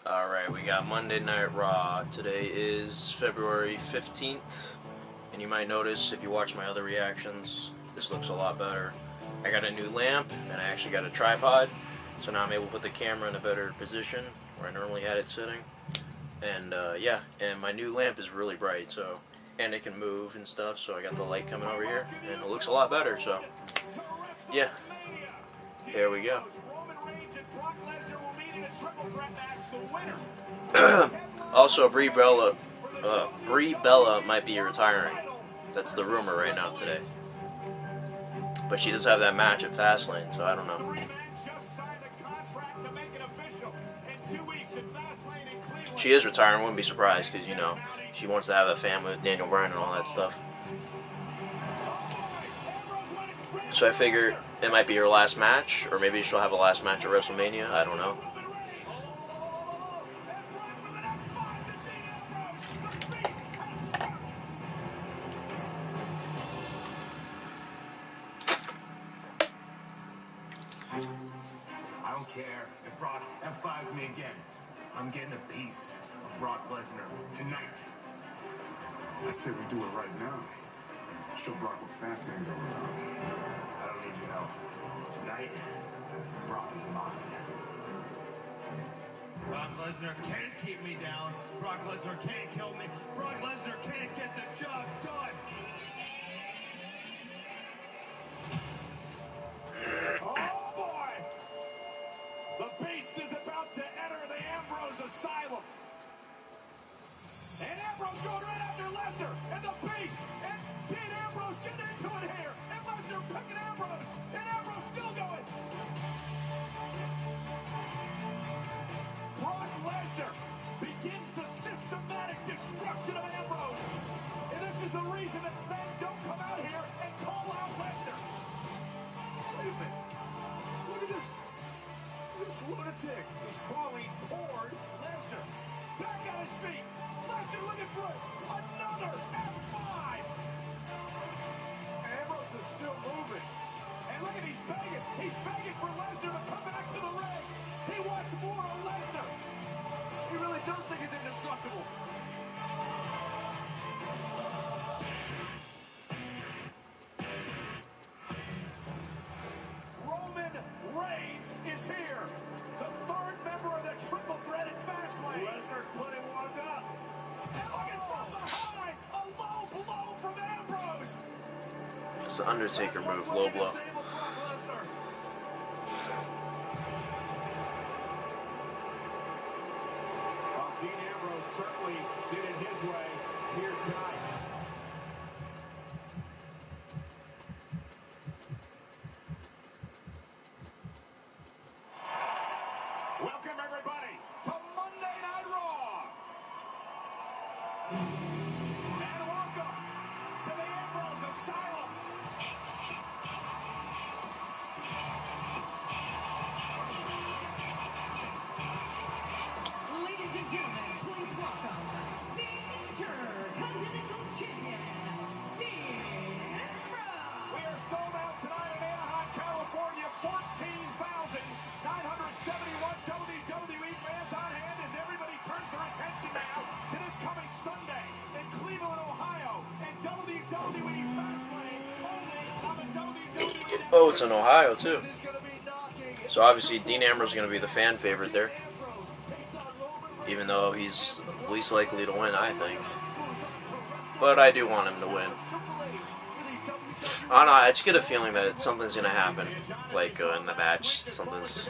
Alright, we got Monday Night Raw. Today is February 15th, and you might notice if you watch my other reactions, this looks a lot better. I got a new lamp, and I actually got a tripod, so now I'm able to put the camera in a better position where I normally had it sitting. And yeah, and my new lamp is really bright, so, and it can move and stuff, so I got the light coming over here, and it looks a lot better, so, yeah. There we go. Also, Brie Bella might be retiring. That's the rumor right now today. But she does have that match at Fastlane, so I don't know. She is retiring, wouldn't be surprised, because, you know, she wants to have a family with Daniel Bryan and all that stuff. So I figure it might be her last match, or maybe she'll have a last match at WrestleMania, I don't know. I don't care if Brock F5s me again. I'm getting a piece of Brock Lesnar tonight. I said we do it right now. Show Brock what fast hands are about. I don't need your help. Tonight, Brock is mine. Brock Lesnar can't keep me down. Brock Lesnar can't kill me. Brock Lesnar can't get the job done. Oh boy! The beast is about to enter the Ambrose asylum. And Ambrose going right after Lesnar. And the beast and Dean Ambrose get into it here. And Lesnar picking Ambrose. And Ambrose still going. Brock Lesnar begins the systematic destruction of Ambrose. And this is the reason that men don't come out here and call out Lesnar. Wait a minute. Look at this. This lunatic is calling poor Lesnar. Back on his feet. Lesnar looking for another F5. Ambrose is still moving. And look at he's begging. He's begging for Lesnar to come back to the ring. He wants more of Lesnar. He really does think he's indestructible. Roman Reigns is here. The third member of the triple threat in Fastlane. Lesnar's putting one up. And look at from behind. A low blow from Ambrose. It's the Undertaker move, low blow. Dean Ambrose certainly did it his way here tonight. Welcome everybody to Monday Night Raw. And welcome to the Ambrose Asylum. Ladies and gentlemen, please welcome the Intercontinental Champion, Dean Ambrose. We are sold out tonight in Anaheim, California. 14,971 WWE fans on hand as everybody turns their attention now to this coming Sunday in Cleveland, Ohio, and WWE Fastlane only on the WWE. Oh, it's in Ohio, too. This is gonna be knocking. So obviously Dean Ambrose is going to be the fan favorite there, even though he's least likely to win, I think. But I do want him to win. I don't know, I just get a feeling that something's going to happen, like in the match, someone's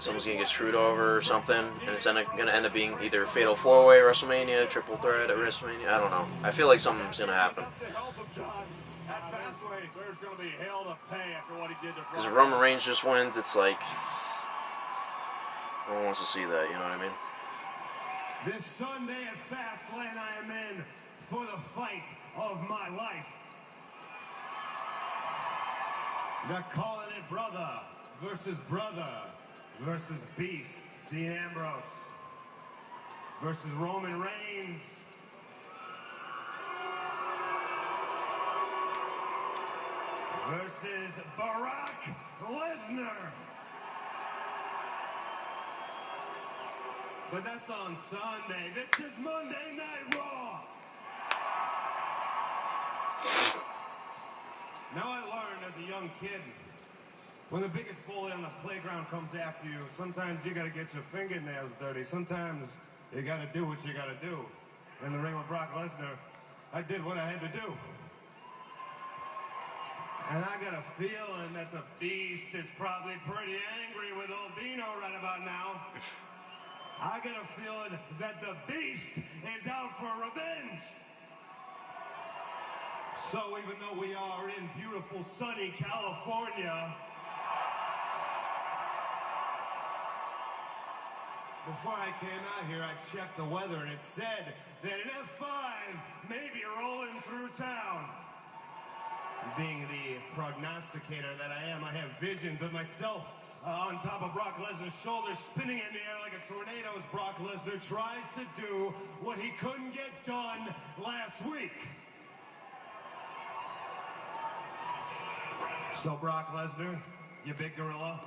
going to get screwed over or something, and it's going to end up being either Fatal 4-Way at WrestleMania, Triple Threat at WrestleMania, I don't know. I feel like something's going to happen. Because if Roman Reigns just wins, it's like, no one wants to see that, you know what I mean? This Sunday at Fastlane, I am in for the fight of my life. They're calling it brother versus beast, Dean Ambrose versus Roman Reigns. Versus Brock Lesnar. But that's on Sunday. This is Monday Night Raw. Now I learned as a young kid, when the biggest bully on the playground comes after you, sometimes you gotta get your fingernails dirty. Sometimes you gotta do what you gotta do. In the ring with Brock Lesnar, I did what I had to do. And I got a feeling that the Beast is probably pretty angry with old Dino right about now. I got a feeling that the Beast is out for revenge. So even though we are in beautiful sunny California, before I came out here, I checked the weather and it said that an F5 may be rolling through town. Being the prognosticator that I am, I have visions of myself on top of Brock Lesnar's shoulders, spinning in the air like a tornado as Brock Lesnar tries to do what he couldn't get done last week. So Brock Lesnar, you big gorilla,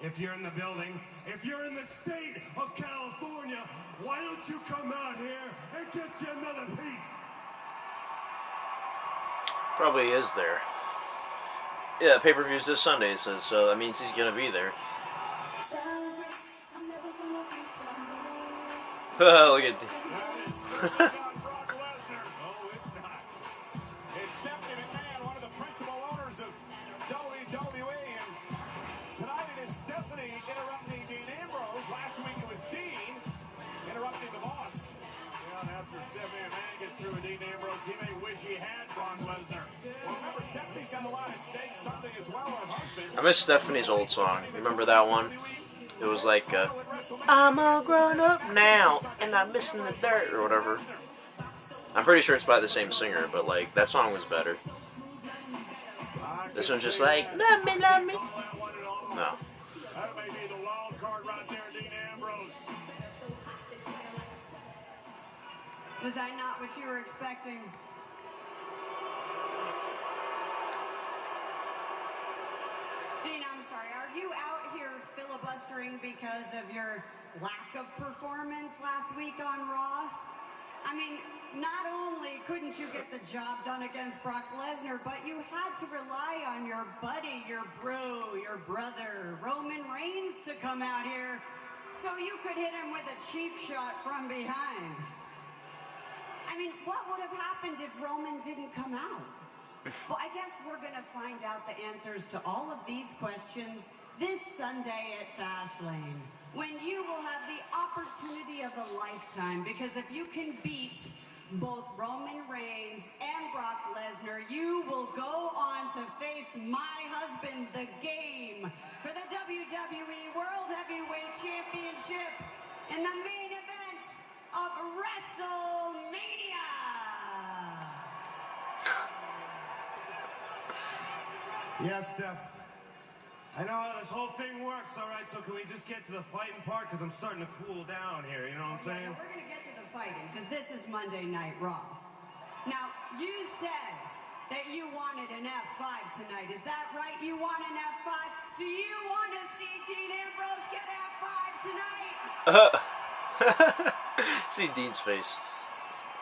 if you're in the building, if you're in the state of California, why don't you come out here and get you another piece? Probably is there. Yeah, pay-per-view's this Sunday, it says, so that means he's gonna be there. Look at Brock Lesnar. Oh, it's not. It's Stephanie McMahon, one of the principal owners of WWE, and tonight it is Stephanie interrupting Dean Ambrose. Last week it was Dean interrupting the boss. Yeah, and after Stephanie McMahon gets through with Dean Ambrose, he may wish he had Brock Lesnar. Well, remember, Stephanie's got a lot at stake Sunday as well. Her husband. I miss Stephanie's old song. Remember that one? It was like, I'm all grown up now, and I'm missing the dirt, or whatever. I'm pretty sure it's by the same singer, but like, that song was better. This one's just like, love me, love me. No. That may be the wild card right there, Dean Ambrose. Was I not what you were expecting? Dean, I'm sorry. Are you out here filibustering because of your lack of performance last week on Raw? I mean, not only couldn't you get the job done against Brock Lesnar, but you had to rely on your buddy, your bro, your brother, Roman Reigns to come out here so you could hit him with a cheap shot from behind. I mean, what would have happened if Roman didn't come out? Well, I guess we're going to find out the answers to all of these questions this Sunday at Fastlane, when you will have the opportunity of a lifetime, because if you can beat both Roman Reigns and Brock Lesnar, you will go on to face my husband, The Game, for the WWE World Heavyweight Championship in the main event of WrestleMania. Yeah, Steph. I know how this whole thing works, all right? So can we just get to the fighting part? Because I'm starting to cool down here, you know what I'm saying? Yeah, we're going to get to the fighting, because this is Monday Night Raw. Now, you said that you wanted an F5 tonight. Is that right? You want an F5? Do you want to see Dean Ambrose get F5 tonight? See Dean's face.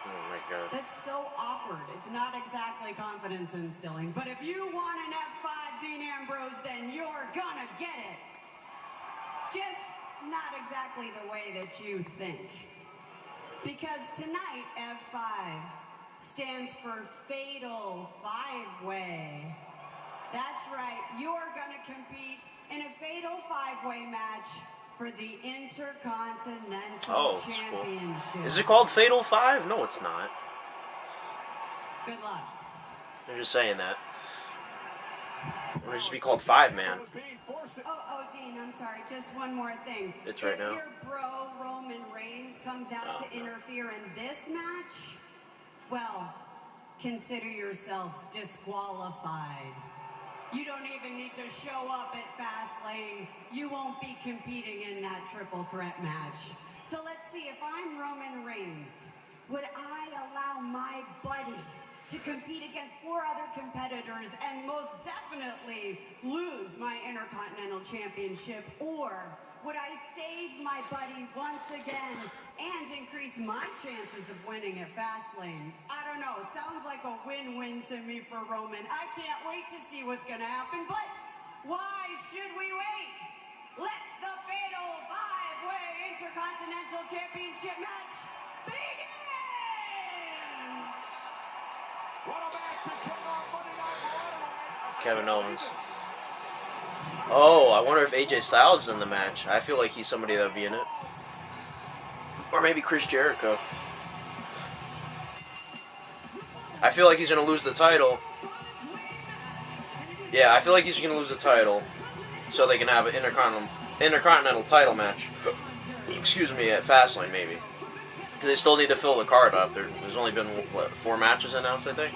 Oh my god. That's so awkward. It's not exactly confidence instilling. But if you want an F5, Dean Ambrose, then you're gonna get it. Just not exactly the way that you think. Because tonight, F5 stands for Fatal 5-Way. That's right. You're gonna compete in a Fatal 5-Way match for the Intercontinental Championship. Cool. Is it called Fatal 5? No, it's not. Good luck. They're just saying that. It would just be called 5-Man. Oh, Dean, I'm sorry. Just one more thing. It's right now. If your bro, Roman Reigns, comes out to interfere in this match, well, consider yourself disqualified. You don't even need to show up at Fastlane. You won't be competing in that triple threat match. So let's see, if I'm Roman Reigns, would I allow my buddy to compete against 4 other competitors and most definitely lose my Intercontinental Championship? Or would I save my buddy once again and increase my chances of winning at Fastlane? I don't know. Sounds like a win-win to me for Roman. I can't wait to see what's going to happen, but why should we wait? Let the Fatal 5-Way Intercontinental Championship match begin! Kevin Owens. Oh, I wonder if AJ Styles is in the match. I feel like he's somebody that would be in it. Or maybe Chris Jericho. I feel like he's going to lose the title. Yeah, I feel like he's going to lose the title so they can have an intercontinental title match. Excuse me, at Fastlane maybe. Because they still need to fill the card up. There's only been, what, 4 matches announced, I think?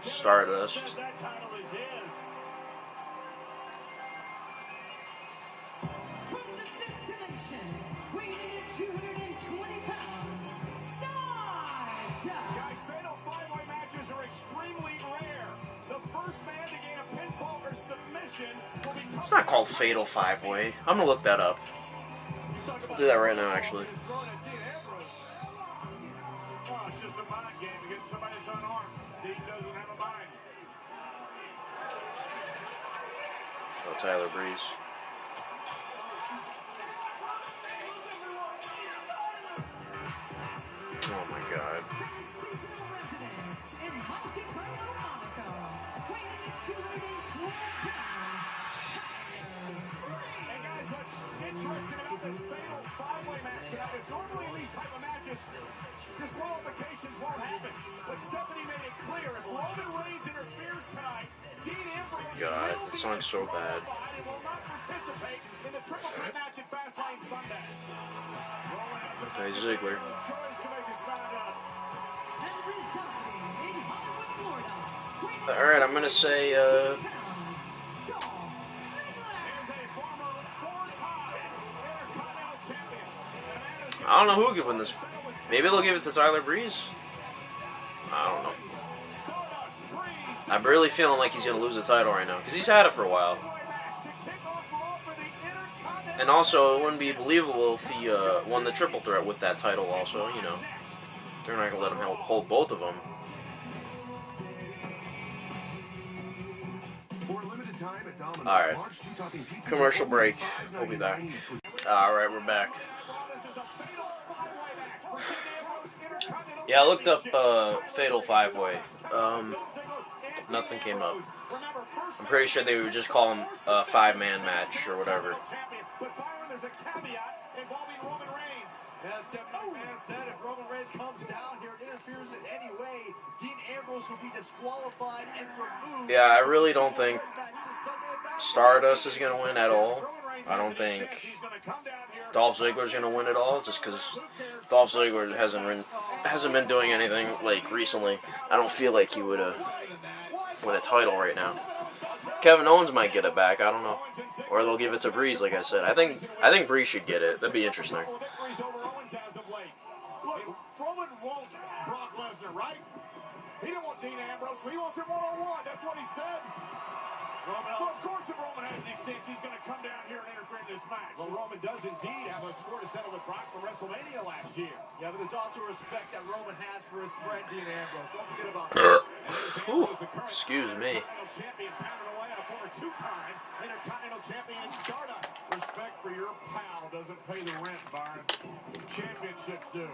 Stardust. It's not called Fatal 5-Way. I'm gonna look that up. I'll do that right now, actually. It's just a mind game against somebody that's unarmed. Dean doesn't have a mind. Oh, Tyler Breeze. Oh my God. Interesting about this fatal 5-way match tonight is normally in these type of matches, disqualifications won't happen. But Stephanie made it clear if Roman Reigns interferes tonight, Dean Ambrose God, that song's so bad. will not participate in the triple threat match at Fastlane Sunday. Roman has a Okay, Ziggler. choice to make his mind up. Alright, I'm gonna say, I don't know who could win this. Maybe they'll give it to Tyler Breeze? I don't know. I'm really feeling like he's going to lose the title right now. Because he's had it for a while. And also, it wouldn't be believable if he won the triple threat with that title also, you know. They're not going to let him hold both of them. Alright. Commercial break. We'll be back. Alright, we're back. Yeah, I looked up Fatal 5-Way. Nothing came up. I'm pretty sure they would just call him a 5-man match or whatever. But Byron, there's a caveat involving Roman Reigns. As Stephanie McMahon said, if Roman Reigns comes down here and interferes in any way, Dean Ambrose will be disqualified and removed. Yeah, I really don't think Stardust is going to win at all. I don't think Dolph Ziggler's going to win at all, just because Dolph Ziggler hasn't been doing anything like recently. I don't feel like he would win a title right now. Kevin Owens might get it back. I don't know, or they'll give it to Breeze. Like I said, I think Breeze should get it. That'd be interesting. Look, Roman wants Brock Lesnar, right? He didn't want Dean Ambrose. He wants him one-on-one. That's what he said. So of course if Roman has any sense, he's going to come down here and interfere in this match. Well, Roman does indeed have a score to settle with Brock from WrestleMania last year. Yeah, but there's also respect that Roman has for his friend Dean Ambrose. Don't forget about that. Excuse me. Champion pounded away on a former 2-time Intercontinental Champion in Stardust. Respect for your pal doesn't pay the rent, Byron. Championships do.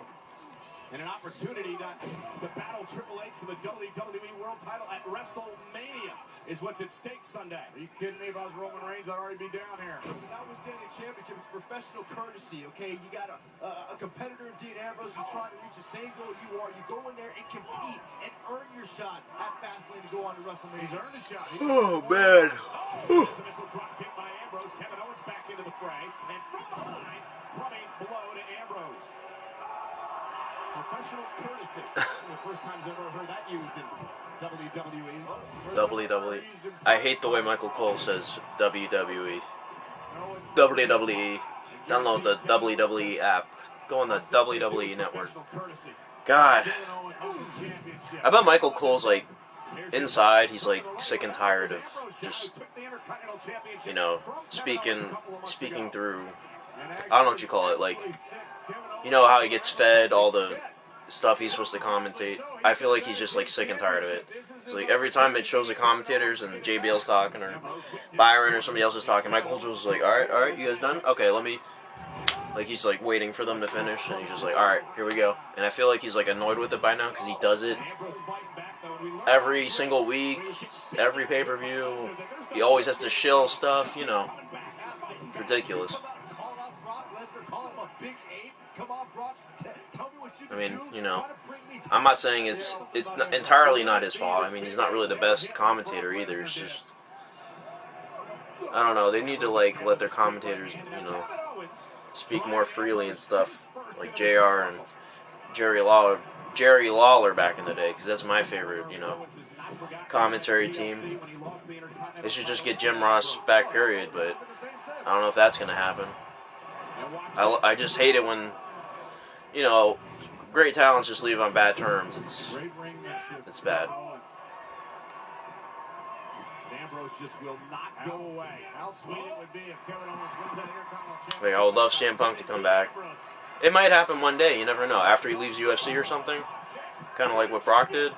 And an opportunity to battle Triple H for the WWE World title at WrestleMania is what's at stake Sunday. Are you kidding me? If I was Roman Reigns, I'd already be down here. Listen, notwithstanding championship, it's professional courtesy, okay? You got a competitor in Dean Ambrose who's trying to reach the same goal you are. You go in there and compete and earn your shot at Fastlane to go on to WrestleMania. He's earned a shot. Oh, man. It's a missile drop kick by Ambrose. Kevin Owens back into the fray. And from behind, clubbing blow to Ambrose. Professional courtesy. The first time's ever heard that used in WWE. I hate the way Michael Cole says WWE. WWE. Download the WWE app. Go on the WWE network. God. I bet Michael Cole's like inside, he's like sick and tired of just, you know, speaking through. I don't know what you call it. Like, you know how he gets fed all the stuff he's supposed to commentate. I feel like he's just like sick and tired of it. So like every time it shows the commentators and JBL's talking or Byron or somebody else is talking, Michael Cole's like, all right, you guys done? Okay, let me. Like he's like waiting for them to finish, and he's just like, all right, here we go. And I feel like he's like annoyed with it by now because he does it every single week, every pay-per-view. He always has to shill stuff, you know. It's ridiculous. I mean, you know, I'm not saying it's not entirely not his fault. I mean, he's not really the best commentator either. It's just, I don't know. They need to like let their commentators, you know, speak more freely and stuff, like JR and Jerry Lawler back in the day, because that's my favorite, you know, commentary team. They should just get Jim Ross back, period. But I don't know if that's gonna happen. I just hate it when, you know, great talents just leave on bad terms. It's bad. Ambrose just will not go away. How sweet it would be if Kevin Owens wins that Intercontinental Championship. Like, I would love CM Punk to come back. It might happen one day. You never know. After he leaves UFC or something, kind of like what Brock did.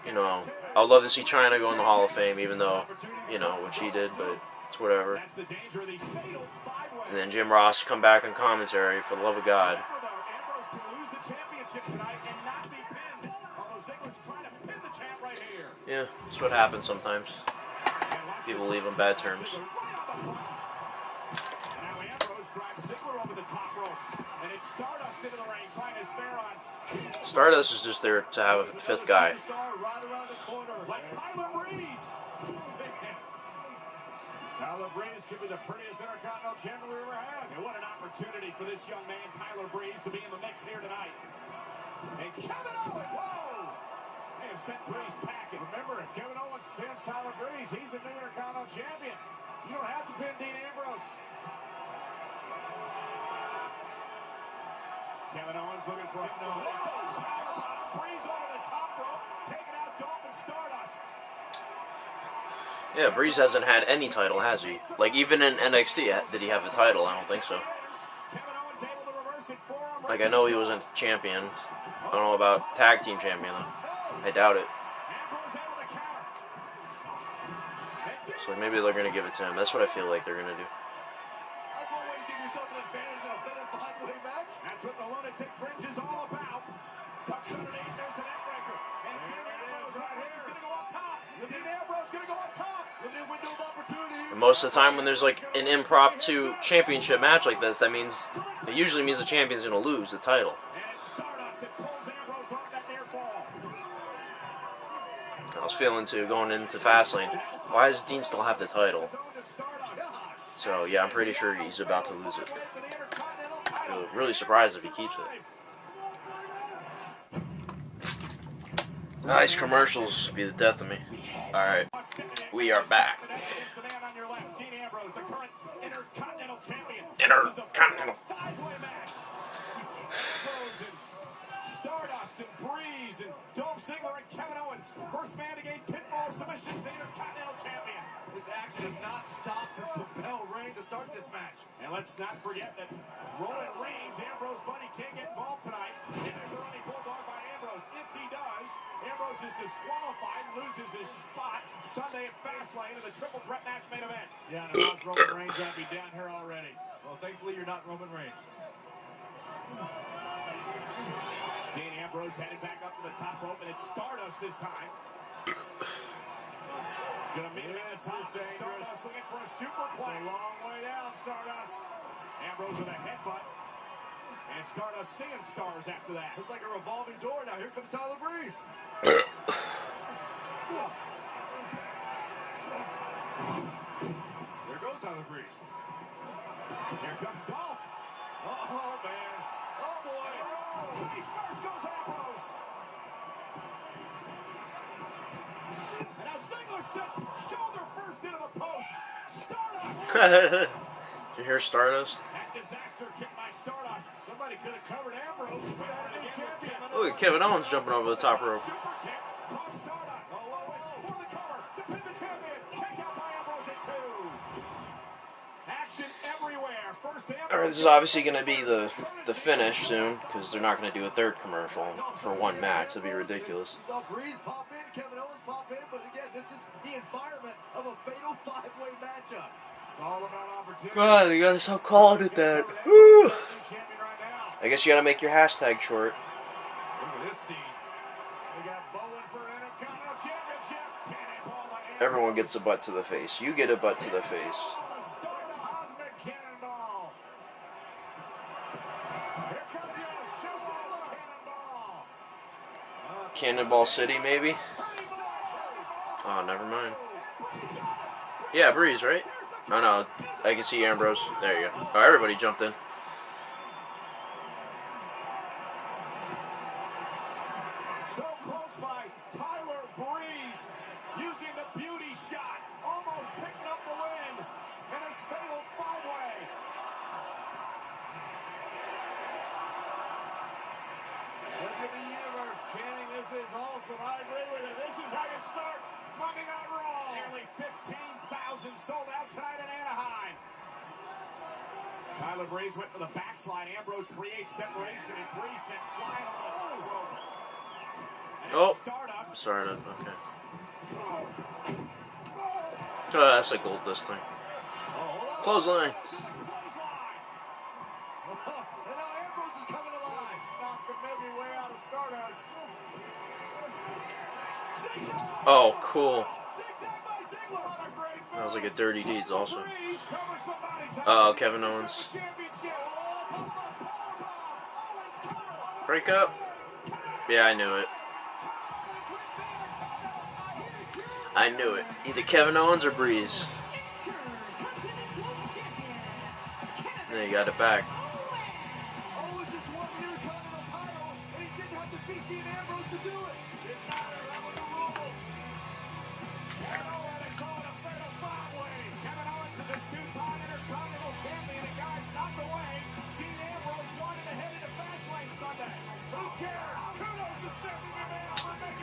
You know, I would love to see China go in the Hall of Fame, even though, you know, what she did, but it's whatever. And then Jim Ross come back on commentary, for the love of God. Ambrose can lose the championship tonight and not be pinned. Although Ziggler's trying to pin the champ right here. Yeah, that's what happens sometimes. People leave on bad terms. Now Ambrose drives Ziggler over the top rope. And it's Stardust into the ring, trying his fair on. Stardust is just there to have a fifth guy. Like Tyler Breeze. Tyler Breeze could be the prettiest Intercontinental champion we ever had. And what an opportunity for this young man, Tyler Breeze, to be in the mix here tonight. And Kevin Owens. Whoa! They have sent Breeze packing. Remember, if Kevin Owens pins Tyler Breeze, he's the new Intercontinental champion. You don't have to pin Dean Ambrose. Kevin Owens looking for a Breeze over the top rope, taking out Dolphin Stardust. Yeah, Breeze hasn't had any title, has he? Like, even in NXT, did he have a title? I don't think so. Like, I know he wasn't champion. I don't know about tag team champion, though. I doubt it. So maybe they're going to give it to him. That's what I feel like they're going to do. That's what the lunatic fringe is all about. Ducks underneath, there's the neck breaker. And Dean Ambrose right here is going to go up top. Dean Ambrose going to go up top. Limited window of opportunity. And most of the time when there's like an impromptu championship match like this, it usually means the champion's going to lose the title. And it's Stardust that pulls Ambrose off that near fall. I was feeling too, going into Fastlane, why does Dean still have the title? So yeah, I'm pretty sure he's about to lose it. I'm really surprised if he keeps it. Nice commercials be the death of me. Alright, we are back. Intercontinental. Stardust and Breeze and Dolph Ziggler and Kevin Owens. First man to gain pinfall submissions, the Intercontinental Champion. This action has not stopped since the bell rang to start this match. And let's not forget that Roman Reigns, Ambrose buddy, can't get involved tonight. And there's a running bulldog by Ambrose. If he does, Ambrose is disqualified and loses his spot Sunday at Fastlane in the triple threat match main event. Yeah, and if I was Roman Reigns, I'd be down here already. Well, thankfully you're not Roman Reigns. Dean Ambrose headed back up to the top rope, and it's Stardust this time. Gonna meet him at the top. Stardust looking for a superplex. A long way down, Stardust. Ambrose with a headbutt. And Stardust seeing stars after that. It's like a revolving door now. Here comes Tyler Breeze. There goes Tyler Breeze. Here comes Dolph. Oh, man. Oh, boy. Breeze first goes Ambrose. And now Ziggler set shoulder first into the post. Stardust. Did you hear Stardust? That disaster kick by Stardust. Somebody could have covered Ambrose. Look at Kevin Owens jumping over the top rope. Super kick. Caught Stardust. Action everywhere. First Alright, this is obviously going to be the finish soon, because they're not going to do a third commercial for one match. That'd be ridiculous. Breeze pop in, Kevin Owens pop in, but again, this is the environment of a fatal five-way matchup. It's all about opportunity. God, they gotta stop calling it that. Woo. I guess you gotta make your hashtag short. Look at this scene. We got bowling for Intercontinental Championship. Cannonball by Ambrose. Everyone gets a butt to the face. You get a butt to the face. Cosmic Cannonball. Here comes your Show's Cannonball. Cannonball City, maybe? Oh, never mind. Yeah, Breeze, right? No, I can see Ambrose. There you go. Oh, everybody jumped in. So close by Tyler Breeze, using the beauty shot, almost picking up the win in his fatal five-way. Look at the universe chanting, this is awesome. I agree with it. This is how you start Monday Night Raw. Nearly 15,000 sold out tonight in Anaheim. Tyler Breeze went for the backslide. Ambrose creates separation, and Breeze sent flying on the rope. Oh, started. Okay. Oh, that's a gold this thing. Clothesline. And now Ambrose is coming alive. Knocked the Milky Way out of Stardust. Oh, cool. That was like a Dirty Deeds also. Uh-oh, Kevin Owens. Break up. Yeah, I knew it. I knew it. Either Kevin Owens or Breeze. Then you got it back.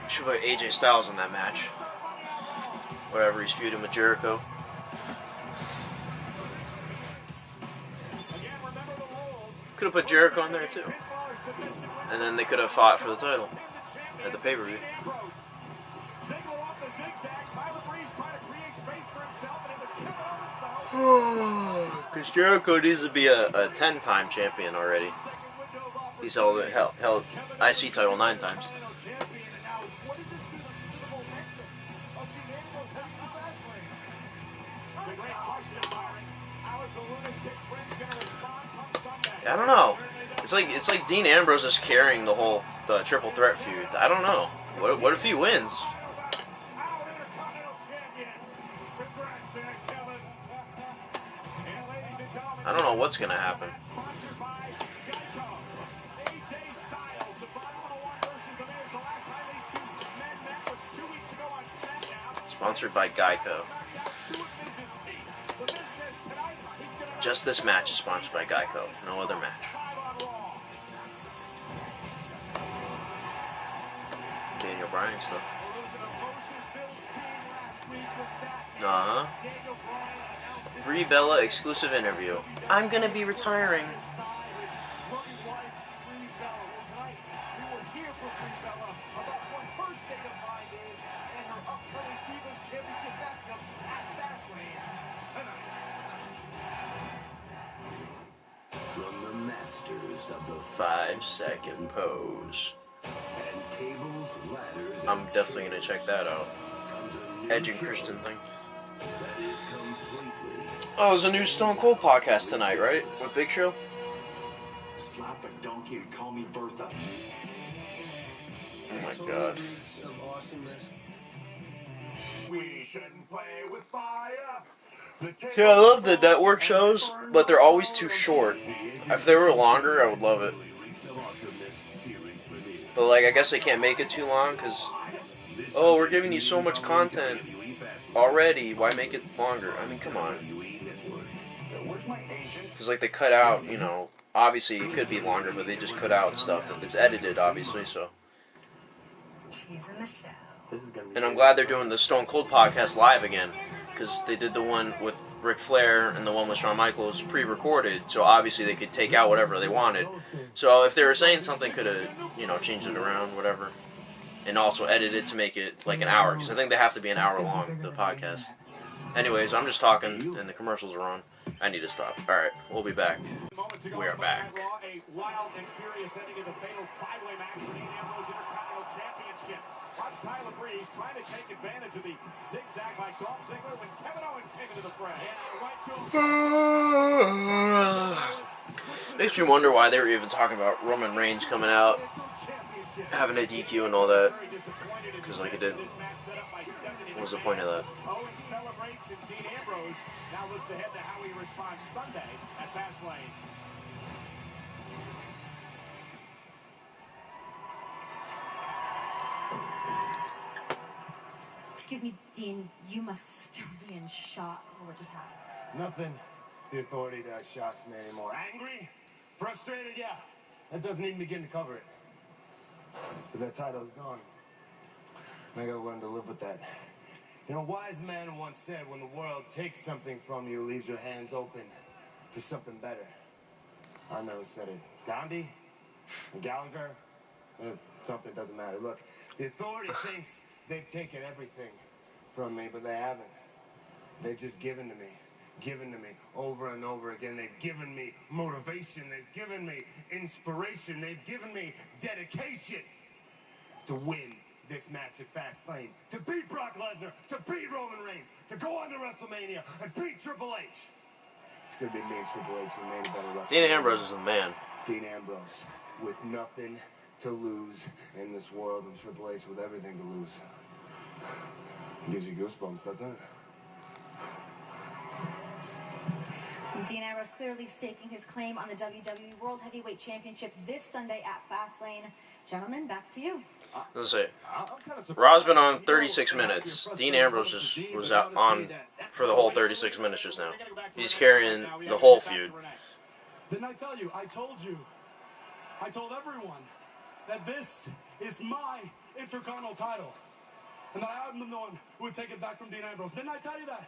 Should put AJ Styles in that match. Whatever, he's feuding with Jericho. Could have put Jericho in there too. And then they could have fought for the title at the pay-per-view. Because Jericho needs to be a 10-time champion already. He's held IC title 9 times. I don't know. It's like Dean Ambrose is carrying the triple threat feud. I don't know. What if he wins? I don't know what's gonna happen. Sponsored by Geico. Just this match is sponsored by Geico. No other match. Daniel Bryan stuff. Uh-huh. Brie Bella exclusive interview. I'm gonna be retiring. From the masters of the 5-second pose. and tables, ladders, I'm definitely gonna check that out. Edge and Christian thing. that is completely Oh, there's a new Stone Cold podcast tonight, right? With Big Show? Slap a donkey and call me Bertha. Oh my god. We shouldn't play with fire. Yeah, I love the network shows, but they're always too short. If they were longer, I would love it. But like, I guess they can't make it too long, because, oh, we're giving you so much content already, why make it longer? I mean, come on. Because like, they cut out, you know, obviously it could be longer, but they just cut out stuff. It's edited, obviously, so. She's in the show. And I'm glad they're doing the Stone Cold podcast live again. because they did the one with Ric Flair and the one with Shawn Michaels pre-recorded, so obviously they could take out whatever they wanted. So if they were saying something, could have, you know, changed it around, whatever. And also edit it to make it like an hour, because I think they have to be an hour long, the podcast. Anyways, I'm just talking, and the commercials are on. I need to stop. Alright, we'll be back. We are back. A wild and furious ending of the fatal five-way match for the Ambrose Intercontinental Championship. Watch Tyler Breeze trying to take advantage of the zigzag by Dolph Ziggler when Kevin Owens came into the fray. Right to Makes me wonder why they were even talking about Roman Reigns coming out, having a DQ and all that. Because, like, it did. What was the point of that? Owens celebrates, and Dean Ambrose now looks ahead to how he responds Sunday at Fastlane. Excuse me, Dean, you must still be in shock over what just happened. Nothing the authority does shocks me anymore. Angry? Frustrated? Yeah. That doesn't even begin to cover it. But that title's gone. I gotta learn to live with that. You know, a wise man once said, when the world takes something from you, leaves your hands open for something better. I never said it. Gandhi? Gallagher? Something doesn't matter. Look, the authority thinks they've taken everything from me, but they haven't. They've just given to me over and over again. They've given me motivation. They've given me inspiration. They've given me dedication to win this match at Fastlane, to beat Brock Lesnar, to beat Roman Reigns, to go on to WrestleMania and beat Triple H. It's gonna be me and Triple H in the main event of WrestleMania. Dean Ambrose is the man. Dean Ambrose with nothing to lose in this world, and Triple H with everything to lose. It gives you goosebumps, doesn't it? Dean Ambrose clearly staking his claim on the WWE World Heavyweight Championship this Sunday at Fastlane. Gentlemen, back to you. Let's say, Raw's been on 36 minutes. Dean Ambrose just was out on for the whole 36 minutes just now. He's carrying the whole feud. Didn't I tell you? I told everyone that this is my Intercontinental title. And that I'm the one who would take it back from Dean Ambrose. Didn't I tell you that?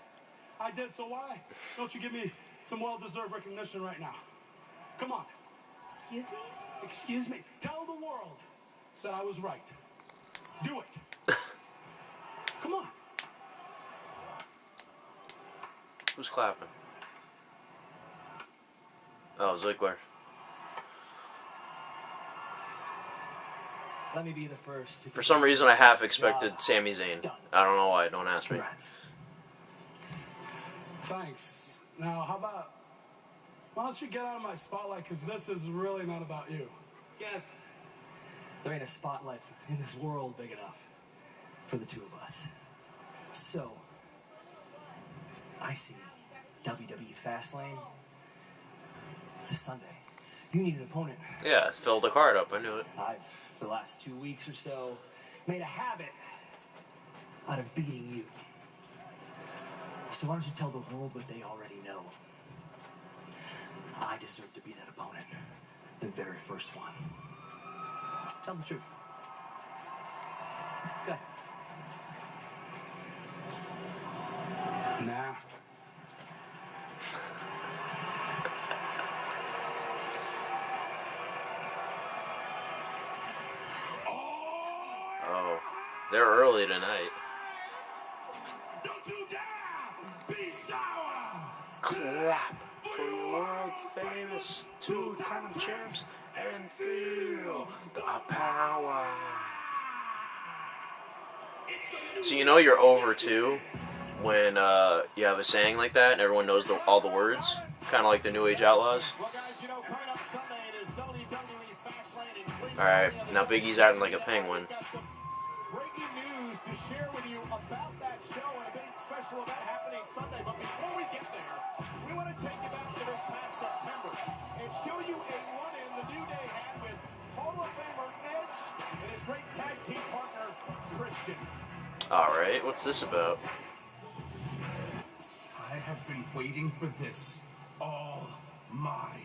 I did, so why don't you give me some well-deserved recognition right now? Come on. Excuse me? Excuse me. Tell the world that I was right. Do it. Come on. Who's clapping? Oh, Ziggler. Let me be the first. For some reason, I half expected Sami Zayn. I don't know why. Don't ask me. Congrats. Thanks. Now, how about, why don't you get out of my spotlight, because this is really not about you. Yeah. There ain't a spotlight in this world big enough for the two of us. So, I see WWE Fastlane. It's this Sunday. You need an opponent. Yeah, filled the card up. I knew it. I've, for the last 2 weeks or so, made a habit out of beating you. So why don't you tell the world what they already know? I deserve to be that opponent. The very first one. Tell them the truth. Go ahead. Nah. Oh, they're early tonight. Don't you dare be sour! Clap for your world famous two-time champs and feel the power. So you know you're over too when you have a saying like that and everyone knows all the words, kind of like the New Age Outlaws. Well, guys, you know, coming up Sunday, it is WWE Fastlane in Cleveland. All right, now Big E's acting like a penguin. We've got some breaking news to share with you about that show and a big special event happening Sunday. But before we get there, we want to take you back to this past September and show you a run-in the New Day had with Hall of Famer Edge and his great tag team partner, Christian. All right, what's this about? I have been waiting for this all my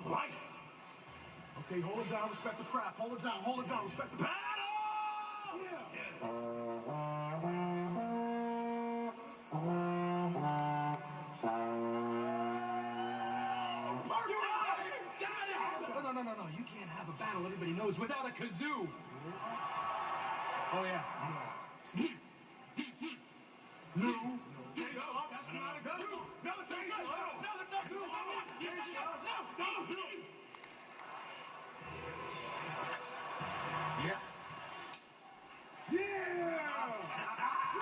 life. Okay, hold it down, respect the crap. Hold it down, respect the battle! Yeah. battle everybody knows without a kazoo. Oh, yeah. No. That's not a good. No, Yeah.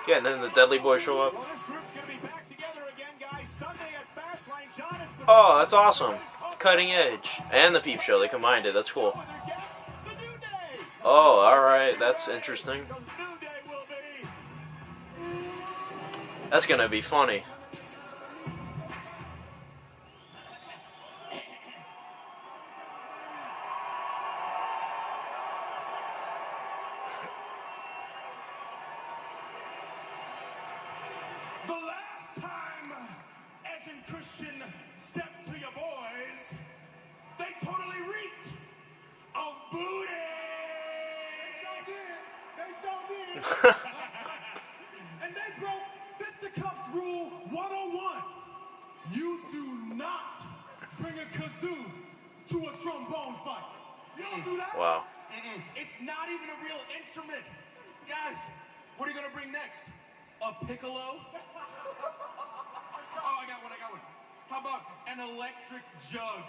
Yeah, and then the Dudley Boyz show up. Well, this group's gonna be back together again, guys. Sunday at Fastlane. John, it's the Oh, that's awesome. Cutting Edge. And the Peep Show, they combined it. That's cool. with their guest, the New Day. Oh, alright. That's interesting. The New Day will be. That's gonna be funny. The last time Edge and Christian stepped to your boys, they totally reeked of booty. They sure did. And they broke Fisticuffs Rule 101. You do not bring a kazoo to a trombone fight. You don't do that? Wow. It's not even a real instrument. Guys, what are you gonna bring next? A piccolo? Oh, I got one. How about an electric jug?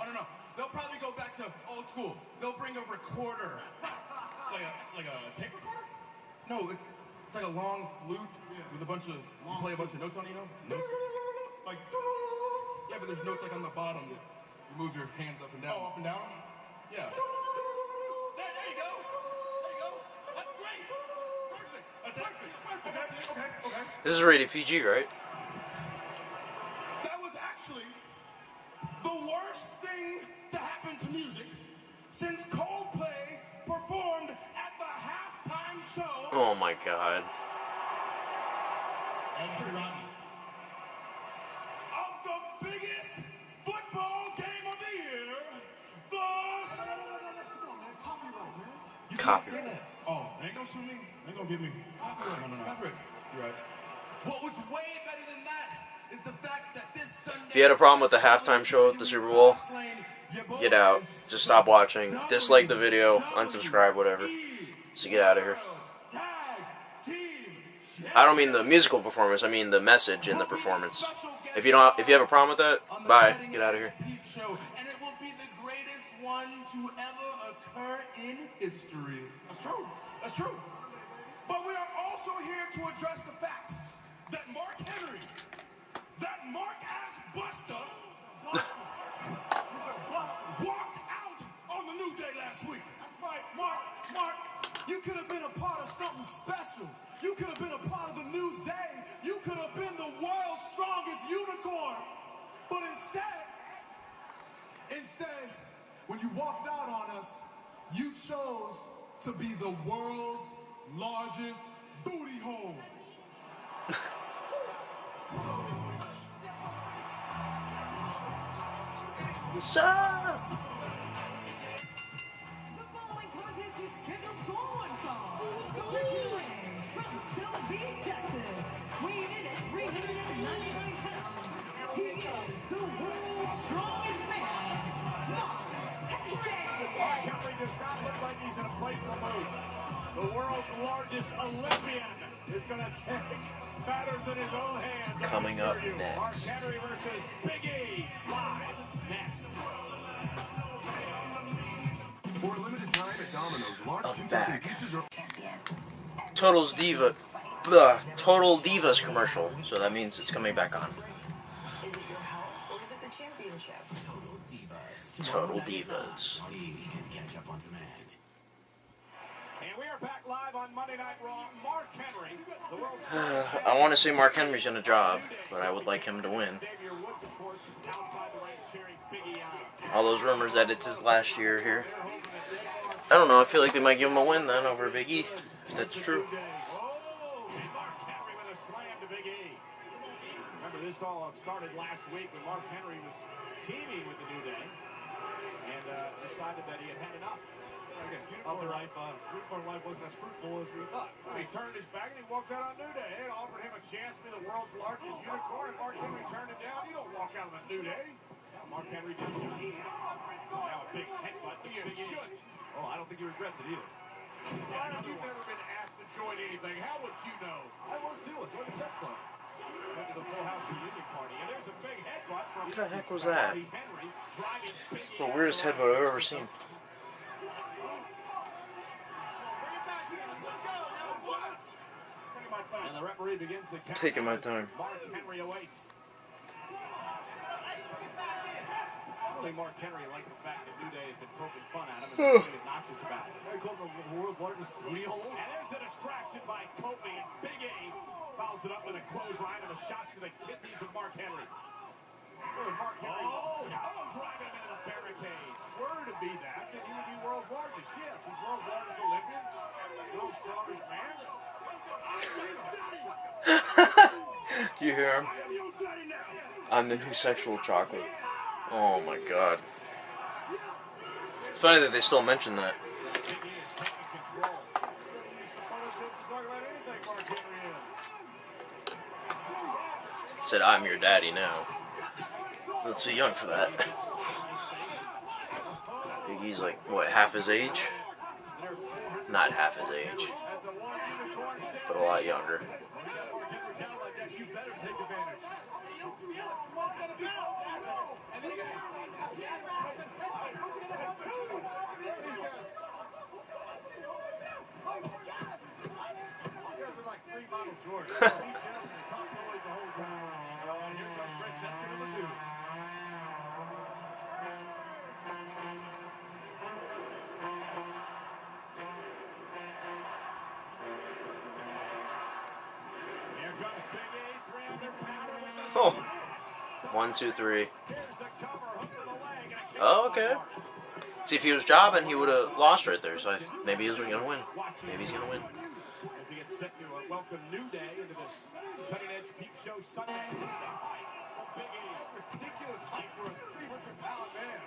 Oh, no. They'll probably go back to old school. They'll bring a recorder. Like a tape recorder? No, it's like a long flute with a bunch of, you play a bunch of notes on it, you know? Notes. Like, yeah, but there's notes like on the bottom that you move your hands up and down. Oh, up and down? Yeah. There you go. That's great. Perfect. That's it. Okay. This is rated PG, right? That was actually the worst thing to happen to music since Coldplay performed at the halftime show. Oh my god. Of the biggest football game of the year, Copyright. Oh, they ain't gonna sue me. They ain't gonna get me. Copyright. You're right. What was way better than that is the fact that this Sunday... If you had a problem with the halftime show at the Super Bowl, get out. Just stop watching. Dislike the video. Unsubscribe, whatever. So get out of here. I don't mean the musical performance. I mean the message in the performance. If you have a problem with that, bye. Get out of here. And it will be the greatest one to ever occur in history. That's true. But we are also here to address the fact that Mark Henry, that Mark-ass Buster, walked out on the New Day last week. That's right, Mark, you could have been a part of something special. You could have been a part of the New Day. You could have been the world's strongest unicorn. But instead, when you walked out on us, you chose to be the world's largest booty hole. What's up? The following contest is scheduled for one fall. Originating from Silver Texas, weighing in at 399 pounds, he is the world's strongest man, Mark Henry. Mark Henry does not look like he's in a playful mood. The world's largest Olympian is going to take matters in his own hands. Coming up Mark next. Henry versus Big E. Live next. For a limited time at Domino's, large I'm two-topping back. pizzas are... Total Divas commercial. So that means it's coming back on. Is it your health or is it the championship? Total Divas. And we are back live on Monday Night Raw. Mark Henry, the world's I want to say Mark Henry's in a job, but I would like him to win. Xavier Woods, of course, outside the ring cheering Big E on. All those rumors that it's his last year here. I don't know, I feel like they might give him a win then over Big E, if that's true. Oh, and Mark Henry with a slam to Big E. Remember, this all started last week when Mark Henry was teaming with the New Day and decided that he had had enough. I guess unicorn life wasn't as fruitful as we thought. He turned his back and he walked out on New Day. It offered him a chance to be the world's largest unicorn, and Mark Henry turned it down. You don't walk out on the New Day. Mark Henry did shoot. Now a big headbutt to Big E. Oh, I don't think he regrets it either. Yeah, you've never been asked to join anything. How would you know? I was too. I joined the chess club. Went to the Full House reunion party, and there's a big headbutt from What the heck was that? Henry, driving Big E It's the weirdest headbutt I've ever seen. And the referee begins the count. Taking my time. Mark Henry awaits. I think Mark Henry liked the fact that New Day had been poking fun at him and being obnoxious about it. They called him the world's largest three-hole. And there's the distraction by Kofi, and Big E fouls it up with a clothesline and the shots to the kidneys of Mark Henry. Mark Henry. Driving him into the barricade. Were to be that, then he would be world's largest. Yes, he's world's largest Olympian. World's strongest man. You hear him? I'm the new sexual chocolate. Oh my god. It's funny that they still mention that. Said, I'm your daddy now. A little too young for that. Big E's like, what, half his age? Not half his age. But a lot younger. Oh. 1, 2, 3. Oh, okay. See, if he was jobbing, he would have lost right there. So maybe he's going to win. Maybe he's going to win. As we get set to welcome New Day into the Cutting Edge Peep Show Sunday. Big E, ridiculous height for a 300-pound man.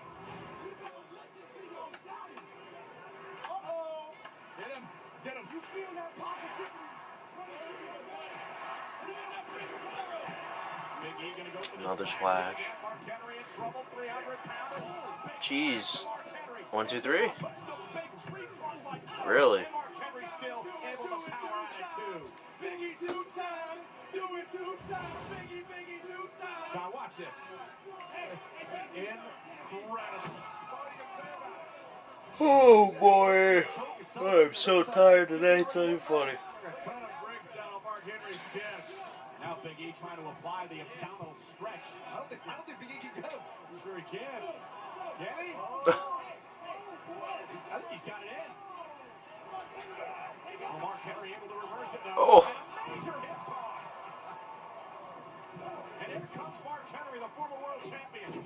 Get him. Get him. You feel that positivity? Another splash. Jeez. 1, 2, 3. Really? John, watch this. Incredible. Oh boy. I'm so tired today, it's so funny. Now Big E trying to apply the abdominal stretch. I don't think Big E can get him. I'm sure he can. Can he? I think he's got it in. Mark Henry able to reverse it now. Oh. Major hip toss. And here comes Mark Henry, the former world champion.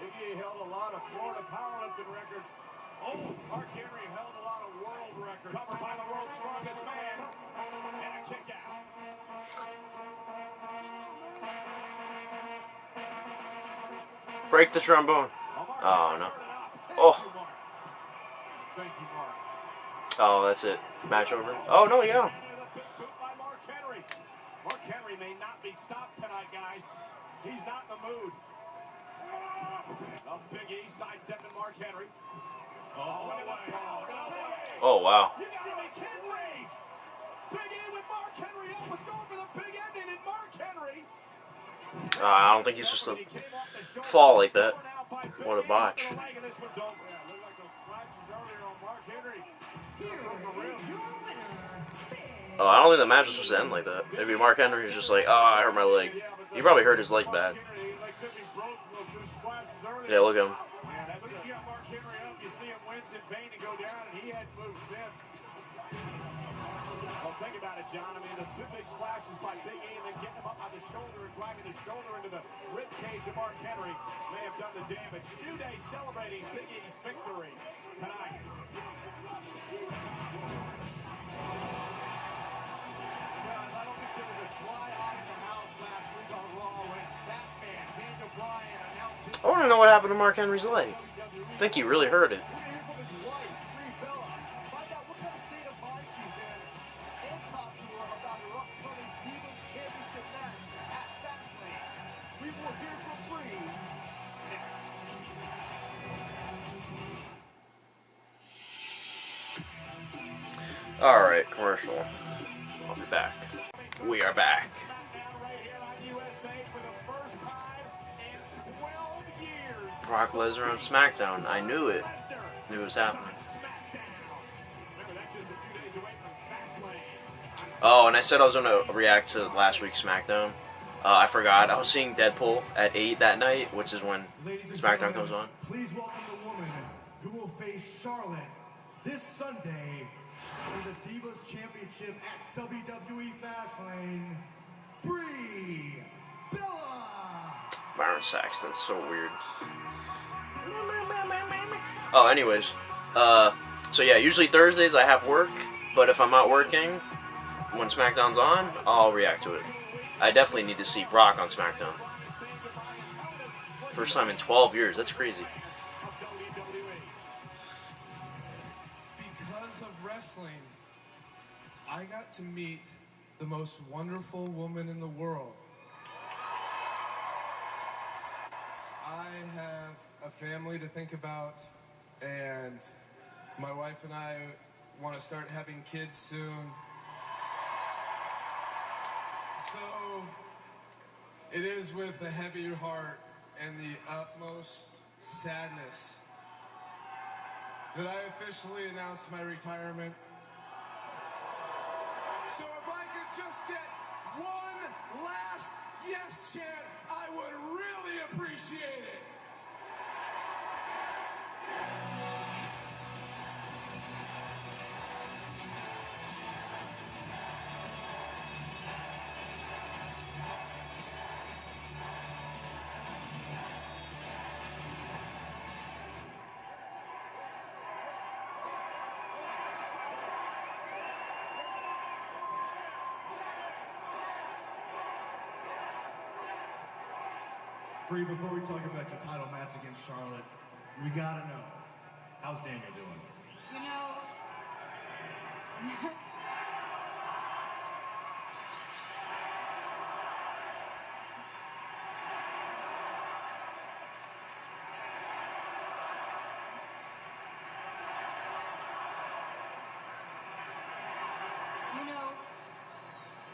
Big E held a lot of Florida powerlifting records. Oh, Mark Henry held a lot of world records. Covered by the world's strongest man. And a kick out. Break the trombone. Oh, no. Oh. Oh, that's it. Match over. Oh, no, yeah. Mark Henry may not be stopped tonight, guys. He's not in the mood. Big E sidestepping Mark Henry. Oh, wow. You gotta be kidding me. Big E with Mark Henry up was going for the big ending, and Mark Henry. I don't think he's supposed to fall like that. What a botch. Oh, I don't think the match was supposed to end like that. Maybe Mark Henry was just like, oh, I hurt my leg. He probably hurt his leg bad. Yeah, look at him. Well, think about it, John. I mean, the two big splashes by Big E and then getting him up on the shoulder and driving the shoulder into the rib cage of Mark Henry may have done the damage. New Day celebrating Big E's victory tonight. I don't think there was a dry eye in the house last week on Raw when that man, Daniel Bryan, announced his... I want to know what happened to Mark Henry's leg. I think he really hurt it. Brie Bella. Find out what kind of state of mind she's in and talk to her about her upcoming Divas Championship match at Fastlane. We will hear from Brie Alright, commercial. I'll be back. We are back. Brock Lesnar on SmackDown. I knew it. Knew it was happening. Oh, and I said I was going to react to last week's SmackDown. I forgot. I was seeing Deadpool at 8 that night, which is when SmackDown comes on. Please welcome the woman who will face Charlotte this Sunday for the Divas Championship at WWE Fastlane, Brie Bella. Byron Saxton's so weird. Oh, anyways. So yeah, usually Thursdays I have work, but if I'm not working, when SmackDown's on, I'll react to it. I definitely need to see Brock on SmackDown. First time in 12 years, that's crazy. Because of wrestling, I got to meet the most wonderful woman in the world. I have a family to think about, and my wife and I want to start having kids soon. So, it is with a heavier heart and the utmost sadness that I officially announce my retirement. So if I could just get one last yes chant, I would really appreciate it. Brie, before we talk about your title match against Charlotte, we gotta know, how's Daniel doing? You know,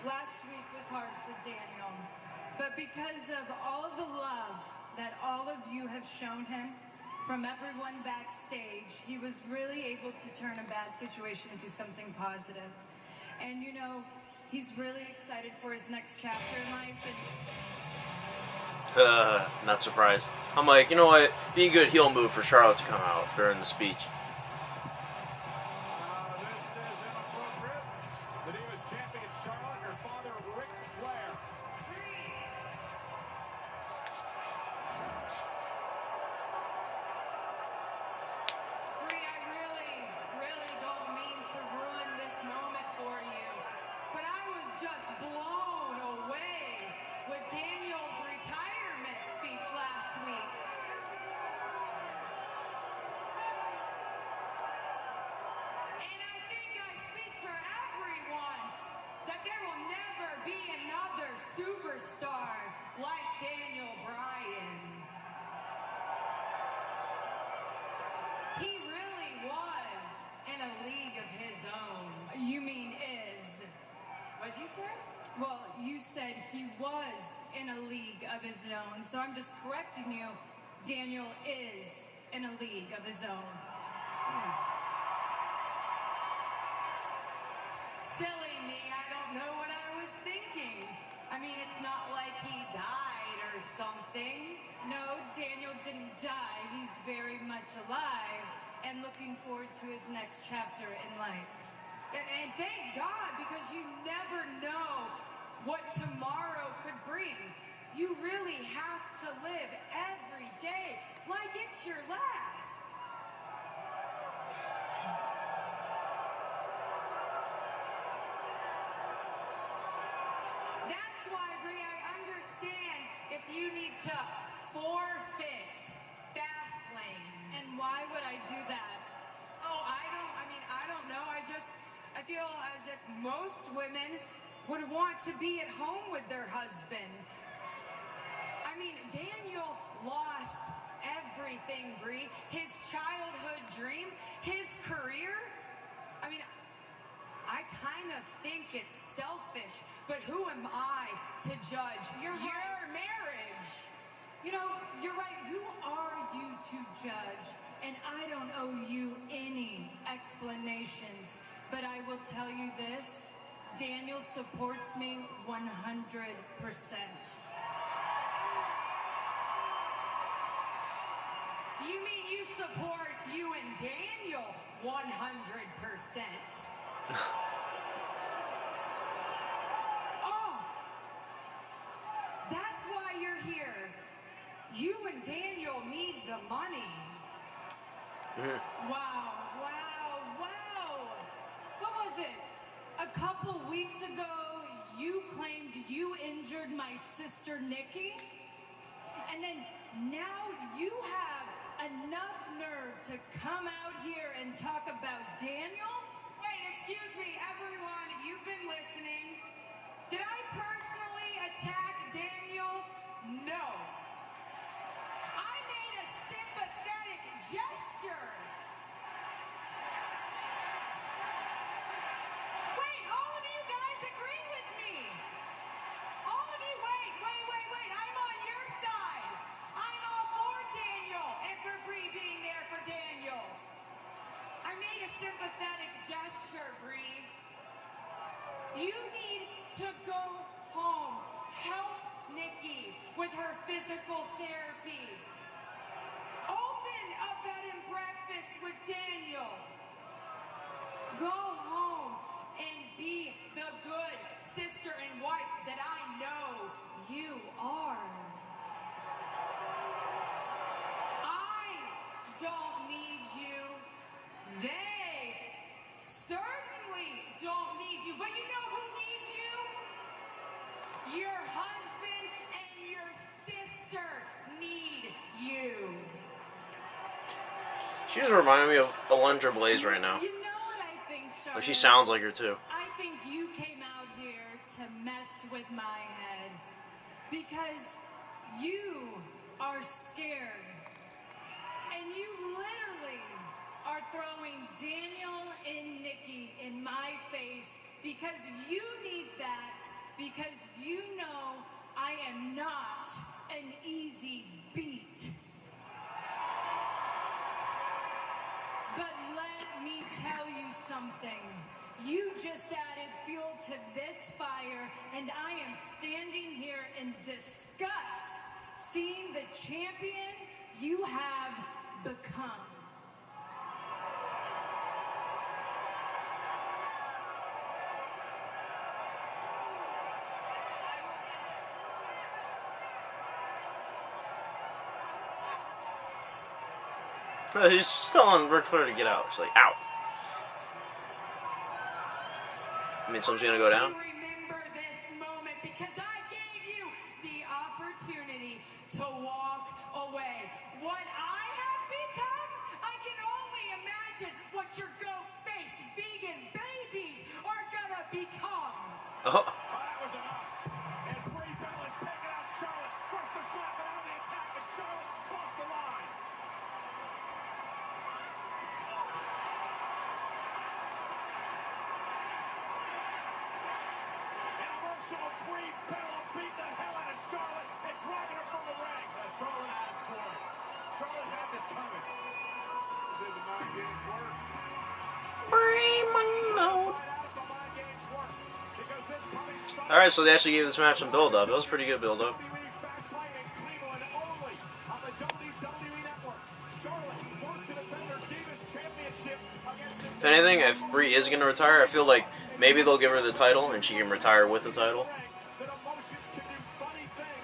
last week was hard for Daniel, but because of all the love that all of you have shown him from everyone backstage, he was really able to turn a bad situation into something positive. And you know, he's really excited for his next chapter in life. And Not surprised. I'm like, you know what? Be a good heel move for Charlotte to come out during the speech. Superstar like Daniel Bryan. He really was in a league of his own. You mean is. What'd you say? Well, you said he was in a league of his own, so I'm just correcting you. Daniel is in a league of his own. Silly me, I don't know what I was thinking. I mean, it's not like he died or something. No, Daniel didn't die. He's very much alive and looking forward to his next chapter in life. And thank God, because you never know what tomorrow could bring. You really have to live every day like it's your last. That's why, Brie, I understand if you need to forfeit Fastlane. And why would I do that? Oh, I don't know. I feel as if most women would want to be at home with their husband. I mean, Daniel lost everything, Brie. His childhood dream, his career. I mean, kind of think it's selfish, but who am I to judge your marriage? You know, you're right. Who are you to judge? And I don't owe you any explanations. But I will tell you this, Daniel supports me 100%. You mean you support you and Daniel 100%? Oh, that's why you're here. You and Daniel need the money. Wow. What was it? A couple weeks ago, you claimed you injured my sister Nikki? And then now you have enough nerve to come out here and talk about Daniel? Wait, excuse me, everyone, you've been listening. Did I personally attack Daniel? No. I made a sympathetic gesture. Wait, all of you guys agree with me. All of you, wait. I'm on your side. I'm all for Daniel and for Brie being there for Daniel. I made a sympathetic gesture, Brie. You need to go home. Help Nikki with her physical therapy. Open a bed and breakfast with Daniel. Go home and be the good sister and wife that I know you are. I don't need you. They certainly don't need you. But you know who needs you? Your husband and your sister need you. She's reminding me of Alundra Blaze right now. You know what I think, Charlotte? But she sounds like her too. I think you came out here to mess with my head because you are scared. And you literally are throwing Daniel and Nikki in my face because you need that, because you know I am not an easy beat. But let me tell you something. You just added fuel to this fire, and I am standing here in disgust seeing the champion you have become. He's telling Ric Flair to get out. She's like, out. I mean, something's gonna go down? Remember this moment because I gave you the opportunity to walk away. What I have become, I can only imagine what your goat-faced vegan babies are gonna become. Oh. That was enough. And Brie Bella's taking out Charlotte. First to slap it out of the attack, and Charlotte crossed the line. So Brie Bella beat the hell out of Charlotte and dragging her from the ring. Charlotte asked for it. Charlotte had this coming. Did the mind games work? Alright, so they actually gave this match some build-up. It was pretty good build-up. If anything, if Brie is going to retire, I feel like maybe they'll give her the title and she can retire with the title.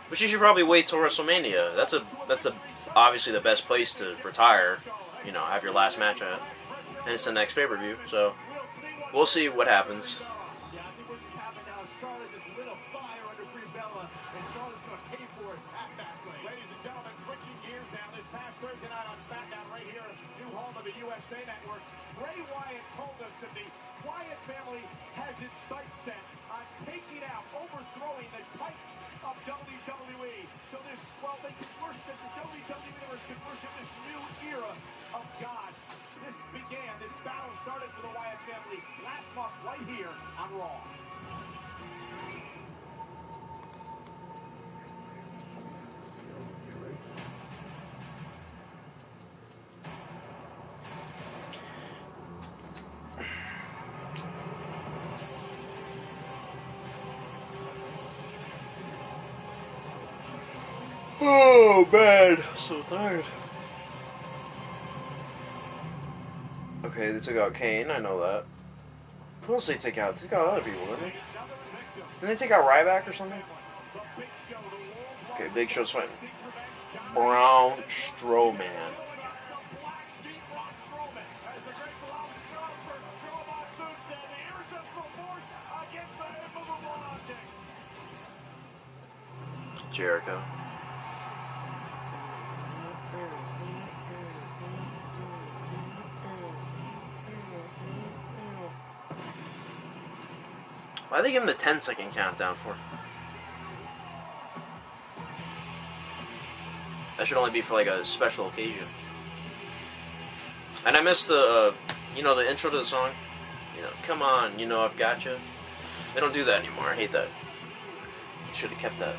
But she should probably wait till WrestleMania. That's obviously the best place to retire. You know, have your last match at. And it's the next pay-per-view, so we'll see what happens. Yeah, I think what just happened now is Charlotte just lit a fire under Brie Bella, and Charlotte's going to pay for it at Fastlane. Ladies and gentlemen, switching gears now. This past Thursday night on SmackDown right here, new home of the USA Network, Bray Wyatt told us that the Wyatt family has its sights set on taking out, overthrowing the Titans of WWE. So this, well, they can worship, the WWE Universe can worship this new era of gods. This began, this battle started for the Wyatt family last month right here on Raw. Oh man, I'm so tired. Okay, they took out Kane, I know that. Who else did they take out? They took out other people, didn't they? Didn't they take out Ryback or something? Okay, Big Show's fighting Braun Strowman. Jericho. Why they give him the 10-second countdown for? That should only be for like a special occasion. And I missed the, you know, the intro to the song. You know, come on, you know I've got you. They don't do that anymore. I hate that. Should have kept that.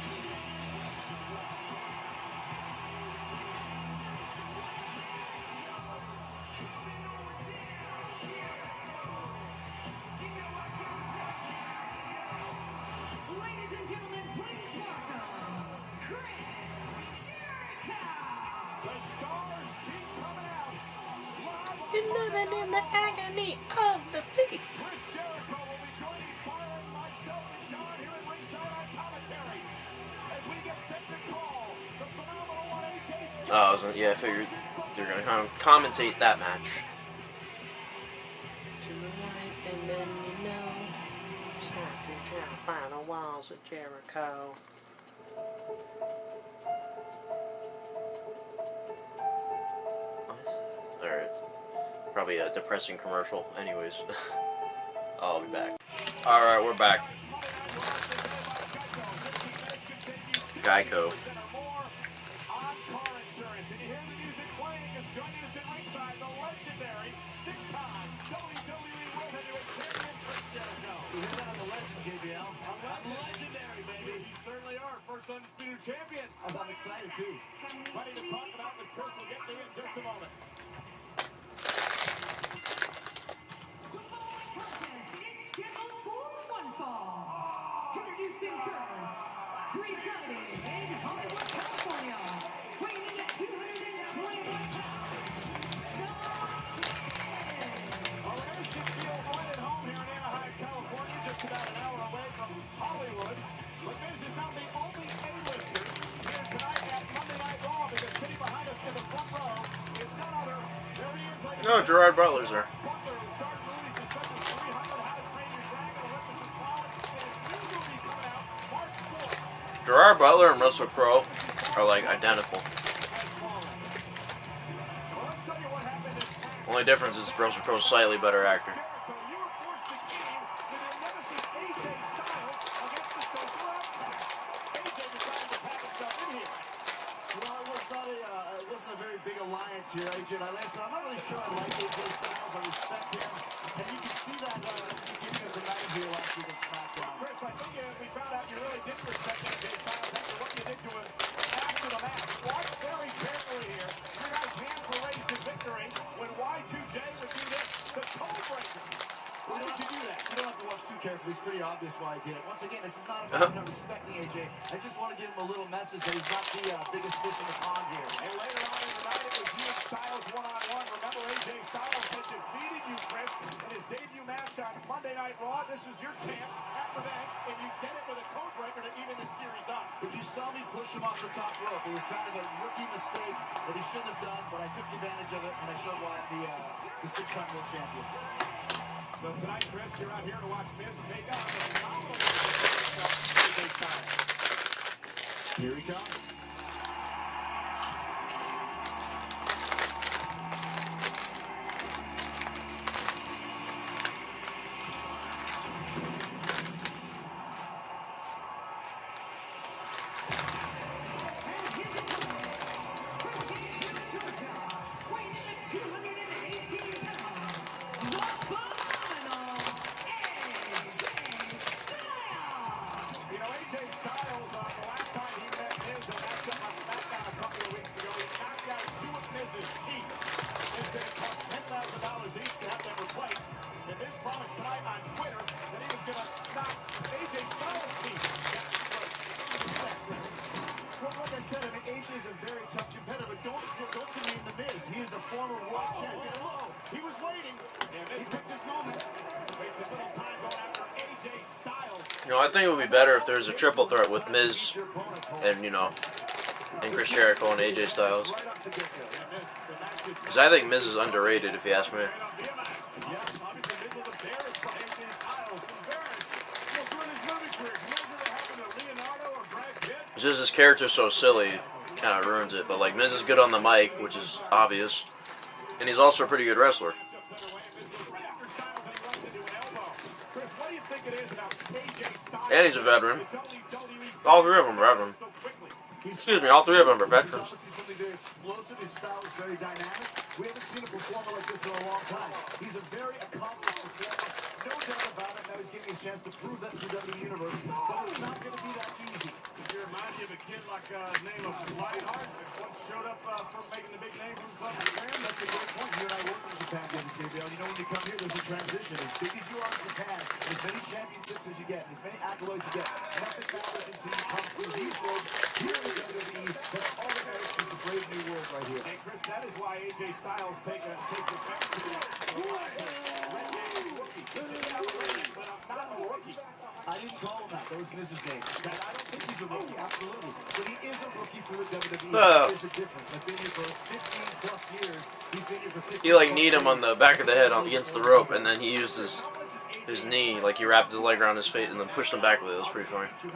In the agony of defeat. Chris Jericho will be joining Byron, myself, and John here at ringside on commentary as we get set to call the phenomenal one AJ Styles. Oh, yeah, I figured they were gonna commentate that match. And then you know, start to find the walls of Jericho. Alright. Probably a depressing commercial. Anyways. I'll be back. Alright, we're back. Geico. First undisputed champion. I'm excited too. Plenty to talk about with Chris. We'll get to you in just a moment. Introducing first, residing in Hollywood, California, weighing in at 221 pounds. Our air should feel right at home here in Anaheim, California, just about an hour away from Hollywood. But Miz is not the only A-lister here tonight at Monday Night Raw, because sitting behind us in the front row is none other. There he is, ladies. No, Gerard Butler's there. Butler, who started movies as such as 300, How to Train Your Dragon, Olympus' Fallen, and his new movie coming out March 4th. Gerard Butler and Russell Crowe are like identical. Only difference is Russell Crowe's slightly better actor. Here, AJ, and I'm not really sure I like AJ Styles. I respect him, and you can see that at the beginning of the night here last week in SmackDown. Chris, I think we found out you really did respect AJ Styles after what you did to him after the match. Watch very carefully here. Your guys' hands were raised in victory when Y2J would do this, the code breaker. Why did you do that? You don't have to watch too carefully. It's pretty obvious why I did it. Once again, this is not about not respecting AJ. I just want to give him a little message that he's not the biggest fish in the pond here. And later on in the night, it was you and Styles one-on-one. Remember, AJ Styles had defeated you, Chris, in his debut match on Monday Night Raw. This is your chance at revenge, and you get it with a code breaker to even this series up. If you saw me push him off the top rope, it was kind of a rookie mistake that he shouldn't have done, but I took advantage of it, and I showed why I'm the six-time world champion. So tonight, Chris, you're out here to watch Miz take out the phenomenal AJ Styles. Here he comes. is a very tough competitor, but don't demean the Miz. He is a former world champion. Hello, he was waiting. He picked his moment. Waits a little time going after AJ Styles. You know, I think it would be better if there's a triple threat with Miz and, you know, and Chris Jericho and AJ Styles. Because I think Miz is underrated, if you ask me. It's just his character's so silly, kind of ruins it. But like Miz is good on the mic, which is obvious, and he's also a pretty good wrestler. And he's a veteran. All three of them are veterans. Excuse me, all three of them are veterans. Something very explosive. His style is very dynamic. We haven't seen a performer like this in a long time. He's a very accomplished performer. No doubt about it. Now he's getting his chance to prove that to the WWE Universe. But it's not going to be that easy. You remind me of a kid like name of Wyatt that once showed up for making the big name for himself in Japan. That's a great point. You and I worked in Japan the other day, Dale. You know, when you come here, there's a transition. As big as you are in Japan, as many championships as you get, as many accolades you get, nothing matters until you come through these roads here in the WWE. That's all that matters is the brave new world right here. Hey, Chris, that is why AJ Styles takes effect to the rookie. This is not a rookie, but I'm not a rookie. I didn't call him that. That was Miz's name. I don't think he's a rookie, absolutely. But he is a rookie for the WWE. There's a difference. I've been here for 15 plus years. He's been here for 15 You like kneed him on the back of the head against the rope, and then he used his knee, like he wrapped his leg around his face and then pushed him back with it. It was pretty funny. Very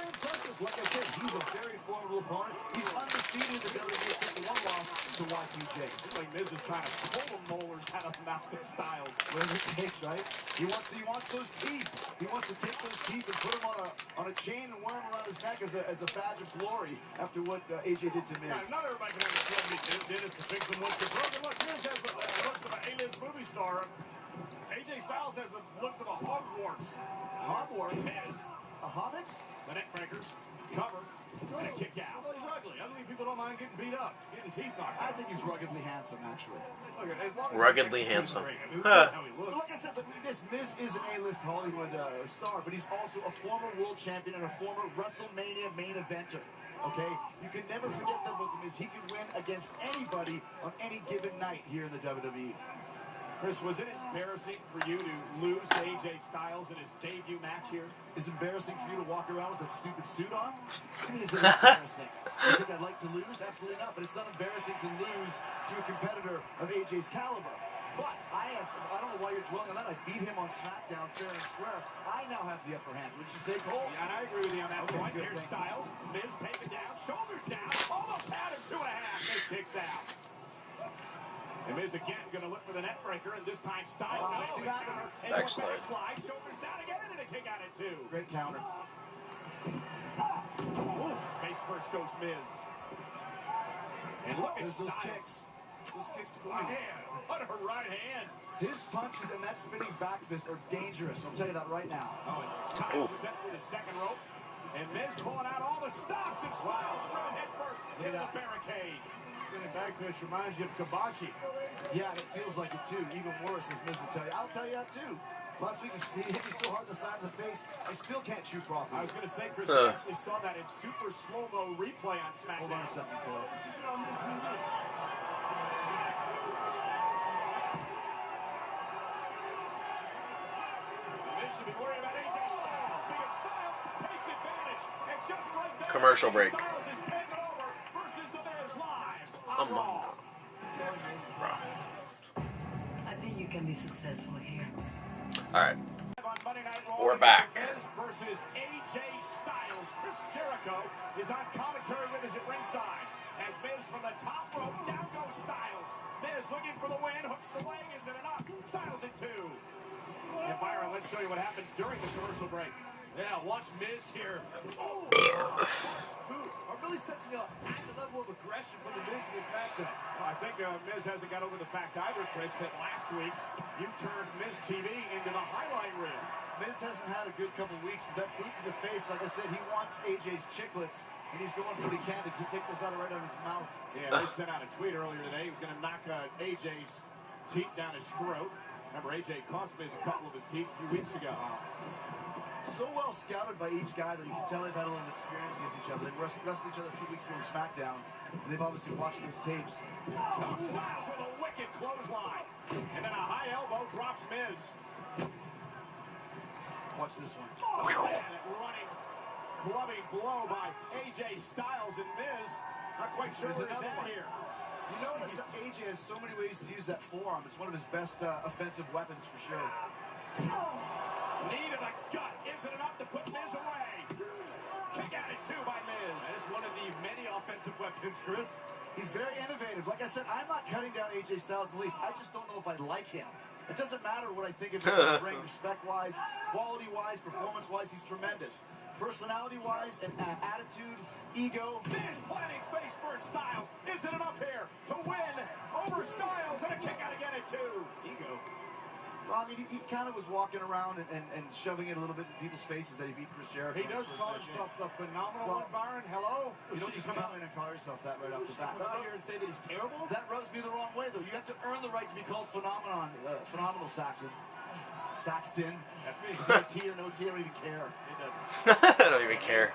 impressive. Like I said, he's a very formidable opponent. He's undefeated in the WWE except for one loss to Y2J. Like Miz is trying to pull the molars out of the mouth of Styles. Whatever it takes, right? He wants those teeth. He wants to take those teeth and put them on a chain and wear them around his neck as a badge of glory after what AJ did to Miz. Now, not everybody can understand what he did is to fix him once to broken. Look, Miz has the looks of an A-list movie star. AJ Styles has the looks of a Hogwarts. Hogwarts? Yes. A hobbit? The neck breaker, cover, and a kick out. Well, he's ugly. Ugly people don't mind getting beat up, getting teeth knocked out. I think he's ruggedly handsome, actually. Look, as long as Ruggedly handsome. That's how he looks. Like I said, Miz is an A-list Hollywood star, but he's also a former world champion and a former WrestleMania main eventer. Okay? You can never forget that with him is he can win against anybody on any given night here in the WWE. Chris, was it embarrassing for you to lose to AJ Styles in his debut match here? Is it embarrassing for you to walk around with that stupid suit on? I mean, is it embarrassing? You think I'd like to lose? Absolutely not. But it's not embarrassing to lose to a competitor of AJ's caliber. But I don't know why you're dwelling on that. I beat him on SmackDown fair and square. I now have the upper hand. Wouldn't you say, Cole? Yeah, and I agree with you on that point. Good, Here's Styles. Miz taken down, shoulders down, almost had him 2.5. Miz kicks out. And Miz again going to look for the neck breaker, and this time Styles. Backslide. Shoulders down again, and a kick out at 2. Great counter. Face first goes Miz. And look at those Styles. kicks. Those kicks to the Right hand. What a right hand. His punches and that spinning back fist are dangerous. I'll tell you that right now. Oh, and Styles set with his second rope. And Miz pulling out all the stops, and Styles running head first into the barricade. Spinning back fist reminds you of Kabashi. Yeah, and it feels like it too. Even worse, as Miz will tell you. I'll tell you that too. Last week he hit me so hard in the side of the face, I still can't chew properly. I was going to say, Chris, I actually saw that in super slow-mo replay on SmackDown. Hold on a second, Cole. Should be worried about AJ Styles because Styles takes advantage, and just like that, Commercial break. Styles is taken over versus the Bears live on Raw. I think you can be successful here. All right. On Monday Night Raw, We're back. Miz versus AJ Styles. Chris Jericho is on commentary with us at ringside. As Miz from the top rope, down goes Styles. Miz looking for the win, hooks the leg, is it enough? Styles at 2. And Byron, let's show you what happened during the commercial break. Yeah, watch Miz here. Oh, I'm really sensing a high level of aggression from the Miz in this matchup. Well, I think Miz hasn't got over the fact either, Chris, that last week you turned Miz TV into the highlight reel. Miz hasn't had a good couple weeks, but that boot to the face, like I said, he wants AJ's chiclets, and he's going for what he can to take those out right out of his mouth. Yeah, Miz sent out a tweet earlier today. He was going to knock AJ's teeth down his throat. Remember, AJ cost Miz a couple of his teeth a few weeks ago. So so well scouted by each guy that you can tell they've had a little experience against each other. They wrestled each other a few weeks ago on SmackDown, and they've obviously watched those tapes. Styles with a wicked clothesline. And then a high elbow drops Miz. Watch this one. Oh, man, running, clubbing blow by AJ Styles and Miz. Not quite sure where he's at here. You notice that AJ has so many ways to use that forearm. It's one of his best offensive weapons for sure. Knee to the gut. Isn't enough to put Miz away. Kick out it too by Miz. That is one of the many offensive weapons, Chris. He's very innovative. Like I said, I'm not cutting down AJ Styles in the least. I just don't know if I like him. It doesn't matter what I think of him in the ring, respect-wise, quality-wise, performance-wise, he's tremendous. Personality-wise and attitude, ego. Miz planting face first Styles. Isn't enough here to win over Styles and a kick out again at two. Ego. Well, I mean, he kind of was walking around and shoving it a little bit in people's faces that he beat Chris Jericho. He does call himself the phenomenal one, Byron. Hello? You don't just come out and call yourself that right off the bat. Come out here and say that he's terrible? That rubs me the wrong way, though. You have to earn the right to be called phenomenal Saxon. Saxton. That's me. Is there a T or no T? I don't even care. I don't even care.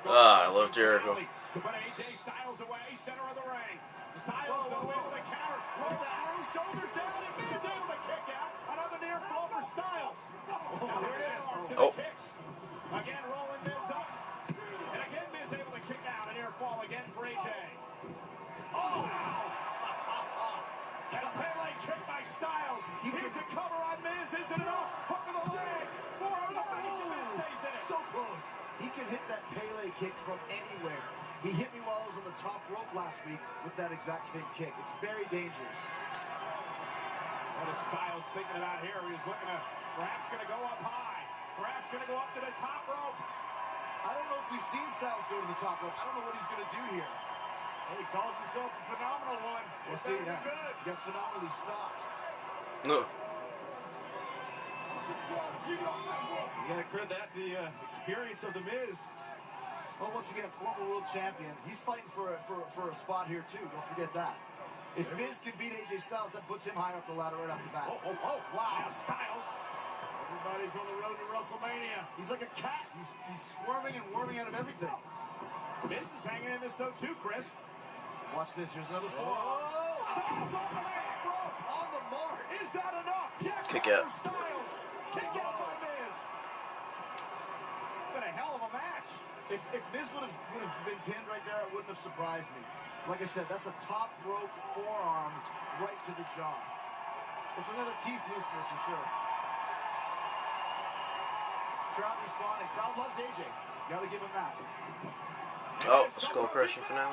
I love Jericho. To put AJ Styles away, center of the ring. Styles the way with a counter. Roll through, shoulders down, and Miz able to kick out. Another near fall for Styles. Now there it is. To the kicks. Again, rolling Miz up. And again, Miz able to kick out. A near fall again for AJ. Oh! And a Pele kick by Styles. Here's the cover on Miz. Isn't enough. Hook of the leg. Forearm in the face, and Miz stays in it. So close. He can hit that Pele kick from anywhere. He hit me while I was on the top rope last week with that exact same kick. It's very dangerous. What is Styles thinking about here? He's looking to, perhaps going to go up high. Perhaps going to go up to the top rope. I don't know if we've seen Styles go to the top rope. I don't know what he's going to do here. Well, he calls himself the phenomenal one. We'll see that. He got phenomenally stopped. No. You got to credit that to the experience of the Miz. Well, once again, former world champion. He's fighting for a spot here, too. Don't forget that. If Miz can beat AJ Styles, that puts him higher up the ladder right off the bat. Oh, wow. Now Styles. Everybody's on the road to WrestleMania. He's like a cat. He's squirming and worming out of everything. Miz is hanging in this, though, too, Chris. Watch this. Here's another four. Styles on the top rope. On the mark. Is that enough? Kick out. Styles. Kick out by Miz. Been a hell of a match. If Miz would have been pinned right there, it wouldn't have surprised me. Like I said, that's a top rope forearm right to the jaw. It's another teeth loosener for sure. Crowd responding. Crowd loves AJ. Gotta give him that. Oh, skull crushing for now.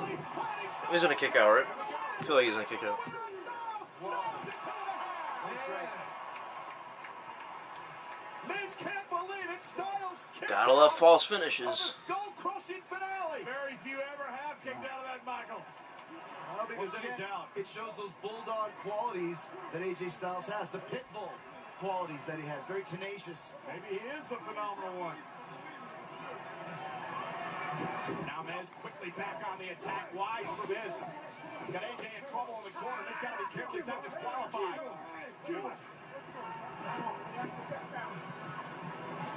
He's gonna kick out, right? I feel like he's gonna kick out. Miz can't believe it. Styles kicked Gotta love false of the finishes. skull-crushing finale. Very few ever have kicked out of that, Michael. I don't think Once there's any again, doubt. it shows those bulldog qualities that AJ Styles has, the pit bull qualities that he has. Very tenacious. Maybe he is the phenomenal one. Now Miz quickly back on the attack. Wise for Miz. Got AJ in trouble in the corner. Miz got to be careful. He's not disqualified.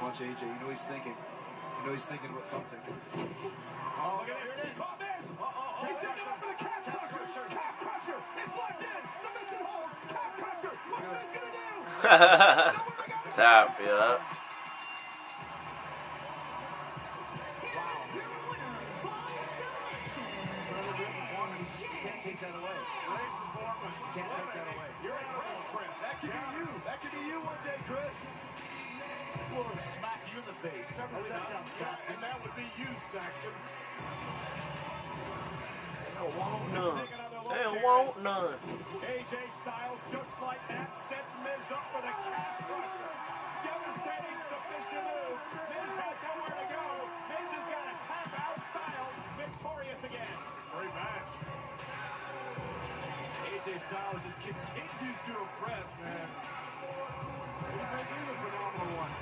Watch AJ. You know he's thinking. You know he's thinking about something. Oh, look at this. Here it is. Oh, Miz. He's setting up for the calf crusher. Calf crusher. It's locked in. Submission hold. Calf crusher. What's Miz going to do? Tap, yeah. Can't take that away. Great performance. Can't take that away. You're impressed, Chris. That could be you. That could be you one day, Chris. We'll smack you in the face. How's that sound, Saxton? And that would be you, Saxton. They want none. AJ Styles, just like that, sets Miz up for the calf crusher. Devastating submission move. Miz had nowhere to go. Miz has got to tap out. Styles victorious again. Great match. AJ Styles just continues to impress, man. He's making the phenomenal one.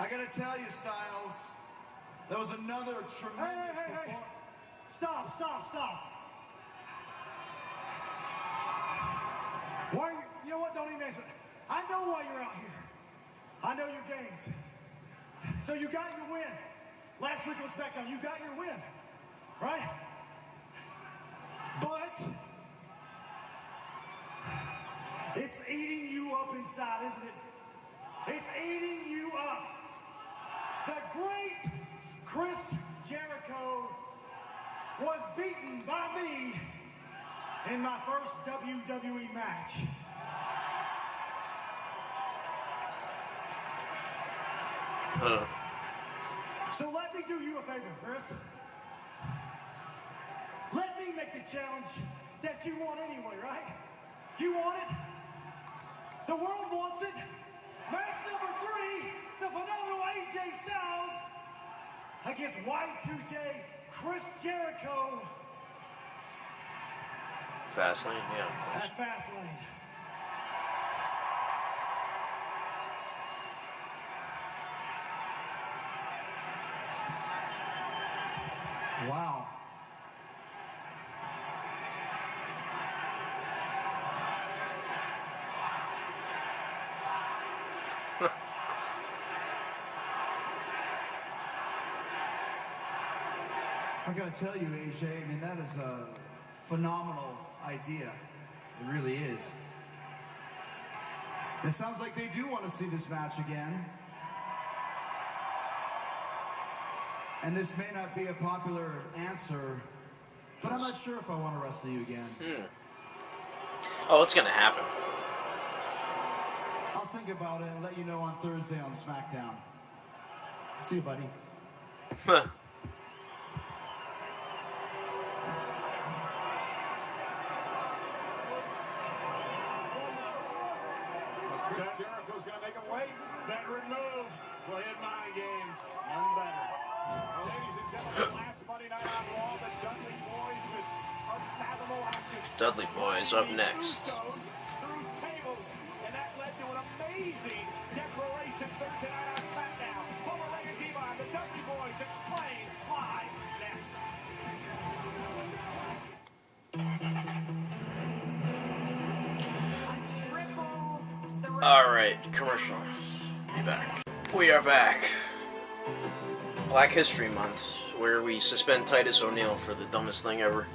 I gotta tell you, Styles, That was another tremendous performance. Stop. Why? You know what? Don't even answer. I know why you're out here. I know your games. So you got your win. Last week on SmackDown, you got your win. Right? But it's eating you up inside, isn't it? It's eating you up. The great Chris Jericho was beaten by me in my first WWE match. So let me do you a favor, Chris. Let me make the challenge that you want anyway, right? You want it? The world wants it. Match number 3, the phenomenal AJ Styles against Y2J Chris Jericho. Fastlane, yeah. At Fastlane. Wow. I gotta tell you, AJ, I mean, that is a phenomenal idea. It really is. It sounds like they do want to see this match again. And this may not be a popular answer, but I'm not sure if I want to wrestle you again. Oh, it's gonna happen. I'll think about it and let you know on Thursday on SmackDown. See you, buddy. Chris Jericho's going to make him wait. Veteran move. Playing mind games. None better. Well, ladies and gentlemen, last Monday night on Raw, the Dudley Boyz with unfathomable actions. Dudley Boyz up next. Through tables, and that led to an amazing declaration Thursday night on SmackDown. Bummer and Devon, the Dudley Boyz explain live next. Alright, commercial. Be back. We are back. Black History Month, where we suspend Titus O'Neil for the dumbest thing ever.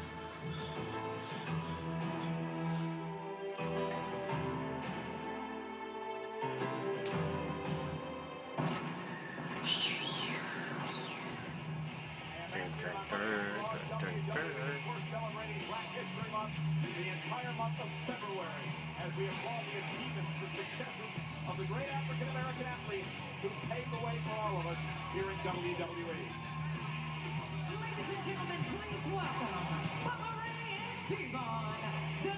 We're celebrating Black History Month the entire month of February as we applaud the achievements and successes of the great African American athletes who paved the way for all of us here in WWE. Ladies and gentlemen, please welcome Brie and Devon, the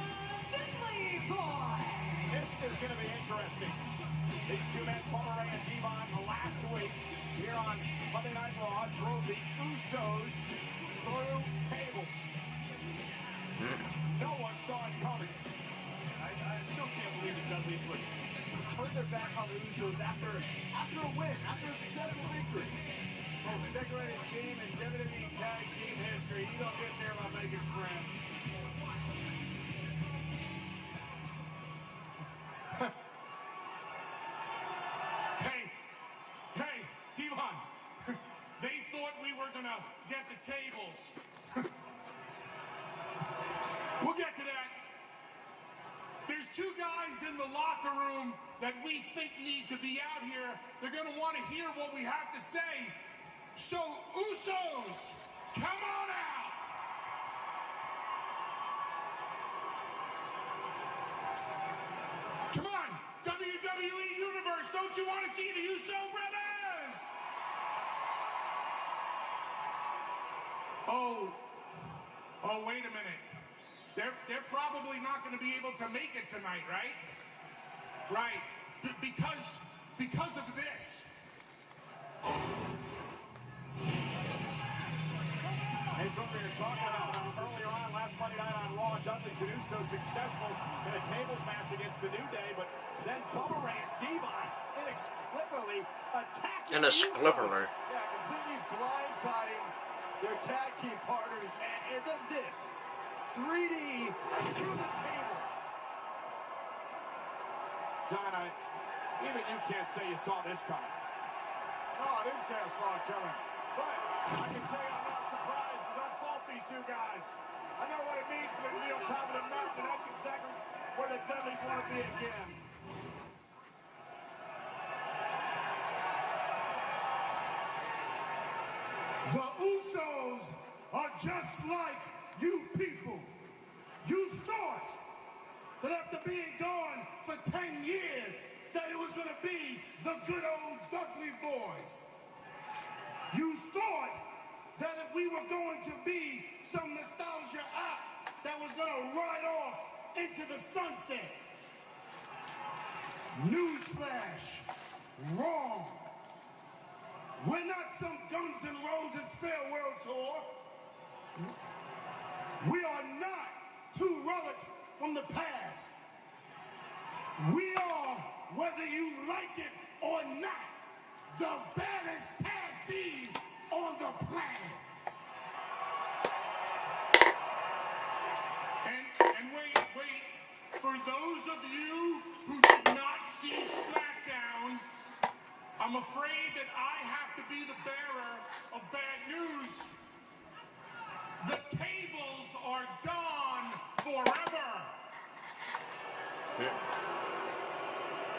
Dudley Boyz. This is going to be interesting. These two men, Ray and Devon, last week here on Monday Night Raw, drove the Usos through tables. No one saw it coming. I still can't believe the Dudleys would turn their back on the Usos after a win, after a successful victory. Most decorated team in WWE Tag Team history. You don't get there by making friends. Hey, Devon. They thought we were gonna get the tables. We'll get to that. There's two guys in the locker room that we think need to be out here. They're going to want to hear what we have to say. So, Usos, come on out. Come on, WWE Universe, don't you want to see the Uso brothers? Oh, wait a minute. They're probably not going to be able to make it tonight, right? Right. Because of this. It's what we were talking about earlier on last Monday night on Raw. Dudley's and Usos successful in a tables match against the New Day, but then Ray and Devon inexplicably attacked the Usos. Yeah, completely blind their tag team partners, and then this. 3D through the table. John, even you can't say you saw this coming. No, I didn't say I saw it coming. But I can tell you I'm not surprised because I fought these two guys. I know what it means for them to be on top of the mountain, and that's exactly where the Dudleys want to be again. The Usos are just like you people. You thought that after being gone for 10 years that it was going to be the good old Dudley Boyz. You thought that if we were going to be some nostalgia act that was going to ride off into the sunset. Newsflash, wrong. We're not some Guns N' Roses farewell tour. We are not two relics from the past. We are, whether you like it or not, the baddest tag team on the planet. And wait, for those of you who did not see SmackDown, I'm afraid that I have to be the bearer of bad news. The tables are gone forever.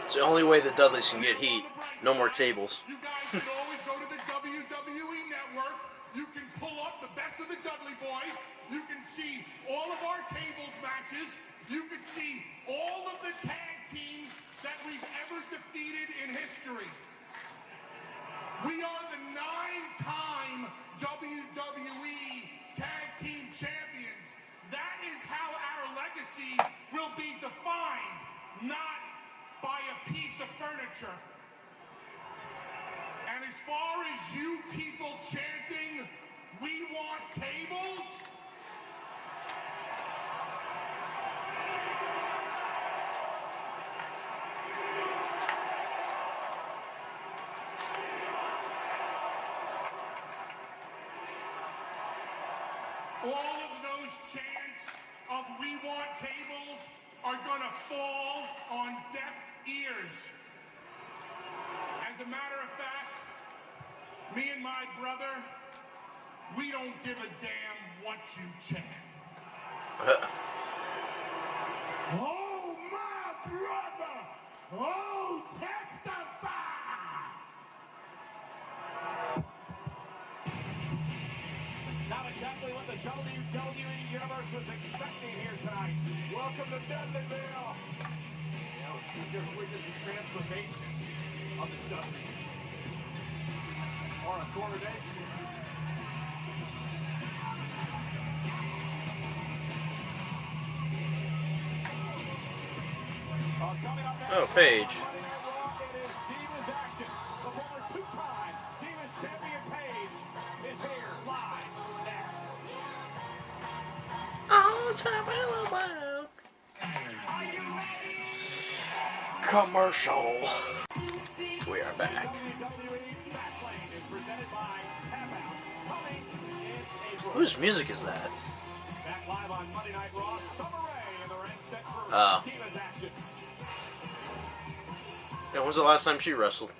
It's the only way the Dudleys can get heat. No more tables. You guys can always go to the WWE Network. You can pull up the best of the Dudley Boyz. You can see all of our tables matches. You can see all of the tag teams that we've ever defeated in history. We are the 9-time WWE Tag Team Champions. That is how our legacy will be defined, not by a piece of furniture. And as far as you people chanting, "We want tables," all of those chants of "We want tables" are gonna fall on deaf ears. As a matter of fact, me and my brother, we don't give a damn what you chant. Oh, my brother! Oh, testify! Not exactly what the WWE Universe was expecting here tonight. Welcome to Dudleyville. We just witnessed the transformation of the Dudleys. Or a coronation. Oh, Paige. It is Divas action. The former two-time Divas champion Paige is here live next. Oh, time out. Commercial. We are back. Whose music is that? Back live on Monday Night Raw, Summer Rae in the ring set for Divas action. Yeah, when was the last time she wrestled?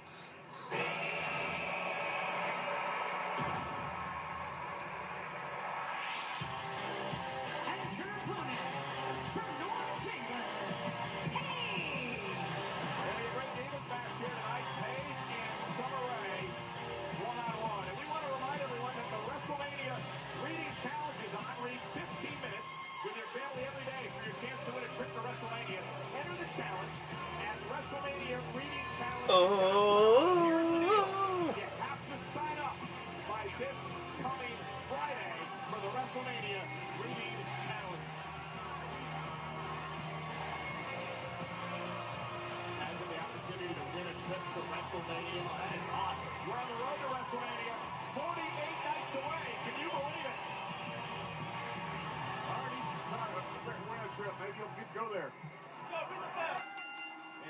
Maybe you'll get to go there. And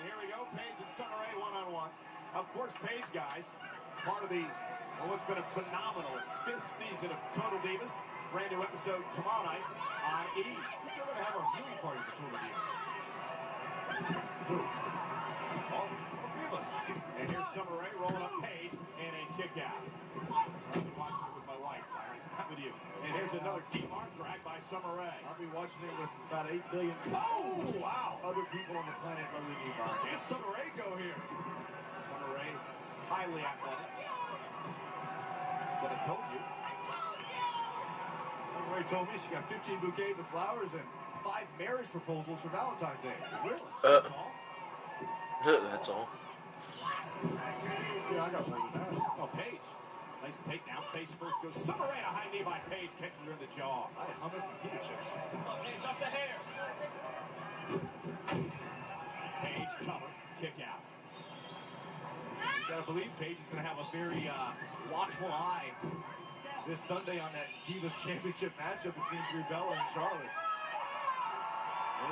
here we go, Paige and Summer Rae one-on-one. Of course, Paige, guys, part of the Well, it's been a phenomenal 5th season of Total Divas. Brand new episode tomorrow night on E! We're still going to have our viewing party for Total Divas. All 3 of us. And here's Summer Rae rolling up Paige in a kick out. I'll be watching it with my wife, Byron. Not with you. And here's another deep arm drag by Summer Rae. I'll be watching it with about 8 billion Oh, wow. other people on the planet other than you, Byron. It's Summer Rae go here. Summer Rae, highly athletic. That's what I told you. Summer Rae told me she got 15 bouquets of flowers and 5 marriage proposals for Valentine's Day. Really? That's all? That's all. Yeah, I got more than that. Oh, Paige. Nice takedown. Face first goes. Summer Rae, a high knee by Paige. Catches her in the jaw. I had hummus and pita chips. Paige up the hair. Paige cover. Kick out. You gotta believe Paige is gonna have a very watchful eye This Sunday on that Divas Championship matchup between Brie Bella and Charlotte.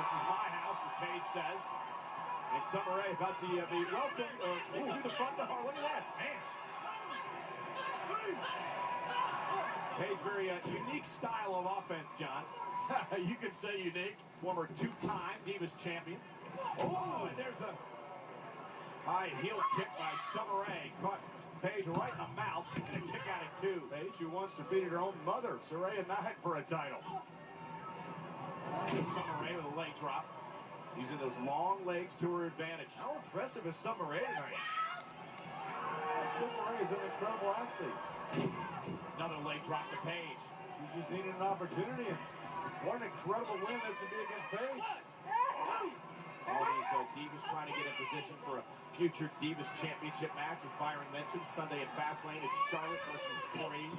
This is my house, as Paige says. And Summer Rae about to be welcomed through the front door. Look at this. Man. Paige, very unique style of offense, John. You could say unique. Former 2-time Divas champion. Oh, and there's a high heel kick by Summer Rae. Caught Paige right in the mouth. And a kick out at 2. Paige, who once defeated her own mother, Saraya Knight, for a title. Summer Rae with a leg drop. Using those long legs to her advantage. How impressive is Summer Rae tonight? Summer Rae is an incredible athlete. Another leg drop to Paige. She's just needed an opportunity. And what an incredible win this would be against Paige. All these Divas trying to get in position for a future Divas Championship match, as Byron mentioned. Sunday at Fastlane, it's Charlotte versus Brie.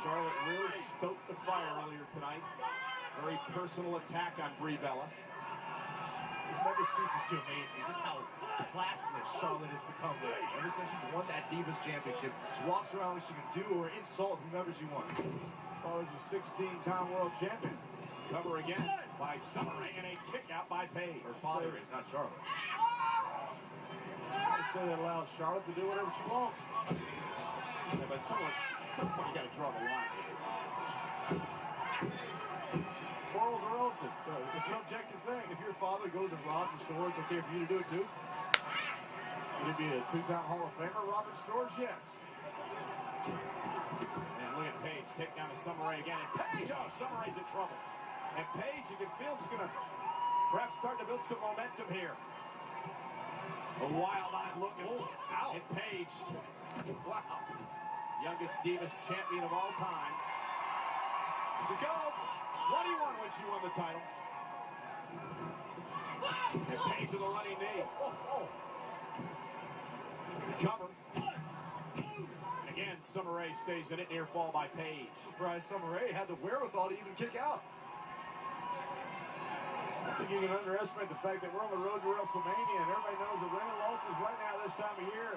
Charlotte really stoked the fire earlier tonight. Very personal attack on Brie Bella. This never ceases to amaze me just how classless Charlotte has become lately. Ever since she's won that Divas Championship, she walks around like she can do or insult whomever she wants. Father's a 16-time world champion. Cover again by Summer Rae and a kick out by Paige. Her father is, not Charlotte. I'd say that allows Charlotte to do whatever she wants. Yeah, but at some point you got to draw the line. Morals are relative. It's a subjective thing. If your father goes and robs a store, it's okay for you to do it too. Would it be a 2-time Hall of Famer robbing stores? Yes. And look at Paige. Take down to Summer Rae again. And Paige, oh, Summer Rae's in trouble. And Paige, you can feel, is going to perhaps start to build some momentum here. A wild-eyed look at and Paige. Wow. Youngest Divas champion of all time. She goes. What he won when she won the title. And Paige with a running knee. Cover. Again, Summer Rae stays in it. Near fall by Paige. Surprised Summer Rae had the wherewithal to even kick out. I think you can underestimate the fact that we're on the road to WrestleMania, and everybody knows that winning losses right now this time of year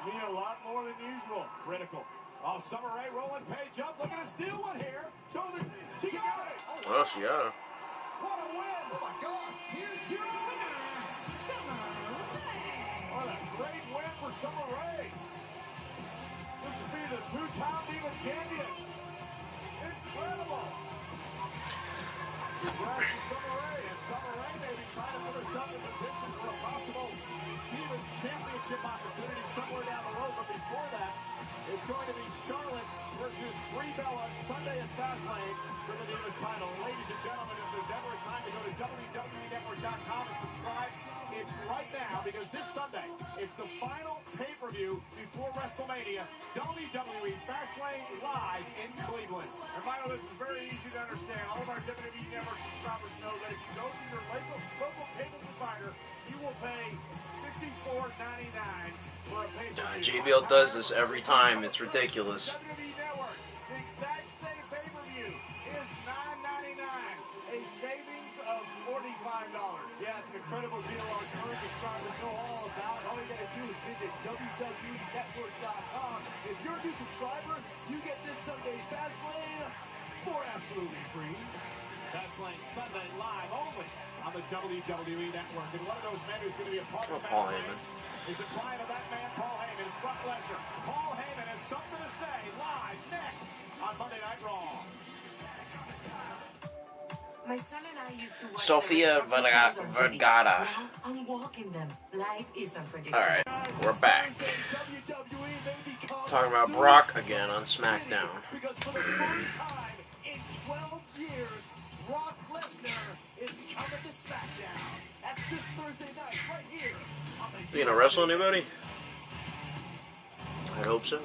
mean a lot more than usual. Critical. Oh, Summer Rae rolling Paige up, looking to steal one here. Shoulder, she got it. Well, she got her. What a win! Oh my gosh! Here's your winner, Summer Rae. What a great win for Summer Rae. This would be the 2-time Diva champion. Incredible. Congrats to Summer Rae, and Summer Rae may be trying to put herself in position for a possible Divas championship opportunity somewhere down the road. But before that, it's going to be Charlotte versus Brie Bella Sunday at Fastlane for the Divas title. Ladies and gentlemen, if there's ever a time to go to WWENetwork.com and subscribe, it's right now, because this Sunday, it's the final pay-per-view before WrestleMania, WWE Fastlane Live in Cleveland. And Michael, this is very easy to understand. All of our WWE Network subscribers know that if you go to your local cable provider, you will pay $54.99 for a pay-per-view. JBL does this every time. It's ridiculous. WWE Network, the exact same pay-per-view is $9.99, a savings of $45. Yeah, it's an incredible deal. Our current subscribers know all about. All you gotta do is visit WWENetwork.com. If you're a new subscriber, you get this Sunday's Fastlane for absolutely free. Fastlane Sunday live only on the WWE Network. And one of those men who's going to be a part of Paul Fastlane Heyman is a client of that man, Paul Heyman. It's Brock Lesnar. Paul Heyman has something to say live next on Monday Night Raw. My son and I used to watch Sofia Vergara. I'm walking them. Life is unpredictable. Alright, we're back. Talking about Brock again on SmackDown. Because for the first time in 12 years, Brock Lesnar is coming to SmackDown. That's this Thursday night, right here. You gonna wrestle anybody? I hope so.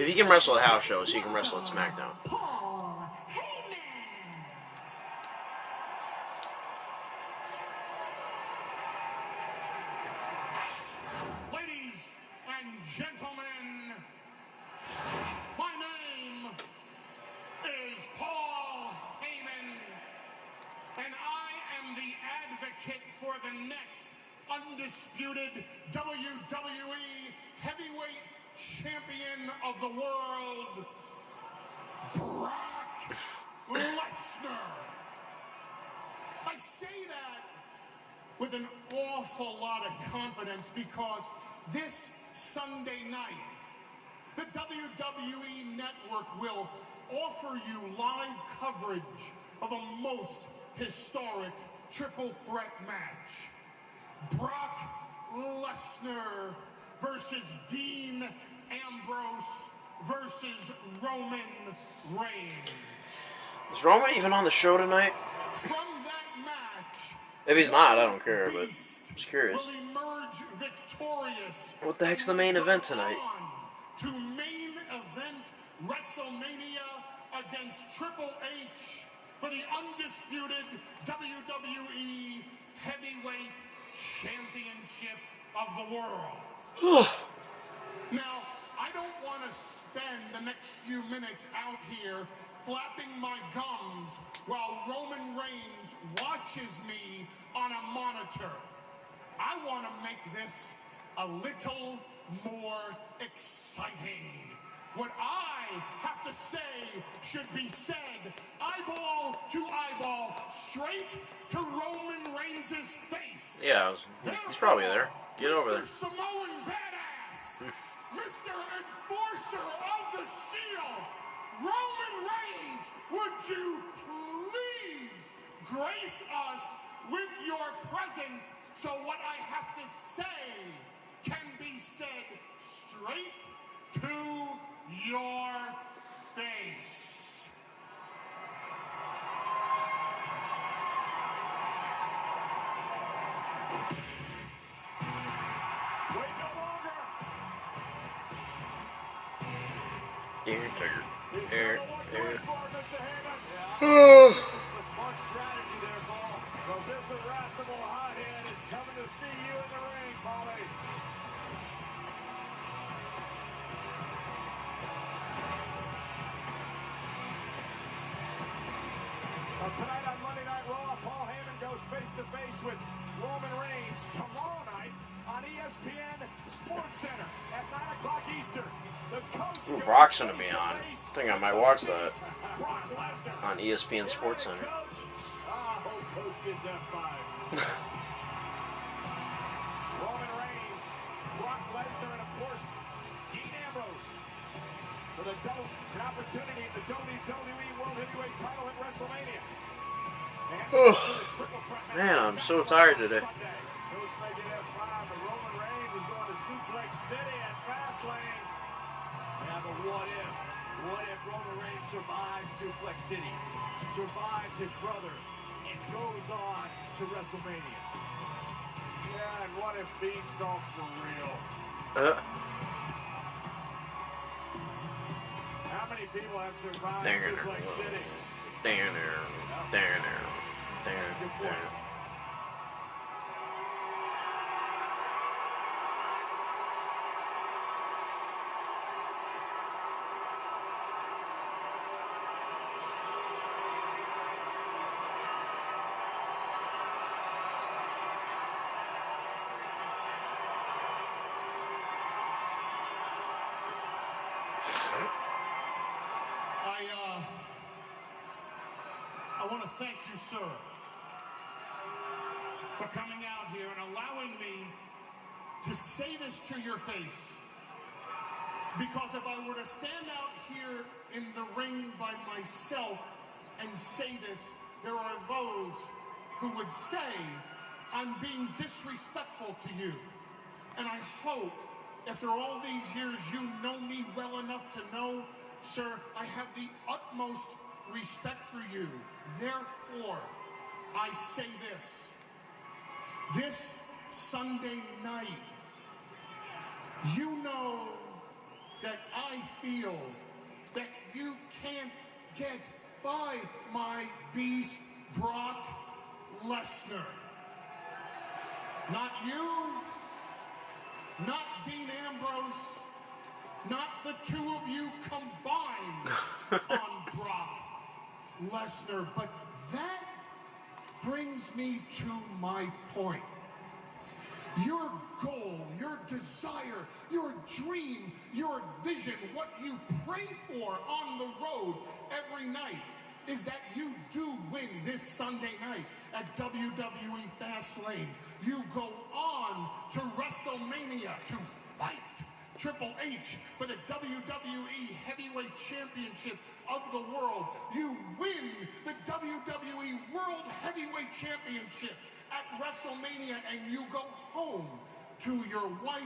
If he can wrestle at house shows, he can wrestle at SmackDown. Ladies and gentlemen, my name is Paul Heyman, and I am the advocate for the next undisputed WWE Heavyweight Champion of the world, Brock Lesnar. I say that with an awful lot of confidence because this Sunday night, the WWE Network will offer you live coverage of a most historic triple threat match. Brock Lesnar versus Dean Ambrose versus Roman Reigns. Is Roman even on the show tonight? From that match, If he's not, I don't care, but I'm just curious. will emerge victorious. What the heck's the main event tonight? To main event WrestleMania against Triple H for the undisputed WWE Heavyweight Championship of the world. Now, I don't want to spend the next few minutes out here flapping my gums while Roman Reigns watches me on a monitor. I want to make this a little more exciting. What I have to say should be said eyeball to eyeball, straight to Roman Reigns' face. Yeah, he's probably there. Get over there. Mr. Samoan Badass, Mr. Enforcer of the Shield, Roman Reigns, would you please grace us with your presence so what I have to say can be said straight to your face. Wait no longer. The smart strategy there, Paul. Well, this irascible hothead is coming to see you in the ring, Paulie. Well, tonight on Monday Night Raw, Paul Heyman goes face-to-face with Roman Reigns. Tomorrow night on ESPN SportsCenter at 9 o'clock Eastern. The coach Ooh, Brock's gonna be on. I think I might watch that on ESPN SportsCenter. Hope Coach gets F5. Roman Reigns, Brock Lesnar, and of course, Dean Ambrose for an opportunity at the WWE World Heavyweight title at WrestleMania. Man, I'm so tired today. Coach may get F5, but Roman Reigns is going to Suplex City at Fastlane. Yeah, but what if? What if Roman Reigns survives Suplex City, survives his brother, and goes on to WrestleMania? Yeah, and what if Beanstalk's for real? How many people have survived Suplex City? I want to thank you, sir, for coming out here and allowing me to say this to your face. Because if I were to stand out here in the ring by myself and say this, there are those who would say I'm being disrespectful to you. And I hope, after all these years, you know me well enough to know, sir, I have the utmost respect for you. Therefore, I say this. This Sunday night, you know that I feel that you can't get by my beast, Brock Lesnar. Not you, not Dean Ambrose, not the two of you combined on Brock Lesnar. But that brings me to my point. Your goal, your desire, your dream, your vision, what you pray for on the road every night is that you do win this Sunday night at WWE Fastlane. You go on to WrestleMania to fight Triple H for the WWE Heavyweight Championship of the world. You win the WWE World Heavyweight Championship at WrestleMania, and you go home to your wife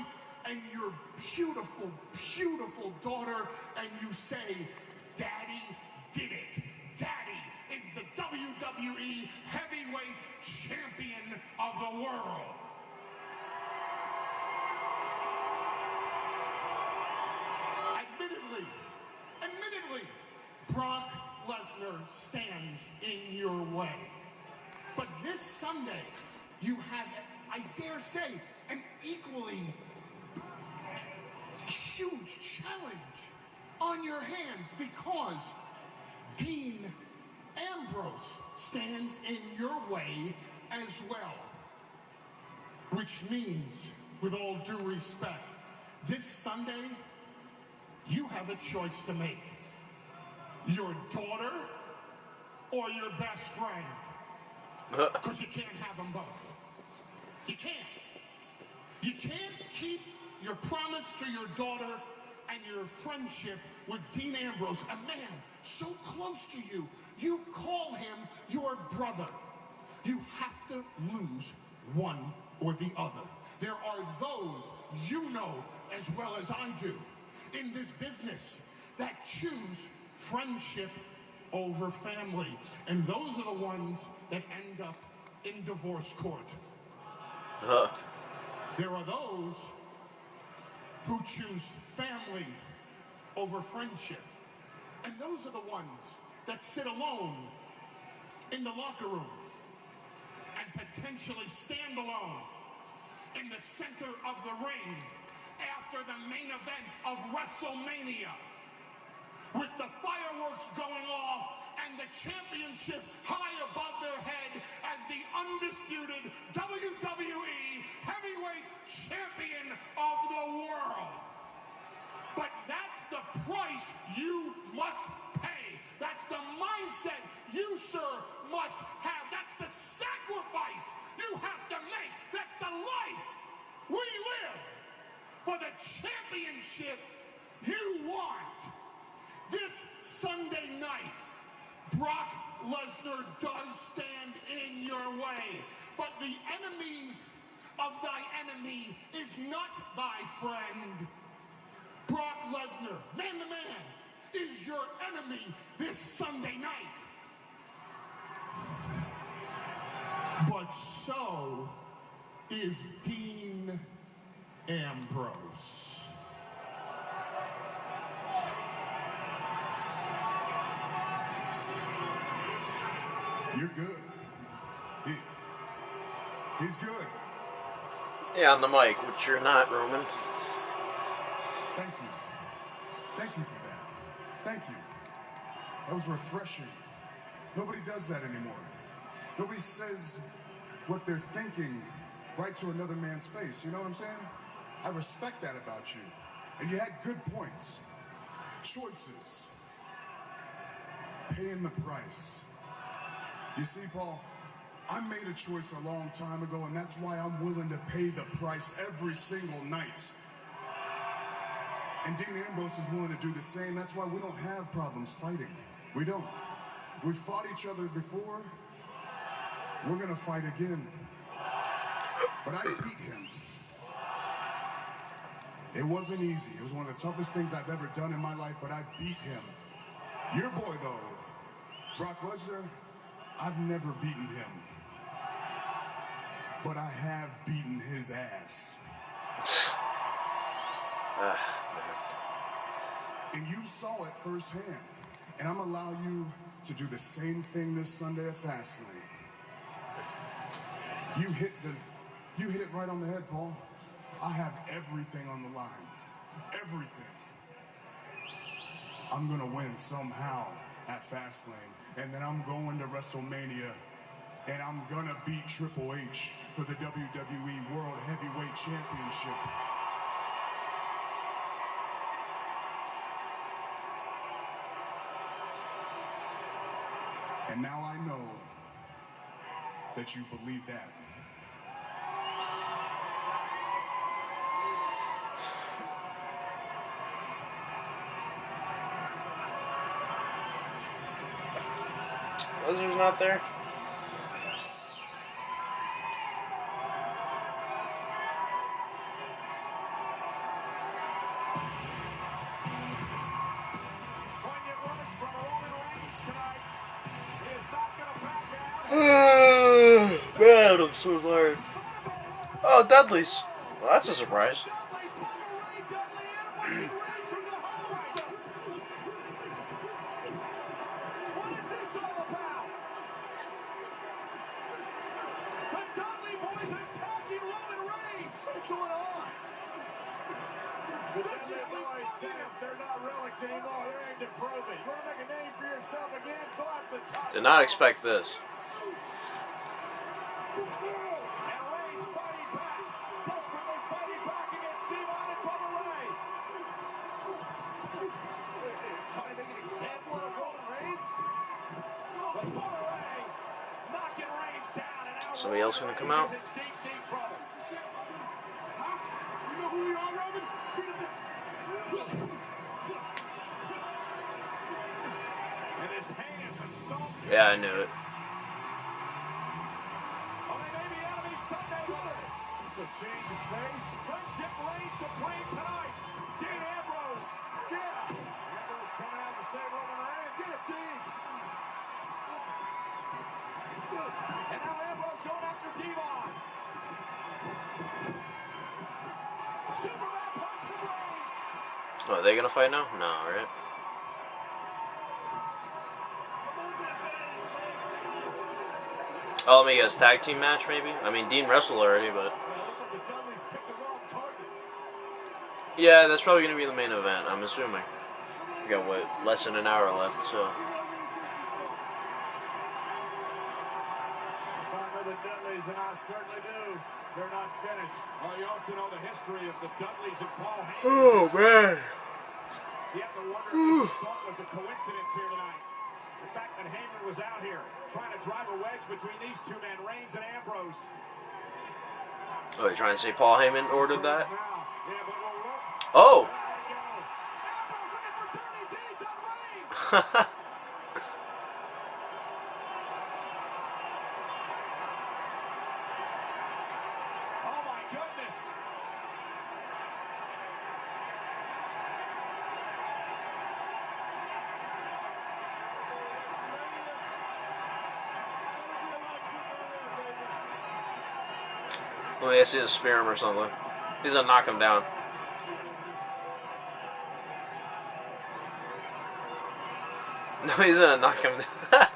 and your beautiful, beautiful daughter, and you say, Daddy did it. Daddy is the WWE Heavyweight Champion of the world. Admittedly, Brock Lesnar stands in your way. But this Sunday, you have, I dare say, an equally huge challenge on your hands, because Dean Ambrose stands in your way as well. Which means, with all due respect, this Sunday, you have a choice to make. Your daughter or your best friend. Because you can't have them both. You can't. You can't keep your promise to your daughter and your friendship with Dean Ambrose, a man so close to you, you call him your brother. You have to lose one or the other. There are those, you know as well as I do, in this business that choose friendship over family. And those are the ones that end up in divorce court. There are those who choose family over friendship. And those are the ones that sit alone in the locker room and potentially stand alone in the center of the ring after the main event of WrestleMania, with the fireworks going off and the championship high above their head as the undisputed WWE Heavyweight Champion of the world. But that's the price you must pay. That's the mindset you, sir, must have. That's the sacrifice you have to make. That's the life we live for the championship you want. This Sunday night, Brock Lesnar does stand in your way. But the enemy of thy enemy is not thy friend. Brock Lesnar, man to man, is your enemy this Sunday night. But so is Dean Ambrose. You're good. He's good. Yeah, on the mic, which you're not, Roman. Thank you. Thank you for that. Thank you. That was refreshing. Nobody does that anymore. Nobody says what they're thinking right to another man's face. You know what I'm saying? I respect that about you. And you had good points. Choices. Paying the price. You see, Paul, I made a choice a long time ago, and that's why I'm willing to pay the price every single night. And Dean Ambrose is willing to do the same. That's why we don't have problems fighting. We don't. We've fought each other before. We're gonna fight again. But I beat him. It wasn't easy. It was one of the toughest things I've ever done in my life, but I beat him. Your boy, though, Brock Lesnar, I've never beaten him. But I have beaten his ass. And you saw it firsthand. And I'm gonna allow you to do the same thing this Sunday at Fastlane. You hit it right on the head, Paul. I have everything on the line. Everything. I'm gonna win somehow at Fastlane. And then I'm going to WrestleMania and I'm gonna beat Triple H for the WWE World Heavyweight Championship. And now I know that you believe that. Lesnar's not there. Man, I'm so tired. Oh, Dudley's. Well, that's a surprise. What is this all about? The Dudley Boyz attacking Roman Reigns. What's going on? The Dudley Boyz said they're not relics anymore. They're aimed to prove it. You want to make a name for yourself again? Go off the top. Did not expect this. And Reigns fighting back. Desperately fighting back against Devon and Bubba Ray. Trying to make an example of Roman Reigns. But Bubba Ray knocking Reigns down. And now Somebody else gonna come out? Reigns is in deep, deep trouble. You know who we are, Roman? And this heinous assault. Yeah, I knew it. It's a change of pace. Friendship reigns supreme tonight. Dean Ambrose. Yeah. Ambrose coming out to save Roman Reigns. Get it, Dean. And now Ambrose going after Devon. Superman punch from Reigns. Oh, are they gonna fight now? No, right? Oh, let me guess, tag team match maybe? I mean, Dean wrestled already, but... Yeah, that's probably going to be the main event, I'm assuming. We got, what, less than an hour left, so... The Dudleys, and I certainly do. They're not finished. Well, you also know the history of the Dudleys and Paul Heyman. Oh, man. You have to wonder if this assault was a coincidence here tonight. The fact that Heyman was out here trying to drive a wedge between these two men, Reigns and Ambrose. Oh, you're trying to say Paul Heyman ordered that? Yeah, but look. Oh! Ambrose looking for dirty deeds on Reigns. Oh my goodness. Let me see him spear him or something. He's gonna knock him down. No, he's gonna knock him down.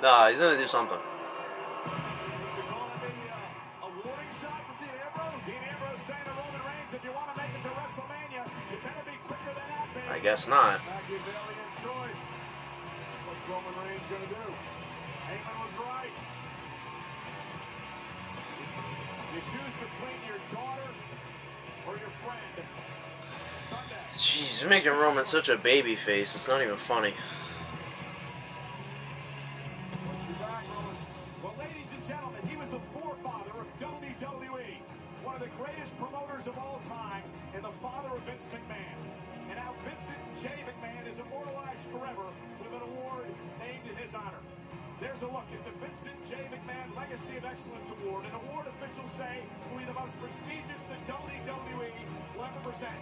Nah, he's gonna do something. A warning shot from Dean Ambrose. Dean Ambrose saying to Roman Reigns, if you want to make it to WrestleMania, you better be quicker than that, baby. I guess not. Machiavellian choice. What's Roman Reigns going to do? Heyman was right. You choose between your daughter or your friend. Sunday. Jeez, you're making Roman such a baby face. It's not even funny. Well, ladies and gentlemen, he was the forefather of WWE, one of the greatest promoters of all time, and the father of Vince McMahon. forever with an award named in his honor. There's a look at the Vincent J. McMahon Legacy of Excellence Award, an award officials say will be the most prestigious the WWE will ever present.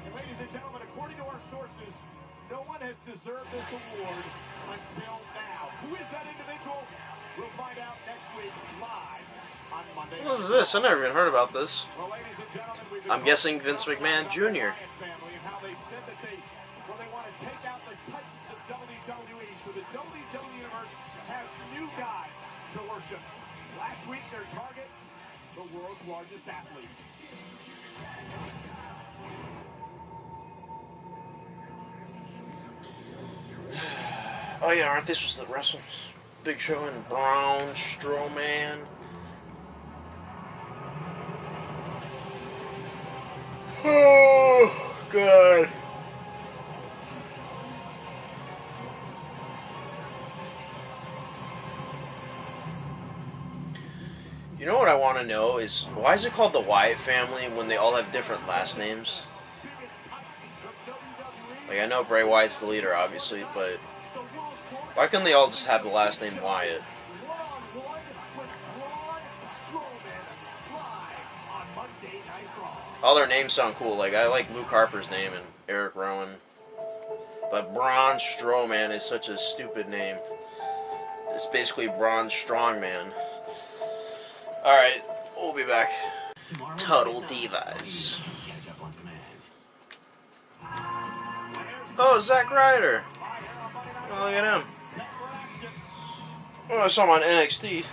And ladies and gentlemen, according to our sources, no one has deserved this award until now. Who is that individual? We'll find out next week live on Monday. What is this? I never even heard about this. Well, ladies and gentlemen, I'm guessing Vince McMahon Jr. Family and how they said that they want to take out the titans of WWE, so the WWE Universe has new gods to worship. Last week, their target, the world's largest athlete. Oh yeah, aren't they supposed to wrestle? Big Show and Braun Strowman. Oh God. You know what I want to know is, why is it called the Wyatt family when they all have different last names? Like, I know Bray Wyatt's the leader, obviously, but why can't they all just have the last name Wyatt? All their names sound cool. Like, I like Luke Harper's name and Eric Rowan. But Braun Strowman is such a stupid name. It's basically Braun Strongman. Alright, we'll be back. Total Divas. Oh, Zack Ryder. Oh, look at him. Oh, I saw him on NXT.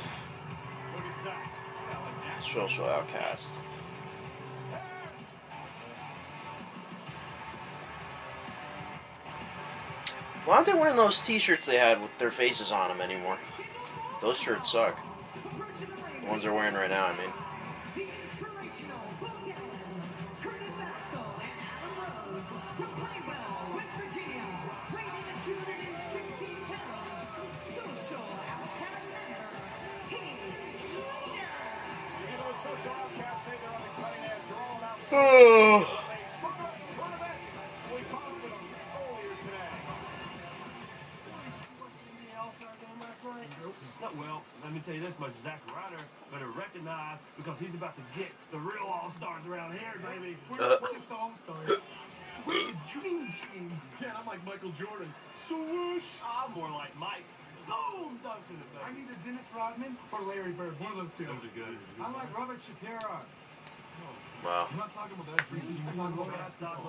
Social Outcast. Why aren't they wearing those t-shirts they had with their faces on them anymore? Those shirts suck. The ones they're wearing right now, I mean. Oh. Well, let me tell you this much. Zack Ryder better recognize, because he's about to get the real all-stars around here, baby. We're just all-stars. We're the dream team. Yeah, I'm like Michael Jordan. Swoosh. I'm more like Mike. Boom! Dunk in the back. I need a Dennis Rodman or Larry Bird. One of those two. Those are good. I like Robert Shapiro. Wow. I'm not talking about that dream team. I'm talking about that stock.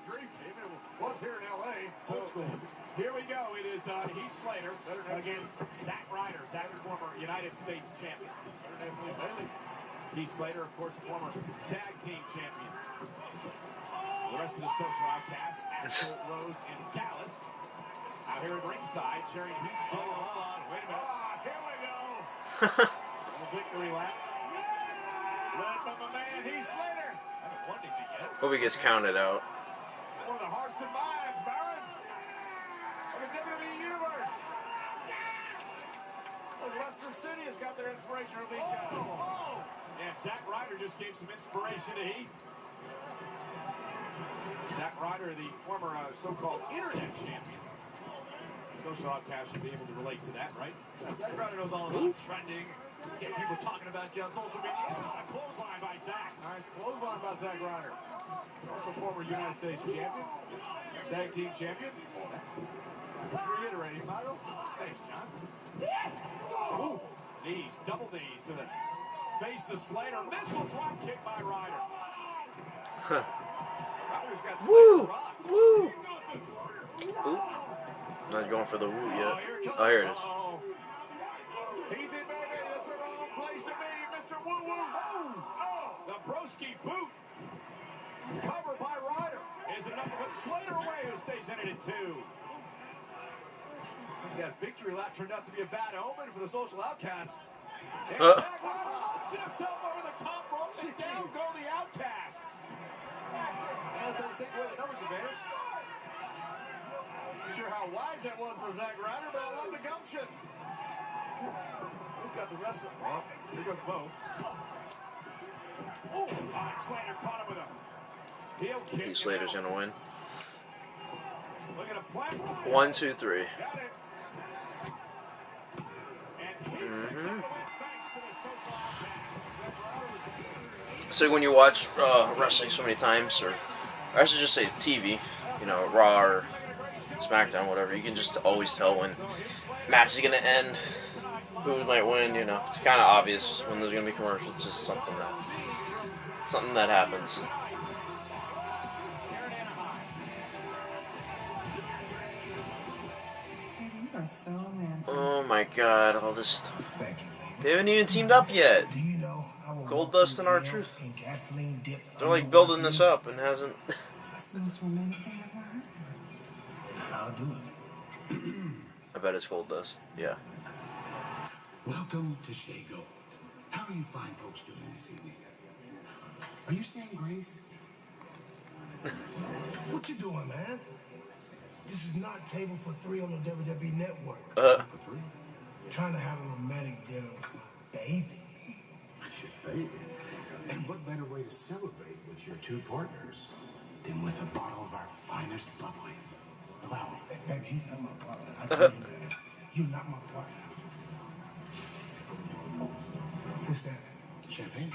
Dream team. It was here in LA. So here we go. It is Heath Slater against Zack Ryder. Zack, former United States champion. Heath Slater, of course, former tag team champion. The rest of the Social Outcasts, Axel, Rose, and Dallas, out here at ringside, cheering Heath Slater. Hold on, wait a minute. Here we go. A victory lap. Led by my man Heath Slater. I haven't won anything yet. Hope he gets counted out. One of the hearts and minds, Baron, of the WWE Universe. Look, Leicester City has got their inspiration from these guys. And Zack Ryder just gave some inspiration to Heath. Zack Ryder, the former so-called internet champion. Social Outcast should be able to relate to that, right? Zack Ryder knows all about trending, getting people talking about you on social media. A clothesline by Zack. Nice clothesline by Zack Ryder. Also former United States champion, tag team champion. Just reiterating, Mario. Thanks, John. Ooh, knees, double knees to the face of Slater. Missile drop kick by Ryder. Ryder's got Slater rocked. Woo! Ooh. Not going for the woo yet. Oh, here it is. Heath, baby, that's the wrong place to be, Mr. Woo Woo. Oh, the broski boot. Cover by Ryder. Is it enough to put Slater away, who stays in it at 2? That victory lap turned out to be a bad omen for the Social Outcasts. And Zack Ryder launches himself over the top rope, and down go the Outcasts. That's how we take away the numbers advantage. Not sure how wise that was for Zack Ryder, but I love the gumption. We've got the rest of them. Well, here goes Bo. Oh, Slater caught him with a heel Heath Slater's gonna win. Looking to plant right. 1, 2, 3. Got it. And he picks up the win thanks to the social outcast. So when you watch wrestling so many times, or I should just say TV, you know, Raw or SmackDown, whatever, you can just always tell when match is gonna end, who might win. You know, it's kind of obvious when there's gonna be commercials. It's just something that happens. So romantic. Oh my God, all this stuff. They haven't even teamed up yet. Goldust and R-Truth. They're like building this up and hasn't. That's the most romantic thing I've ever heard. I'll do it. I bet it's Goldust. Yeah. Welcome to Shea Gold. How are you fine folks doing this evening? Are you saying grace? What you doing, man? This is not Table for Three on the WWE Network. For three? Trying to have a romantic dinner with my baby. With your baby? And what better way to celebrate with your two partners than with a bottle of our finest bubbly? Allow me. Hey, baby, he's not my partner. I tell you that. You're not my partner. What's that? Champagne.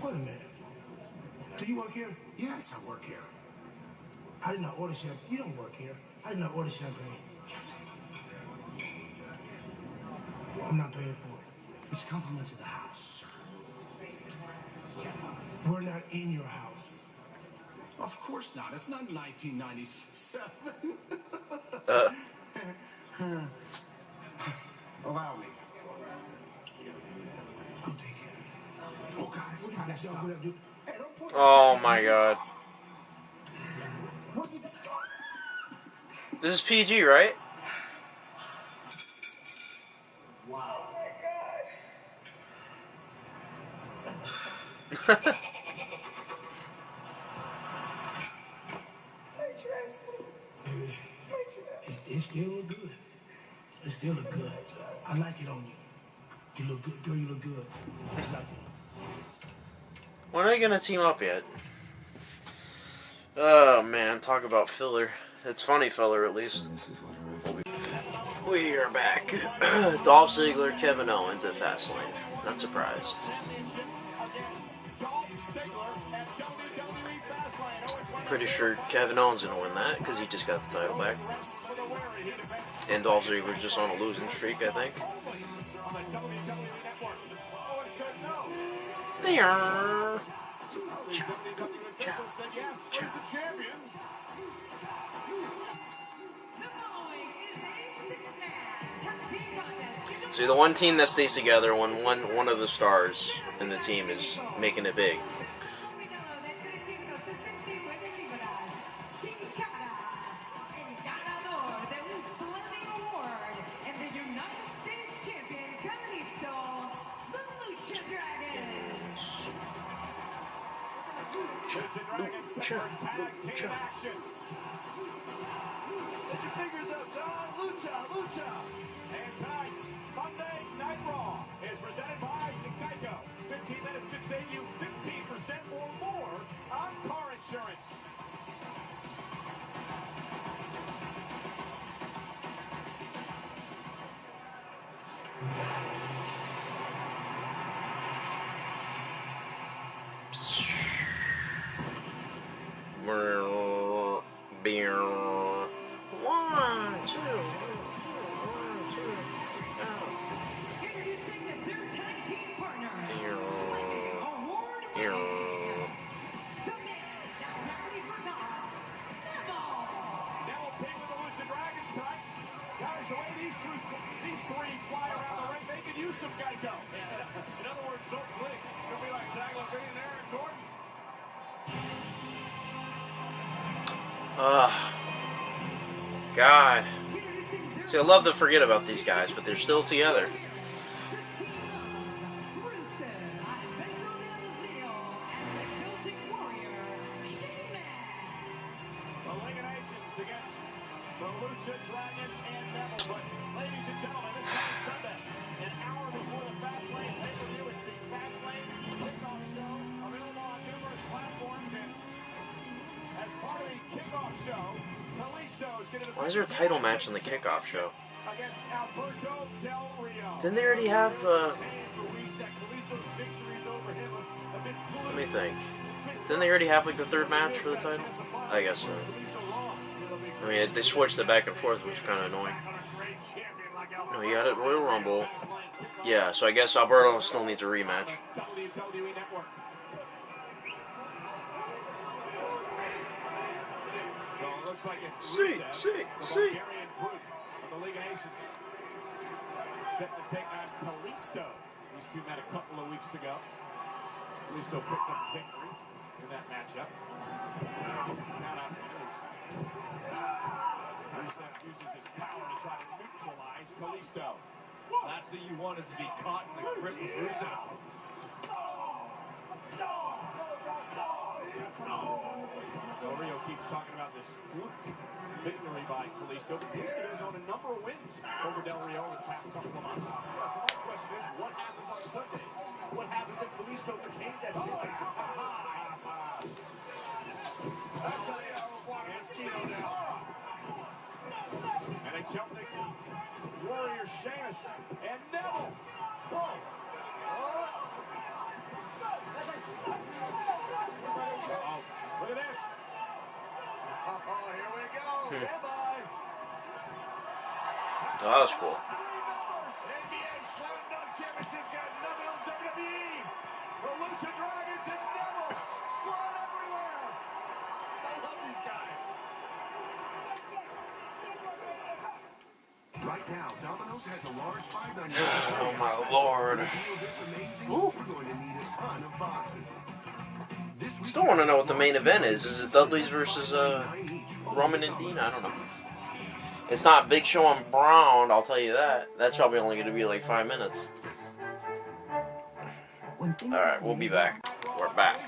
Wait a minute. Do you work here? Yes, I work here. I did not order champagne. You don't work here. I did not order champagne. Yes. I'm not paying for it. It's compliments of the house, sir. We're not in your house. Of course not. It's not 1997. Allow me. I'll take care of it. Oh, guys, gotta stop. Hey, don't put Oh my God. What you This is PG, right? Wow. It still look good. It still look good. I like it on you. You look good. Girl, you look good. I like it. When are they gonna team up yet? Oh man, talk about filler. It's funny filler at least. We are back. Dolph Ziggler, Kevin Owens at Fastlane. Not surprised. Pretty sure Kevin Owens gonna win that because he just got the title back. And Dolph Ziggler's just on a losing streak, I think. There. See, the one team that stays together when one of the stars in the team is making it big. Lucha. Put your fingers up, Don. Lucha. And tonight's Monday Night Raw is presented by Geico. 15 minutes could save you 15% or more on car insurance. Beer. 1, 2. 1, 2. Introducing their tag team partner, Beer. award-winning, the man that nobody forgot, Neville. Neville team with the Lucha Dragons tonight. Guys, the way these three fly around the ring, they could use some Geico. In other words, don't blink. It's going to be like Zagler being there and Gordon. God. See, I love to forget about these guys, but they're still together. Eliminations against the Lucha Dragons and Neville. But, ladies and gentlemen, this coming Sunday, an hour before the Fastlane pay-per-view, it's the Fastlane kickoff show available on numerous platforms. And Why is there a title match on the kickoff show? Against Alberto Del Rio. Didn't they already have, let me think. Didn't they already have, like, the third match for the title? I guess so. I mean, they switched it back and forth, which is kind of annoying. No, he had it Royal Rumble. Yeah, so I guess Alberto still needs a rematch. WWE Network. So it looks like it's Rusev, the Bulgarian brute of the League of Nations, set to take on Kalisto. These two met a couple of weeks ago. Kalisto picked up victory in that matchup. Count out as Rusev uses his power to try to neutralize Kalisto. Last thing you want is to be caught in the grip of Rusev. Del Rio keeps talking about this fluke victory by Kalisto. Kalisto has owned a number of wins over Del Rio over the past couple of months. Yeah, so my question is, what happens on Sunday? What happens if Kalisto retains that championship? That's how you now. And a Celtic Warrior Sheamus and Neville. Whoa. Look at this. Oh, here we go. Bye-bye. Oh, that was cool. NBA Slam Dunk Championships got nothing on WWE. The Lucha Dragons and Neville flying everywhere. I love these guys. Right now, Domino's has a large $5.99. Oh my lord. We're going to need a ton of boxes. Still want to know what the main event is. Is it Dudley's versus Roman and Dean? I don't know. It's not Big Show and Braun, I'll tell you that. That's probably only going to be like 5 minutes. Alright, we'll be back. We're back.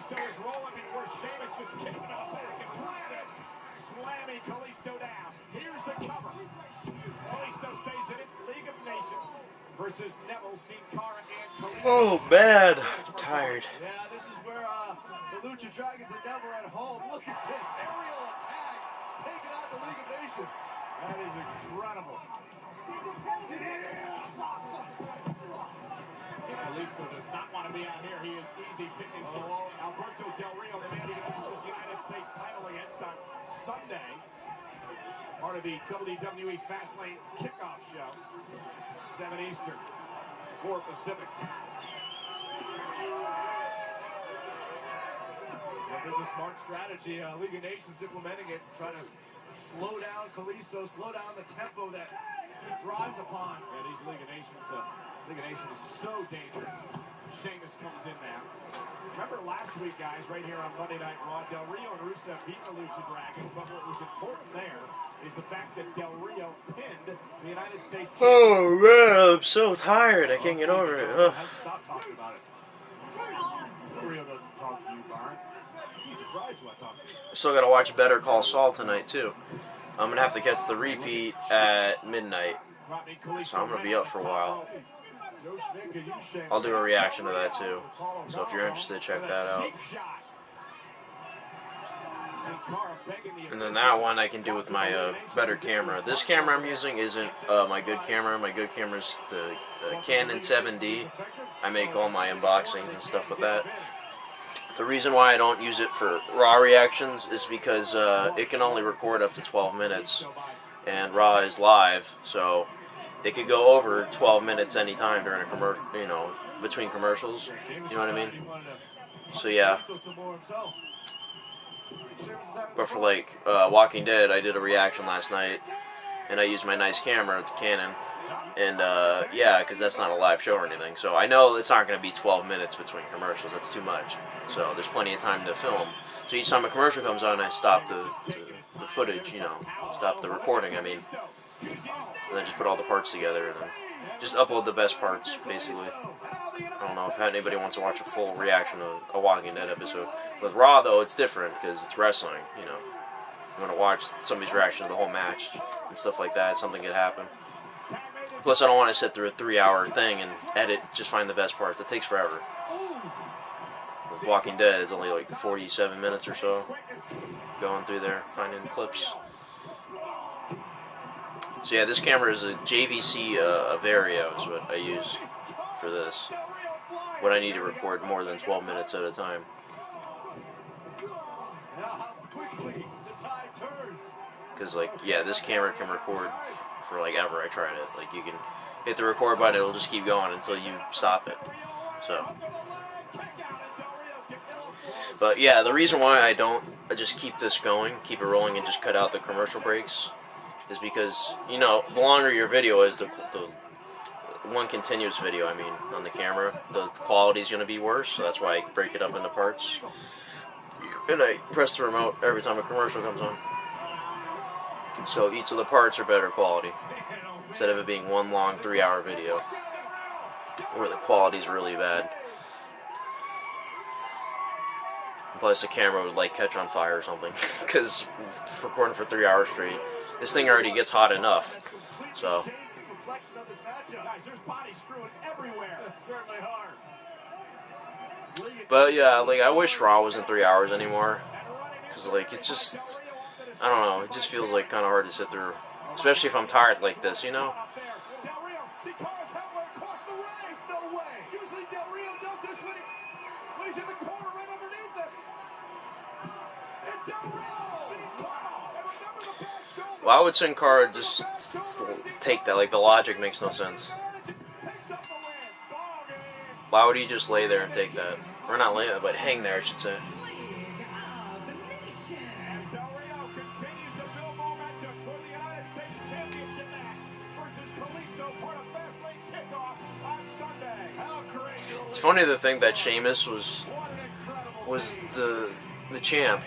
Slamming Kalisto down. Here's the cover. Kalisto stays in it. League of Nations versus Neville, Sin Cara, and Kalisto. Oh, bad. I'm tired. Yeah, this is where the Lucha Dragons are never at home. Look at this aerial attack, taking out the League of Nations. That is incredible. And Kalisto does not want to be out here. He is easy pickings to Alberto Del Rio, the man he defends his United States title against on Sunday. Part of the WWE Fastlane kickoff show. 7 Eastern, 4 Pacific. There's a smart strategy. League of Nations implementing it, trying to slow down Kalisto, slow down the tempo that he thrives upon. Yeah, these League of Nations is so dangerous. Sheamus comes in now. Remember last week, guys, right here on Monday Night Raw, Del Rio and Rusev beat the Lucha Dragons, but what was important there is the fact that Del Rio pinned the United States champion. Oh man, I'm so tired. I can't get over it. Ugh. Stop talking about it. Del Rio doesn't talk to you, Barnes. He's surprised who I talk to. Still gotta watch Better Call Saul tonight too. I'm gonna have to catch the repeat at midnight, so I'm gonna be up for a while. I'll do a reaction to that too, so if you're interested, check that out. And then that one I can do with my better camera. This camera I'm using isn't my good camera. My good camera is the Canon 7D. I make all my unboxings and stuff with that. The reason why I don't use it for Raw reactions is because it can only record up to 12 minutes, and Raw is live, so it could go over 12 minutes anytime during a commercial, you know, between commercials. You know what I mean? So yeah. But for like Walking Dead, I did a reaction last night, and I used my nice camera, the Canon, and yeah, because that's not a live show or anything. So I know it's not going to be 12 minutes between commercials. That's too much. So there's plenty of time to film. So each time a commercial comes on, I stop the footage, you know, stop the recording, I mean, and then just put all the parts together and then just upload the best parts, basically. I don't know if anybody wants to watch a full reaction to a Walking Dead episode. With Raw, though, it's different because it's wrestling, you know. You want to watch somebody's reaction to the whole match and stuff like that. Something could happen. Plus, I don't want to sit through a 3-hour thing and edit, just find the best parts. It takes forever. Walking Dead, it's only like 47 minutes or so. Going through there, finding clips. So yeah, this camera is a JVC Vario is what I use for this. When I need to record more than 12 minutes at a time. Because like, yeah, this camera can record for like ever. I tried it. Like you can hit the record button, it'll just keep going until you stop it. So. But yeah, the reason why I just keep this going, keep it rolling, and just cut out the commercial breaks is because, you know, the longer your video is, the one continuous video, I mean, on the camera, the quality is going to be worse, so that's why I break it up into parts. And I press the remote every time a commercial comes on. So each of the parts are better quality, instead of it being one long 3-hour video, where the quality is really bad. Plus the camera would like catch on fire or something, because recording for 3 hours straight, this thing already gets hot enough. So. But yeah, like I wish Raw wasn't 3 hours anymore, because like it just, I don't know, it just feels like kind of hard to sit through, especially if I'm tired like this, you know. Why would Sin Cara just take that? Like, the logic makes no sense. Why would he just lay there and take that? Or not lay there, but hang there, I should say. It's funny to think that Sheamus was the champ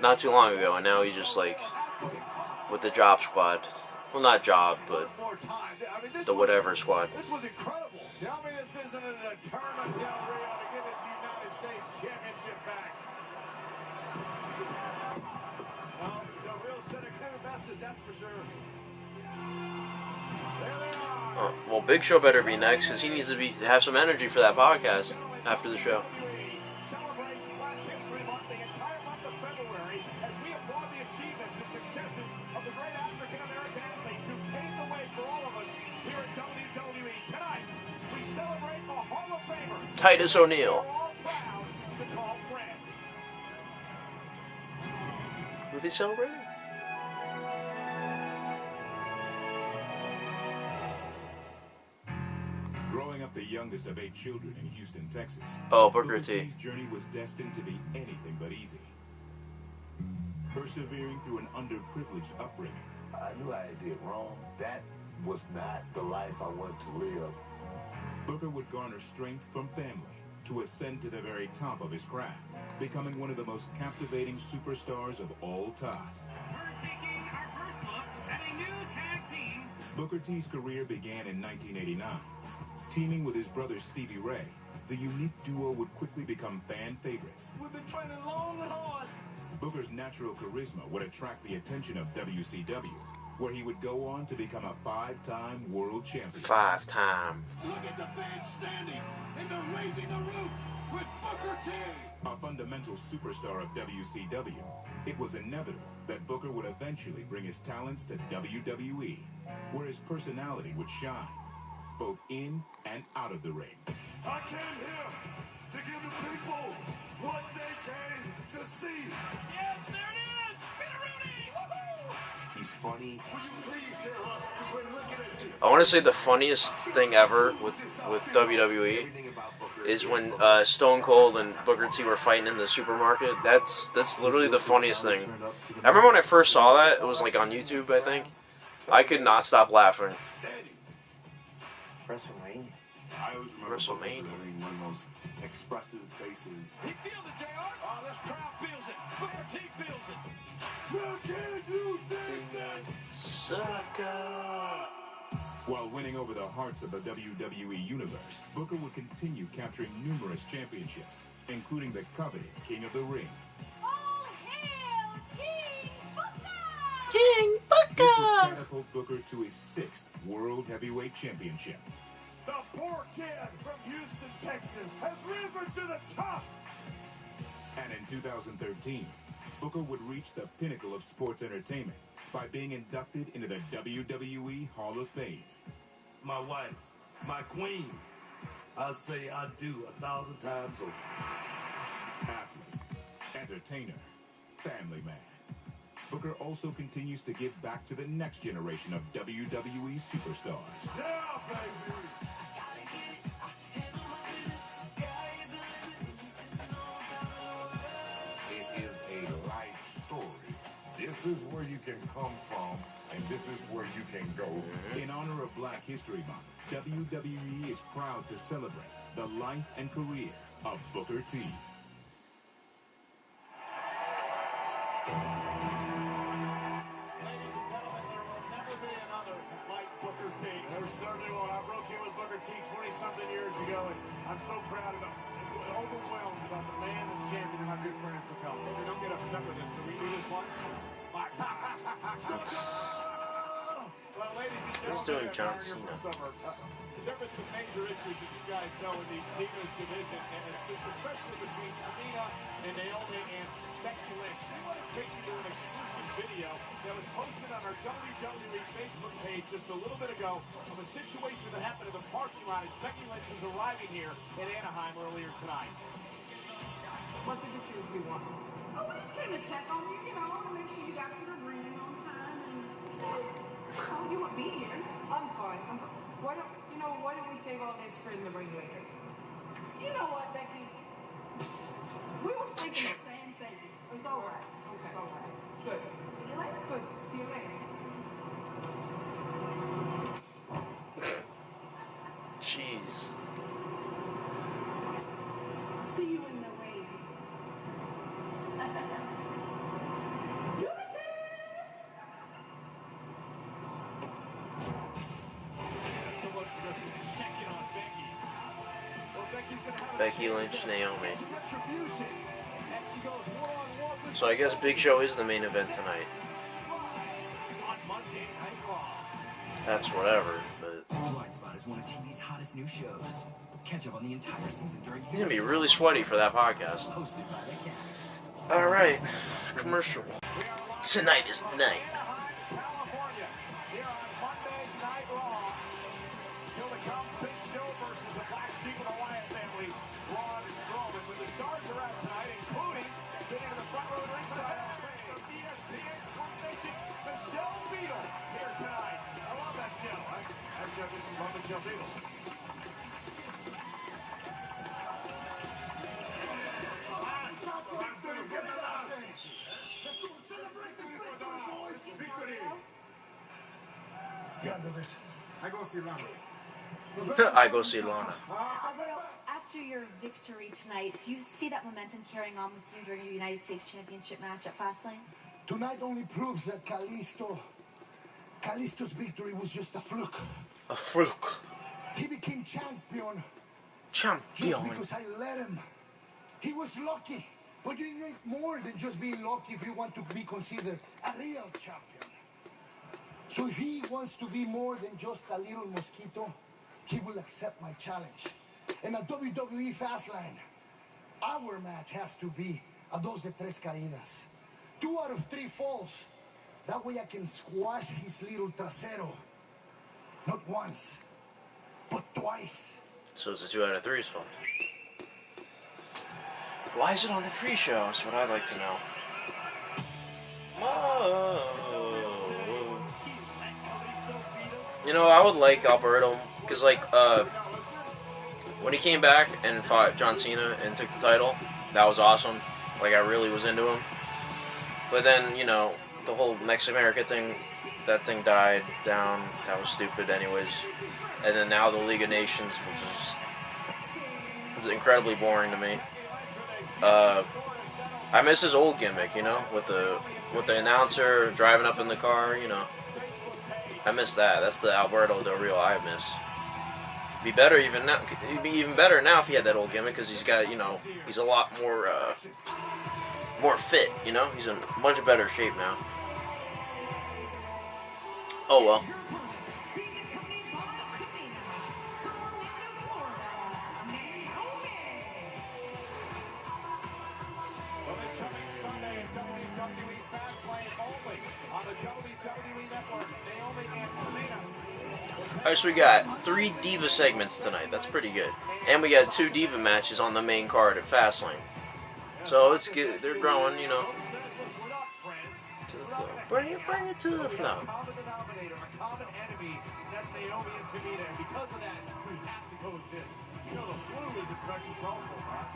not too long ago, and now he's just like with the Job Squad. Well, not Job, but the whatever squad. This was incredible. Tell me this isn't a tournament Del Rio to get his United States Championship back. Well, Del Rio sent a clear message, that's for sure. Well, Big Show better be next, because he needs to have some energy for that podcast after the show. Celebrates Black History Month, the entire month of February, as we applaud the achievements and successes of the great African-American athletes who paved the way for all of us here at WWE. Tonight, we celebrate a Hall of Famer. Titus O'Neil. We're all proud to call friend. Who's he celebrating? Growing up the youngest of 8 children in Houston, Texas, Oh, Booker T. T's journey was destined to be anything but easy. Persevering through an underprivileged upbringing. I knew I did wrong. That was not the life I wanted to live. Booker would garner strength from family to ascend to the very top of his craft, becoming one of the most captivating superstars of all time. We're taking our first look at a new tag team. Booker T's career began in 1989. Teaming with his brother Stevie Ray, the unique duo would quickly become fan favorites. We've been training long and hard. Booker's natural charisma would attract the attention of WCW, where he would go on to become a 5-time world champion. 5-time. Look at the fans standing, and they're raising the roof with Booker T. A fundamental superstar of WCW, it was inevitable that Booker would eventually bring his talents to WWE, where his personality would shine, both in and out of the ring. I came here to give the people what they came to see. Yes, there it is! Spinneroonie! Woohoo! He's funny. Will you please stand up? We're looking at you. I want to say the funniest thing ever with WWE is when Stone Cold and Booker T were fighting in the supermarket. That's literally the funniest thing. I remember when I first saw that, it was like on YouTube, I think. I could not stop laughing. WrestleMania. I always remember Booker WrestleMania. having one of the most expressive faces. He feels it, JR. Oh, this crowd feels it. Booker T feels it. Now can you think that? Sucker. While winning over the hearts of the WWE Universe, Booker would continue capturing numerous championships, including the coveted King of the Ring. All hail King Booker! King This would Booker. catapult Booker to his 6th World Heavyweight Championship. The poor kid from Houston, Texas has risen to the top. And in 2013, Booker would reach the pinnacle of sports entertainment by being inducted into the WWE Hall of Fame. My wife, my queen, I say I do 1,000 times over. Athlete, entertainer, family man. Booker also continues to give back to the next generation of WWE superstars. Yeah, baby! It is a life story. This is where you can come from, and this is where you can go. In honor of Black History Month, WWE is proud to celebrate the life and career of Booker T. Ladies and gentlemen, there will never be another like Booker T. There certainly won't. I broke in with Booker T 20-something years ago, and I'm so proud of him. Overwhelmed about the man and champion and my good friends become. Don't get upset with this. Do we do this once? Well, ladies and gentlemen, doing John here for the Cena? summer. There have been some major issues that you guys know in the Divas division, and especially between Cena and Naomi and Becky Lynch. We want to take you to an exclusive video that was posted on our WWE Facebook page just a little bit ago of a situation that happened in the parking lot as Becky Lynch was arriving here in Anaheim earlier tonight. What did you choose we want? Oh, we just came to check on you, you know, to make sure you got to the ring on time and oh, you want me here? I'm fine. Why don't we save all this for in the ring later? You know what, Becky? We were thinking the same thing. It's all right. Okay. It's all right. Good. See you later. Good. See you later. Jeez. See you in the ring. Unity! So much for just checking on Becky. Well, Becky's gonna have Becky Lynch, Naomi. retribution as she goes one-on-one with So I guess Big Show is the main event tonight. on Monday Night Raw. That's whatever, but Blind Spot is one of TV's hottest new shows. Catch up on the entire season during he's gonna be really sweaty for that podcast. hosted by the cast. Alright, commercial. Tonight is the night. California, here on Monday Night Raw. Still to come, Big Show versus the Black Sheep of the Wyatt family, Braun Strowman. But the stars are out tonight, including sitting in the front row ringside on stage, ESPN coordination, Michelle Beadle here tonight. I love that show. Actually, I just love Michelle Beadle. You handle this. I go see Lana. I go see Lana. Alberto, after your victory tonight, do you see that momentum carrying on with you during your United States Championship match at Fastlane? Tonight only proves that Kalisto's victory was just a fluke. A fluke. He became champion just Champion. because I let him. He was lucky, but you need more than just being lucky if you want to be considered a real champion. So if he wants to be more than just a little mosquito, he will accept my challenge. And at WWE Fastlane, our match has to be a 2 de 3 caídas. 2 out of 3 falls. That way I can squash his little trasero. Not once, but twice. So it's a 2 out of 3's fault. Why is it on the pre-show? That's what I'd like to know. You know, I would like Alberto, because like, when he came back and fought John Cena and took the title, that was awesome. Like, I really was into him. But then, you know, the whole Mexican America thing, that thing died down. That was stupid anyways. And then now the League of Nations, which is incredibly boring to me. I miss his old gimmick, you know, with the announcer driving up in the car, you know. I miss that. That's the Alberto Del Rio I miss. Be better even now. It'd be even better now if he had that old gimmick, because he's got, you know, he's a lot more fit, you know. He's in much better shape now. Oh well. WWE Fastlane only on the WWE Network. Naomi and Tamina. Alright, so we got 3 Diva segments tonight. That's pretty good. And we got 2 Diva matches on the main card at Fastlane. So it's good. They're growing, you know. Bring it to the flow. A common denominator, a common enemy, and that's Naomi and Tamina. And because of that, we have to coexist. You know, the flu is infectious also, huh?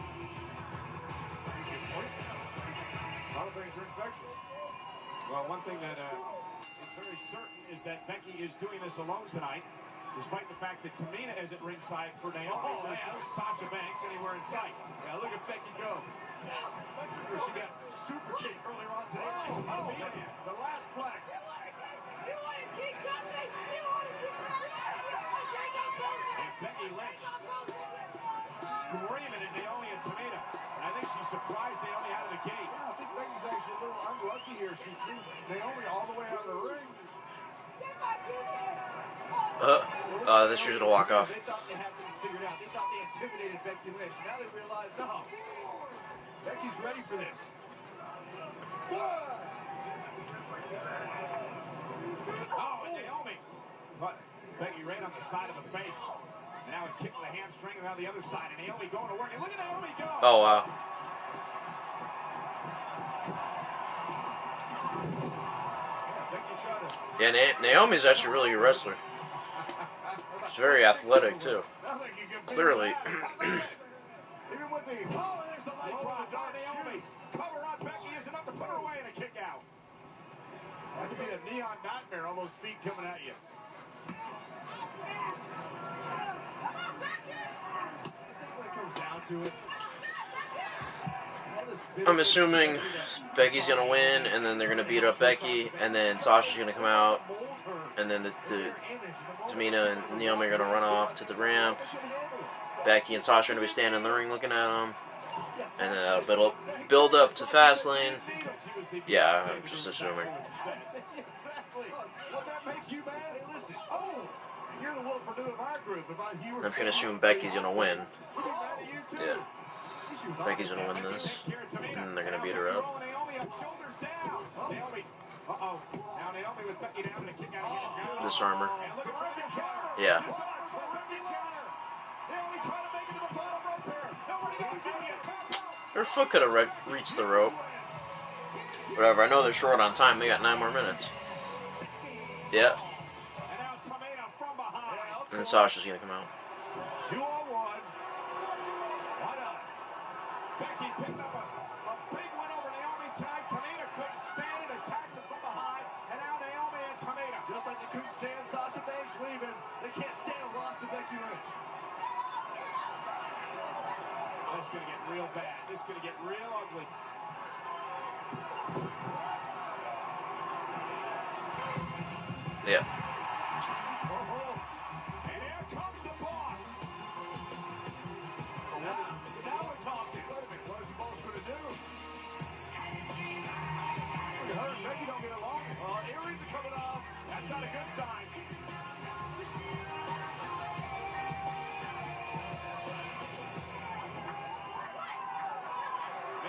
A lot of things are infectious. Well, one thing that is very certain is that Becky is doing this alone tonight, despite the fact that Tamina is at ringside for Naomi. Oh, there's no Sasha Banks anywhere in sight. Yeah, look at Becky go. She got super kick earlier on today. Tamina, the last flex. You want to keep jumping? You want to keep And Becky Lynch screaming at Naomi and Tamina. And I think she surprised Naomi out of the gate. Yeah, I think Becky's actually a little unlucky here. She threw Naomi all the way out of the ring. This should walk off. They thought they had things figured out. They thought they intimidated Becky Lynch. Now they realize, no. Becky's ready for this. Oh, and Naomi. But Becky right on the side of the face. And now a kick to the hamstring, and now the other side. And Naomi going to work. And look at Naomi go. Oh, wow. Yeah, Naomi's actually really a wrestler. She's very athletic, too. Clearly. Even with the there's the leg drop by Naomi. Cover on Becky is enough to put her away in a kick out. That could be a neon nightmare, all those feet coming at you. I think when it comes down to it, I'm assuming Becky's gonna win, and then they're gonna beat up Becky, and then Sasha's gonna come out, and then Tamina and Naomi are gonna run off to the ramp. Becky and Sasha are gonna be standing in the ring looking at them, and then that'll build up to Fastlane. Yeah, I'm just assuming. Exactly. Would that make you mad? Listen, you're the Wilford of our group. I'm just gonna assume Becky's gonna win. Yeah. Becky's gonna win this, and they're gonna beat her up. Disarm her. Yeah. Her foot could have reached the rope. Whatever, I know they're short on time. They got 9 more minutes. Yeah. And then Sasha's gonna come out. 2-on-1. Becky picked up a big win over Naomi tonight. Tamina couldn't stand it, attacked her from behind, and now Naomi and Tamina. Just like they couldn't stand Sasha Banks leaving, they can't stand a loss to Becky Lynch. This is going to get real bad. This is going to get real ugly. Yeah. And here comes the boss. Now we're talking. Wait a minute, what is the boss going to do? Look at her and Becky don't get along. Earrings are coming off. That's not a good sign.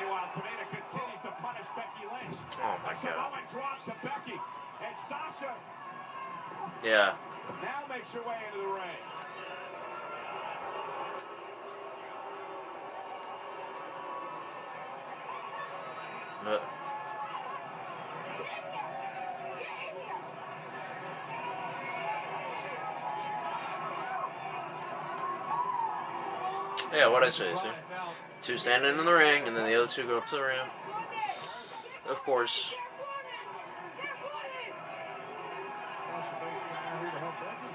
Meanwhile, Tamina continues to punish Becky Lynch. Oh my God. Samoan drop to Becky. And Sasha Yeah. now makes her way into the ring. Yeah, what'd I say? See? 2 standing in the ring, and then the other 2 go up to the ramp. Of course. Sasha Banks coming out here to help Becky.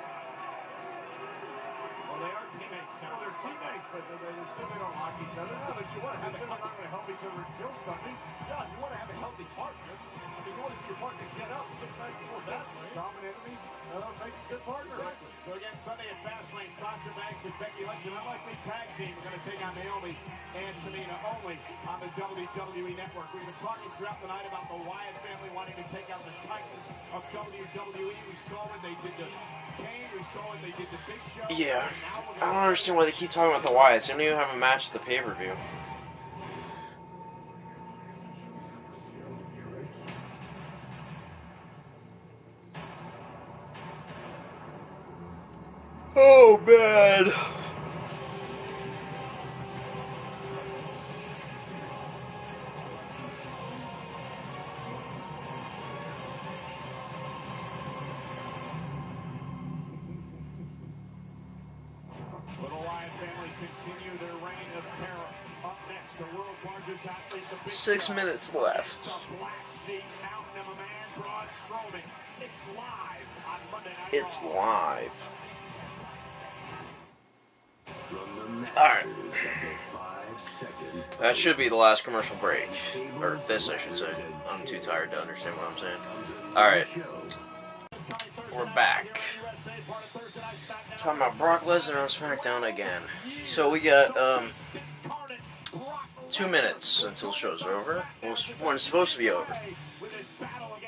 Well, they are teammates, John. They're teammates, but they say they don't like each other. No, but you want to have they're not going to help each other until Sunday. John, you want to have a healthy partner. I mean, you want to see your partner get up 6 nights before Fastlane. Common enemies make a good partner. Exactly. So again, Sunday at Fastlane, Sasha Banks and Becky Lynch, an unlikely tag team, are going to take on Naomi and Tamina only on the WWE Network. We've been talking throughout the night about the Wyatt family wanting to take out the Titans of WWE. We saw what they did to Kane. We saw what they did to Big Show. Yeah. I don't understand why they keep talking about the Wyatts. They don't even have a match at the pay-per-view. bed. Will the Wyatt family continue their reign of terror? Up next, the world's largest athlete, the Big 6 Show. minutes left. The Black Sheep Mountain of a man, Braun Strowman. It's live on Monday Night It's Raw. live. From the Alright. Masters of the 5-second That should be the last commercial break. Or this, I should say. I'm too tired to understand what I'm saying. Alright. We're back. Talking about Brock Lesnar on SmackDown again. So we got 2 minutes until the show's over. Well, when it's supposed to be over.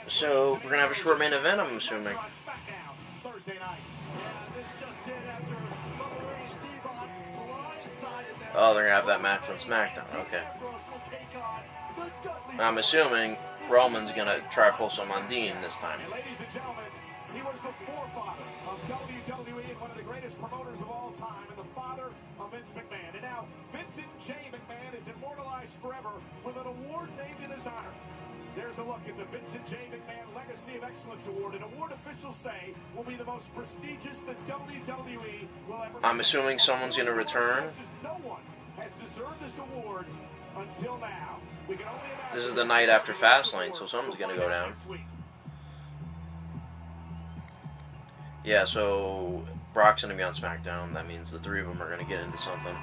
So we're gonna have a short main event, I'm assuming. Oh, they're gonna have that match on SmackDown. Okay. I'm assuming Roman's gonna try to pull some on Dean this time. Ladies and gentlemen, he was the forefather of WWE and one of the greatest promoters of all time, and the father of Vince McMahon. And now Vincent J. McMahon is immortalized forever with an award named in his honor. There's a look at the Vincent J. McMahon Legacy of Excellence Award, an award officials say will be the most prestigious the WWE will ever. I'm assuming someone's gonna return. No one has deserved this award until now. We can only imagine. This is the night after Fastlane, so someone's gonna go down. Yeah, so Brock's gonna be on SmackDown. That means the three of them are gonna get into something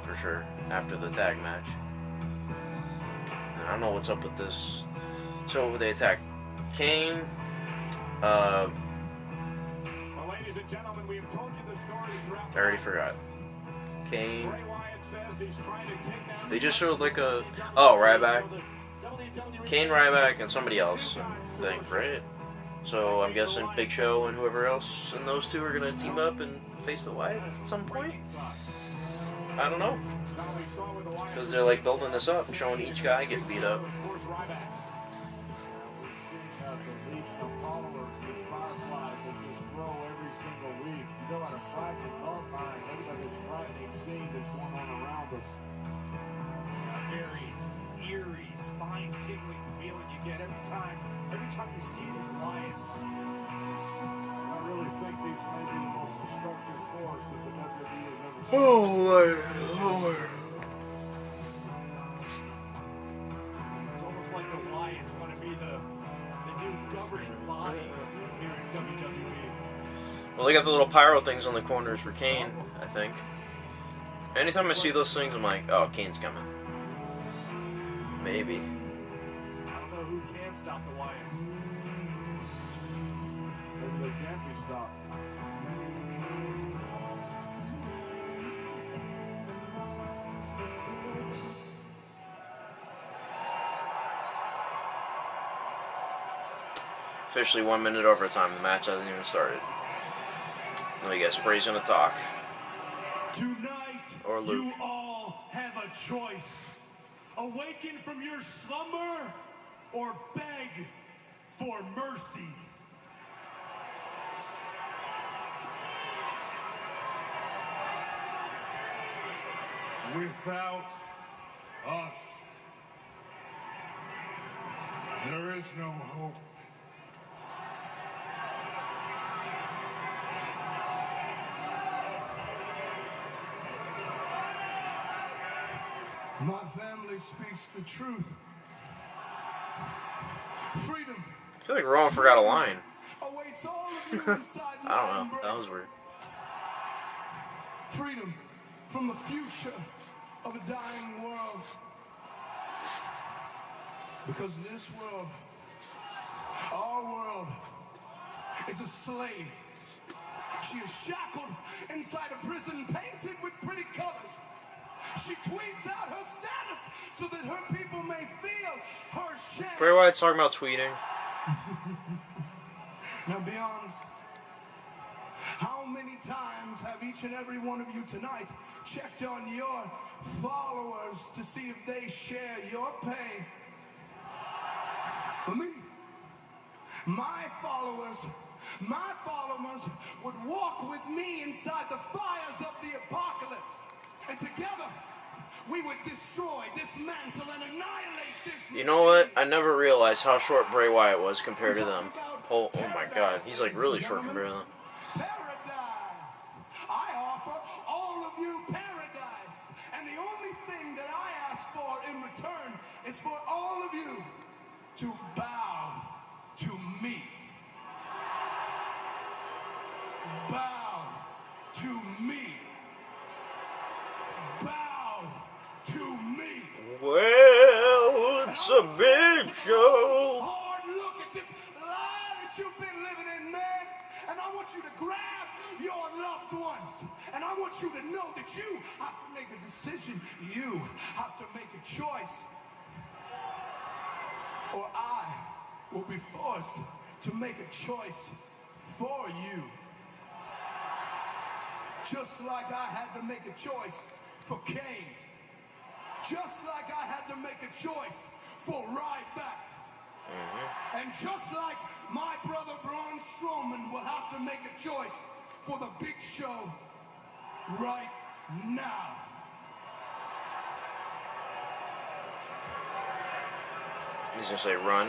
for sure after the tag match. I don't know what's up with this. So they attack Kane. Well, ladies and gentlemen, we have told you the story throughout. I already forgot. Kane. Bray Wyatt says he's trying to take down. They just showed like a Ryback. Kane, Ryback, and somebody else. I think, right? So I'm guessing Big Show and whoever else and those two are gonna team up and face the Wyatts at some point. I don't know. Because they're like building this up, showing each guy get beat up. Very eerie, spine-tingling feeling you get every time you see these Wyatts. I really think these may be the most destructive force that the WWE has ever seen. Oh my Lord. It's almost like the Wyatts want to be the new governing body here in WWE. Well, they got the little pyro things on the corners for Kane, I think. Anytime I see those things, I'm like, oh, Kane's coming. Maybe. I don't know who can stop the Wyatts. Maybe they can't be stopped. Officially 1 minute overtime. The match hasn't even started. Let me guess, Bray's gonna talk. Tonight, Or Luke. you all have a choice. Awaken from your slumber or beg for mercy. Without us, there is no hope. My family speaks the truth. Freedom I feel like Rowan forgot a line. awaits all of you inside my I don't know. embrace. That was weird. Freedom from the future of a dying world. Because this world, our world, is a slave. She is shackled inside a prison painted with pretty colors. She tweets out her status so that her people may feel her shame. Bray Wyatt's talking about tweeting. Now be honest. How many times have each and every one of you tonight checked on your followers to see if they share your pain? For me, my followers my followers would walk with me inside the fires of the apocalypse. And together, we would destroy, dismantle, and annihilate this. You know what? I never realized how short Bray Wyatt was compared to them. Oh my god, he's like really short compared to them. Paradise. I offer all of you paradise. And the only thing that I ask for in return is for all of you to bow to me. Bow to me. Bow to me. Well, it's a big show. Hard look at this lie that you've been living in, man. And I want you to grab your loved ones. And I want you to know that you have to make a decision. You have to make a choice. Or I will be forced to make a choice for you. Just like I had to make a choice for Kane. Just like I had to make a choice for Ryback. And just like my brother Braun Strowman will have to make a choice for the Big Show right now. He's gonna say run.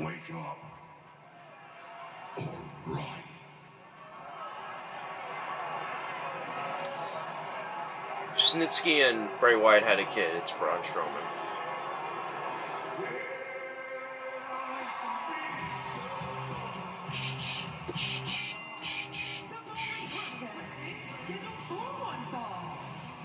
Wake up or run. Snitsky and Bray Wyatt had a kid. It's Braun Strowman.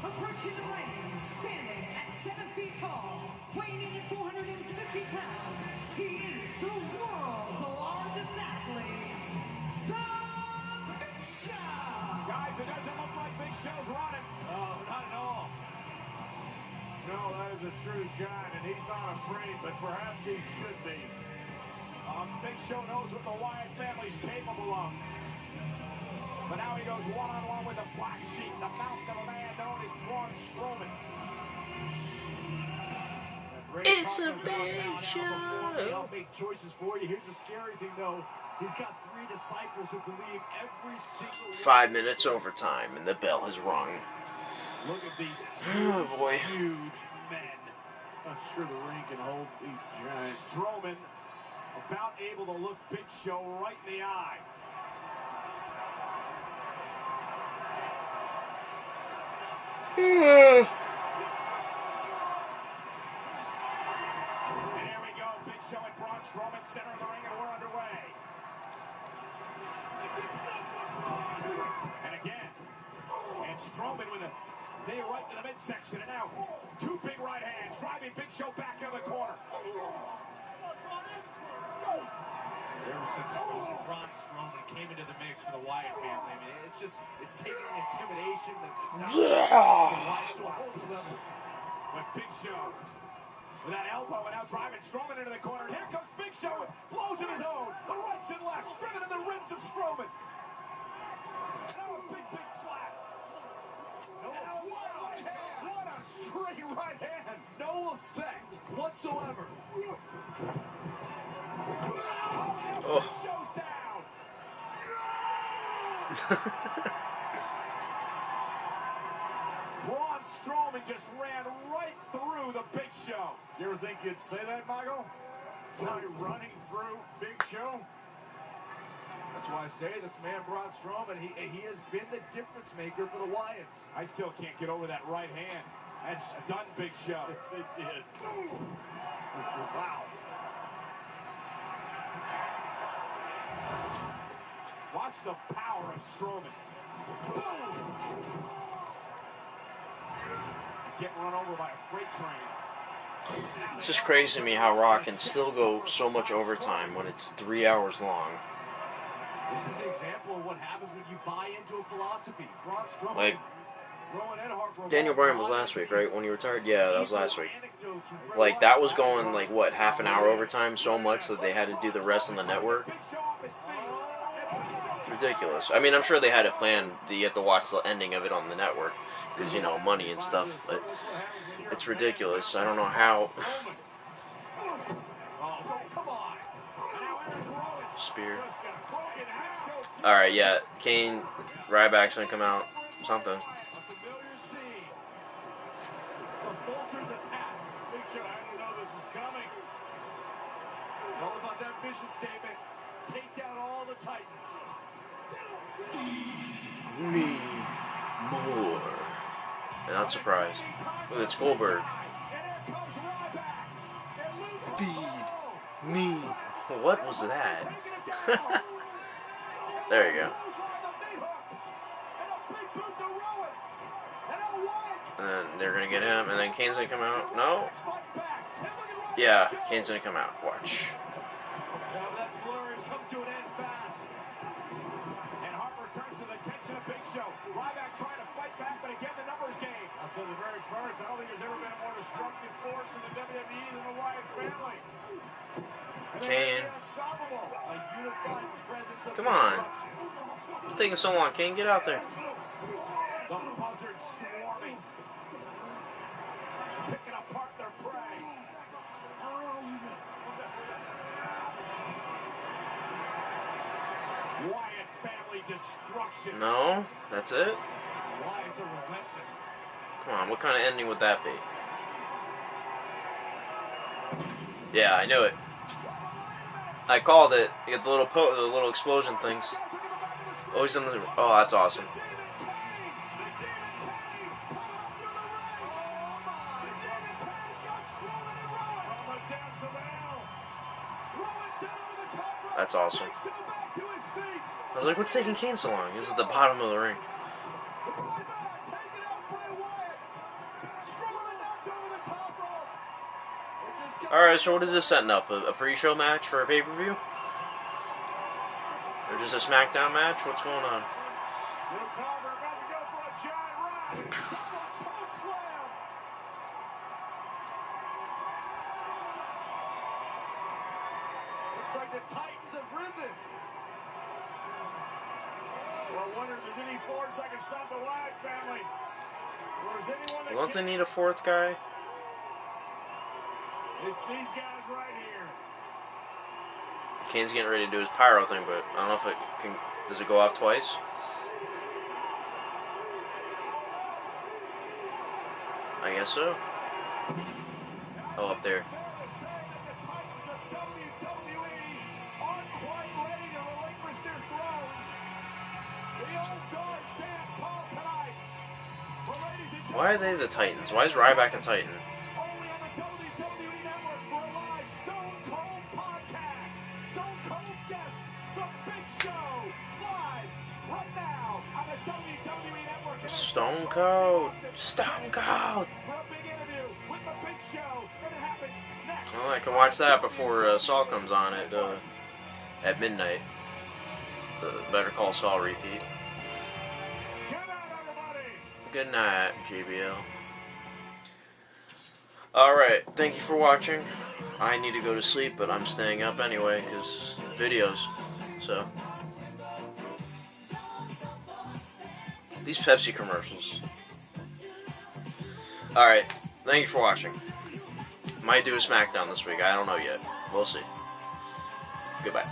Approaching the ring, standing at 7 feet tall, weighing in at 450 pounds, he is the world's largest athlete, the Big Show! Guys, it doesn't look like Big Show's running. Oh, not at all. No, that is a true giant, and he's not afraid, but perhaps he should be. Big Show knows what the Wyatt family's capable of. But now he goes one-on-one with the Black Sheep, the mouth of a man known as Braun Strowman. It's a big show. I'll make choices for you. Here's the scary thing, though. He's got 3 disciples who believe every single... 5 minutes overtime, and the bell has rung. Look at these huge men. I'm sure the ring can hold these giants. Strowman about able to look Big Show right in the eye. And here we go, Big Show and Braun Strowman, center of the ring, and we're underway. And again, and Strowman with a knee right to the midsection, and now 2 big right hands, driving Big Show back into the corner. Ever since Braun Strowman came into the mix for the Wyatt family, I mean, it's taking the intimidation, the Wyatt to a whole new level. With Big Show with that elbow, and now driving Strowman into the corner. And here comes Big Show with blows of his own. The rights and lefts, driven in the ribs of Strowman. Now a big slap. No, what a straight right hand. No effect whatsoever. Oh. Big Show's down. Braun Strowman just ran right through the Big Show. Do you ever think you'd say that, Michael? Somebody running through Big Show? That's why I say this man, Braun Strowman, he has been the difference maker for the Wyatts. I still can't get over that right hand. That stunned Big Show. Yes, it did. Wow. Watch the power of Strowman. Boom! Getting run over by a freight train. It's just crazy to me how Raw can still go so much overtime when it's 3 hours long. This is the example of what happens when you buy into a philosophy. Braun Strowman, Like, Rowan Edhart, Daniel Bryan was last week, right? When he retired? Yeah, that was last week. Like, that was going, like, what, half an hour overtime so much that they had to do the rest on the network? It's ridiculous. I mean, I'm sure they had it planned that you have to watch the ending of it on the network. because, you know, money and stuff, but it's ridiculous. I don't know how. Spear. Alright, yeah, Kane, Ryback's gonna come out. Something. It's all about that mission statement. Take down all the Titans. Me more. I'm not surprised. Look, it's Goldberg. Feed me. What was that? There you go. And then they're gonna get him, and then Kane's gonna come out. No? Yeah, Kane's gonna come out. Watch. Ryback trying to fight back, but again, the numbers game. I said the very first, I don't think there's ever been a more destructive force in the WWE than the Wyatt family. Kane. Come on. You're taking so long, Kane. Get out there. The buzzards swarming. Picking apart their prey. Wyatt family destruction. No, that's it. Wyatts are relentless. Come on, what kind of ending would that be? Yeah, I knew it. I called it. You get the little explosion things. Always in the. Oh, that's awesome. That's awesome. I was like, what's taking Kane so long? He was at the bottom of the ring. Alright, so what is this setting up? A pre-show match for a pay-per-view? Or just a SmackDown match? What's going on? Looks like the Titans have risen. Well, I wonder if there's any force that can stop the Wyatt family. Or is anyone that Don't they need a fourth guy? It's these guys right here. Kane's getting ready to do his pyro thing, but I don't know if it can. Does it go off twice? I guess so. Oh, up there. Why are they the Titans? Why is Ryback a Titan? Stone Cold. Stone Cold. Well, I can watch that before Saul comes on at midnight. The Better Call Saul repeat. Good night, JBL. Alright, thank you for watching. I need to go to sleep, but I'm staying up anyway, because videos. So. These Pepsi commercials. Alright, thank you for watching. Might do a SmackDown this week, I don't know yet. We'll see. Goodbye.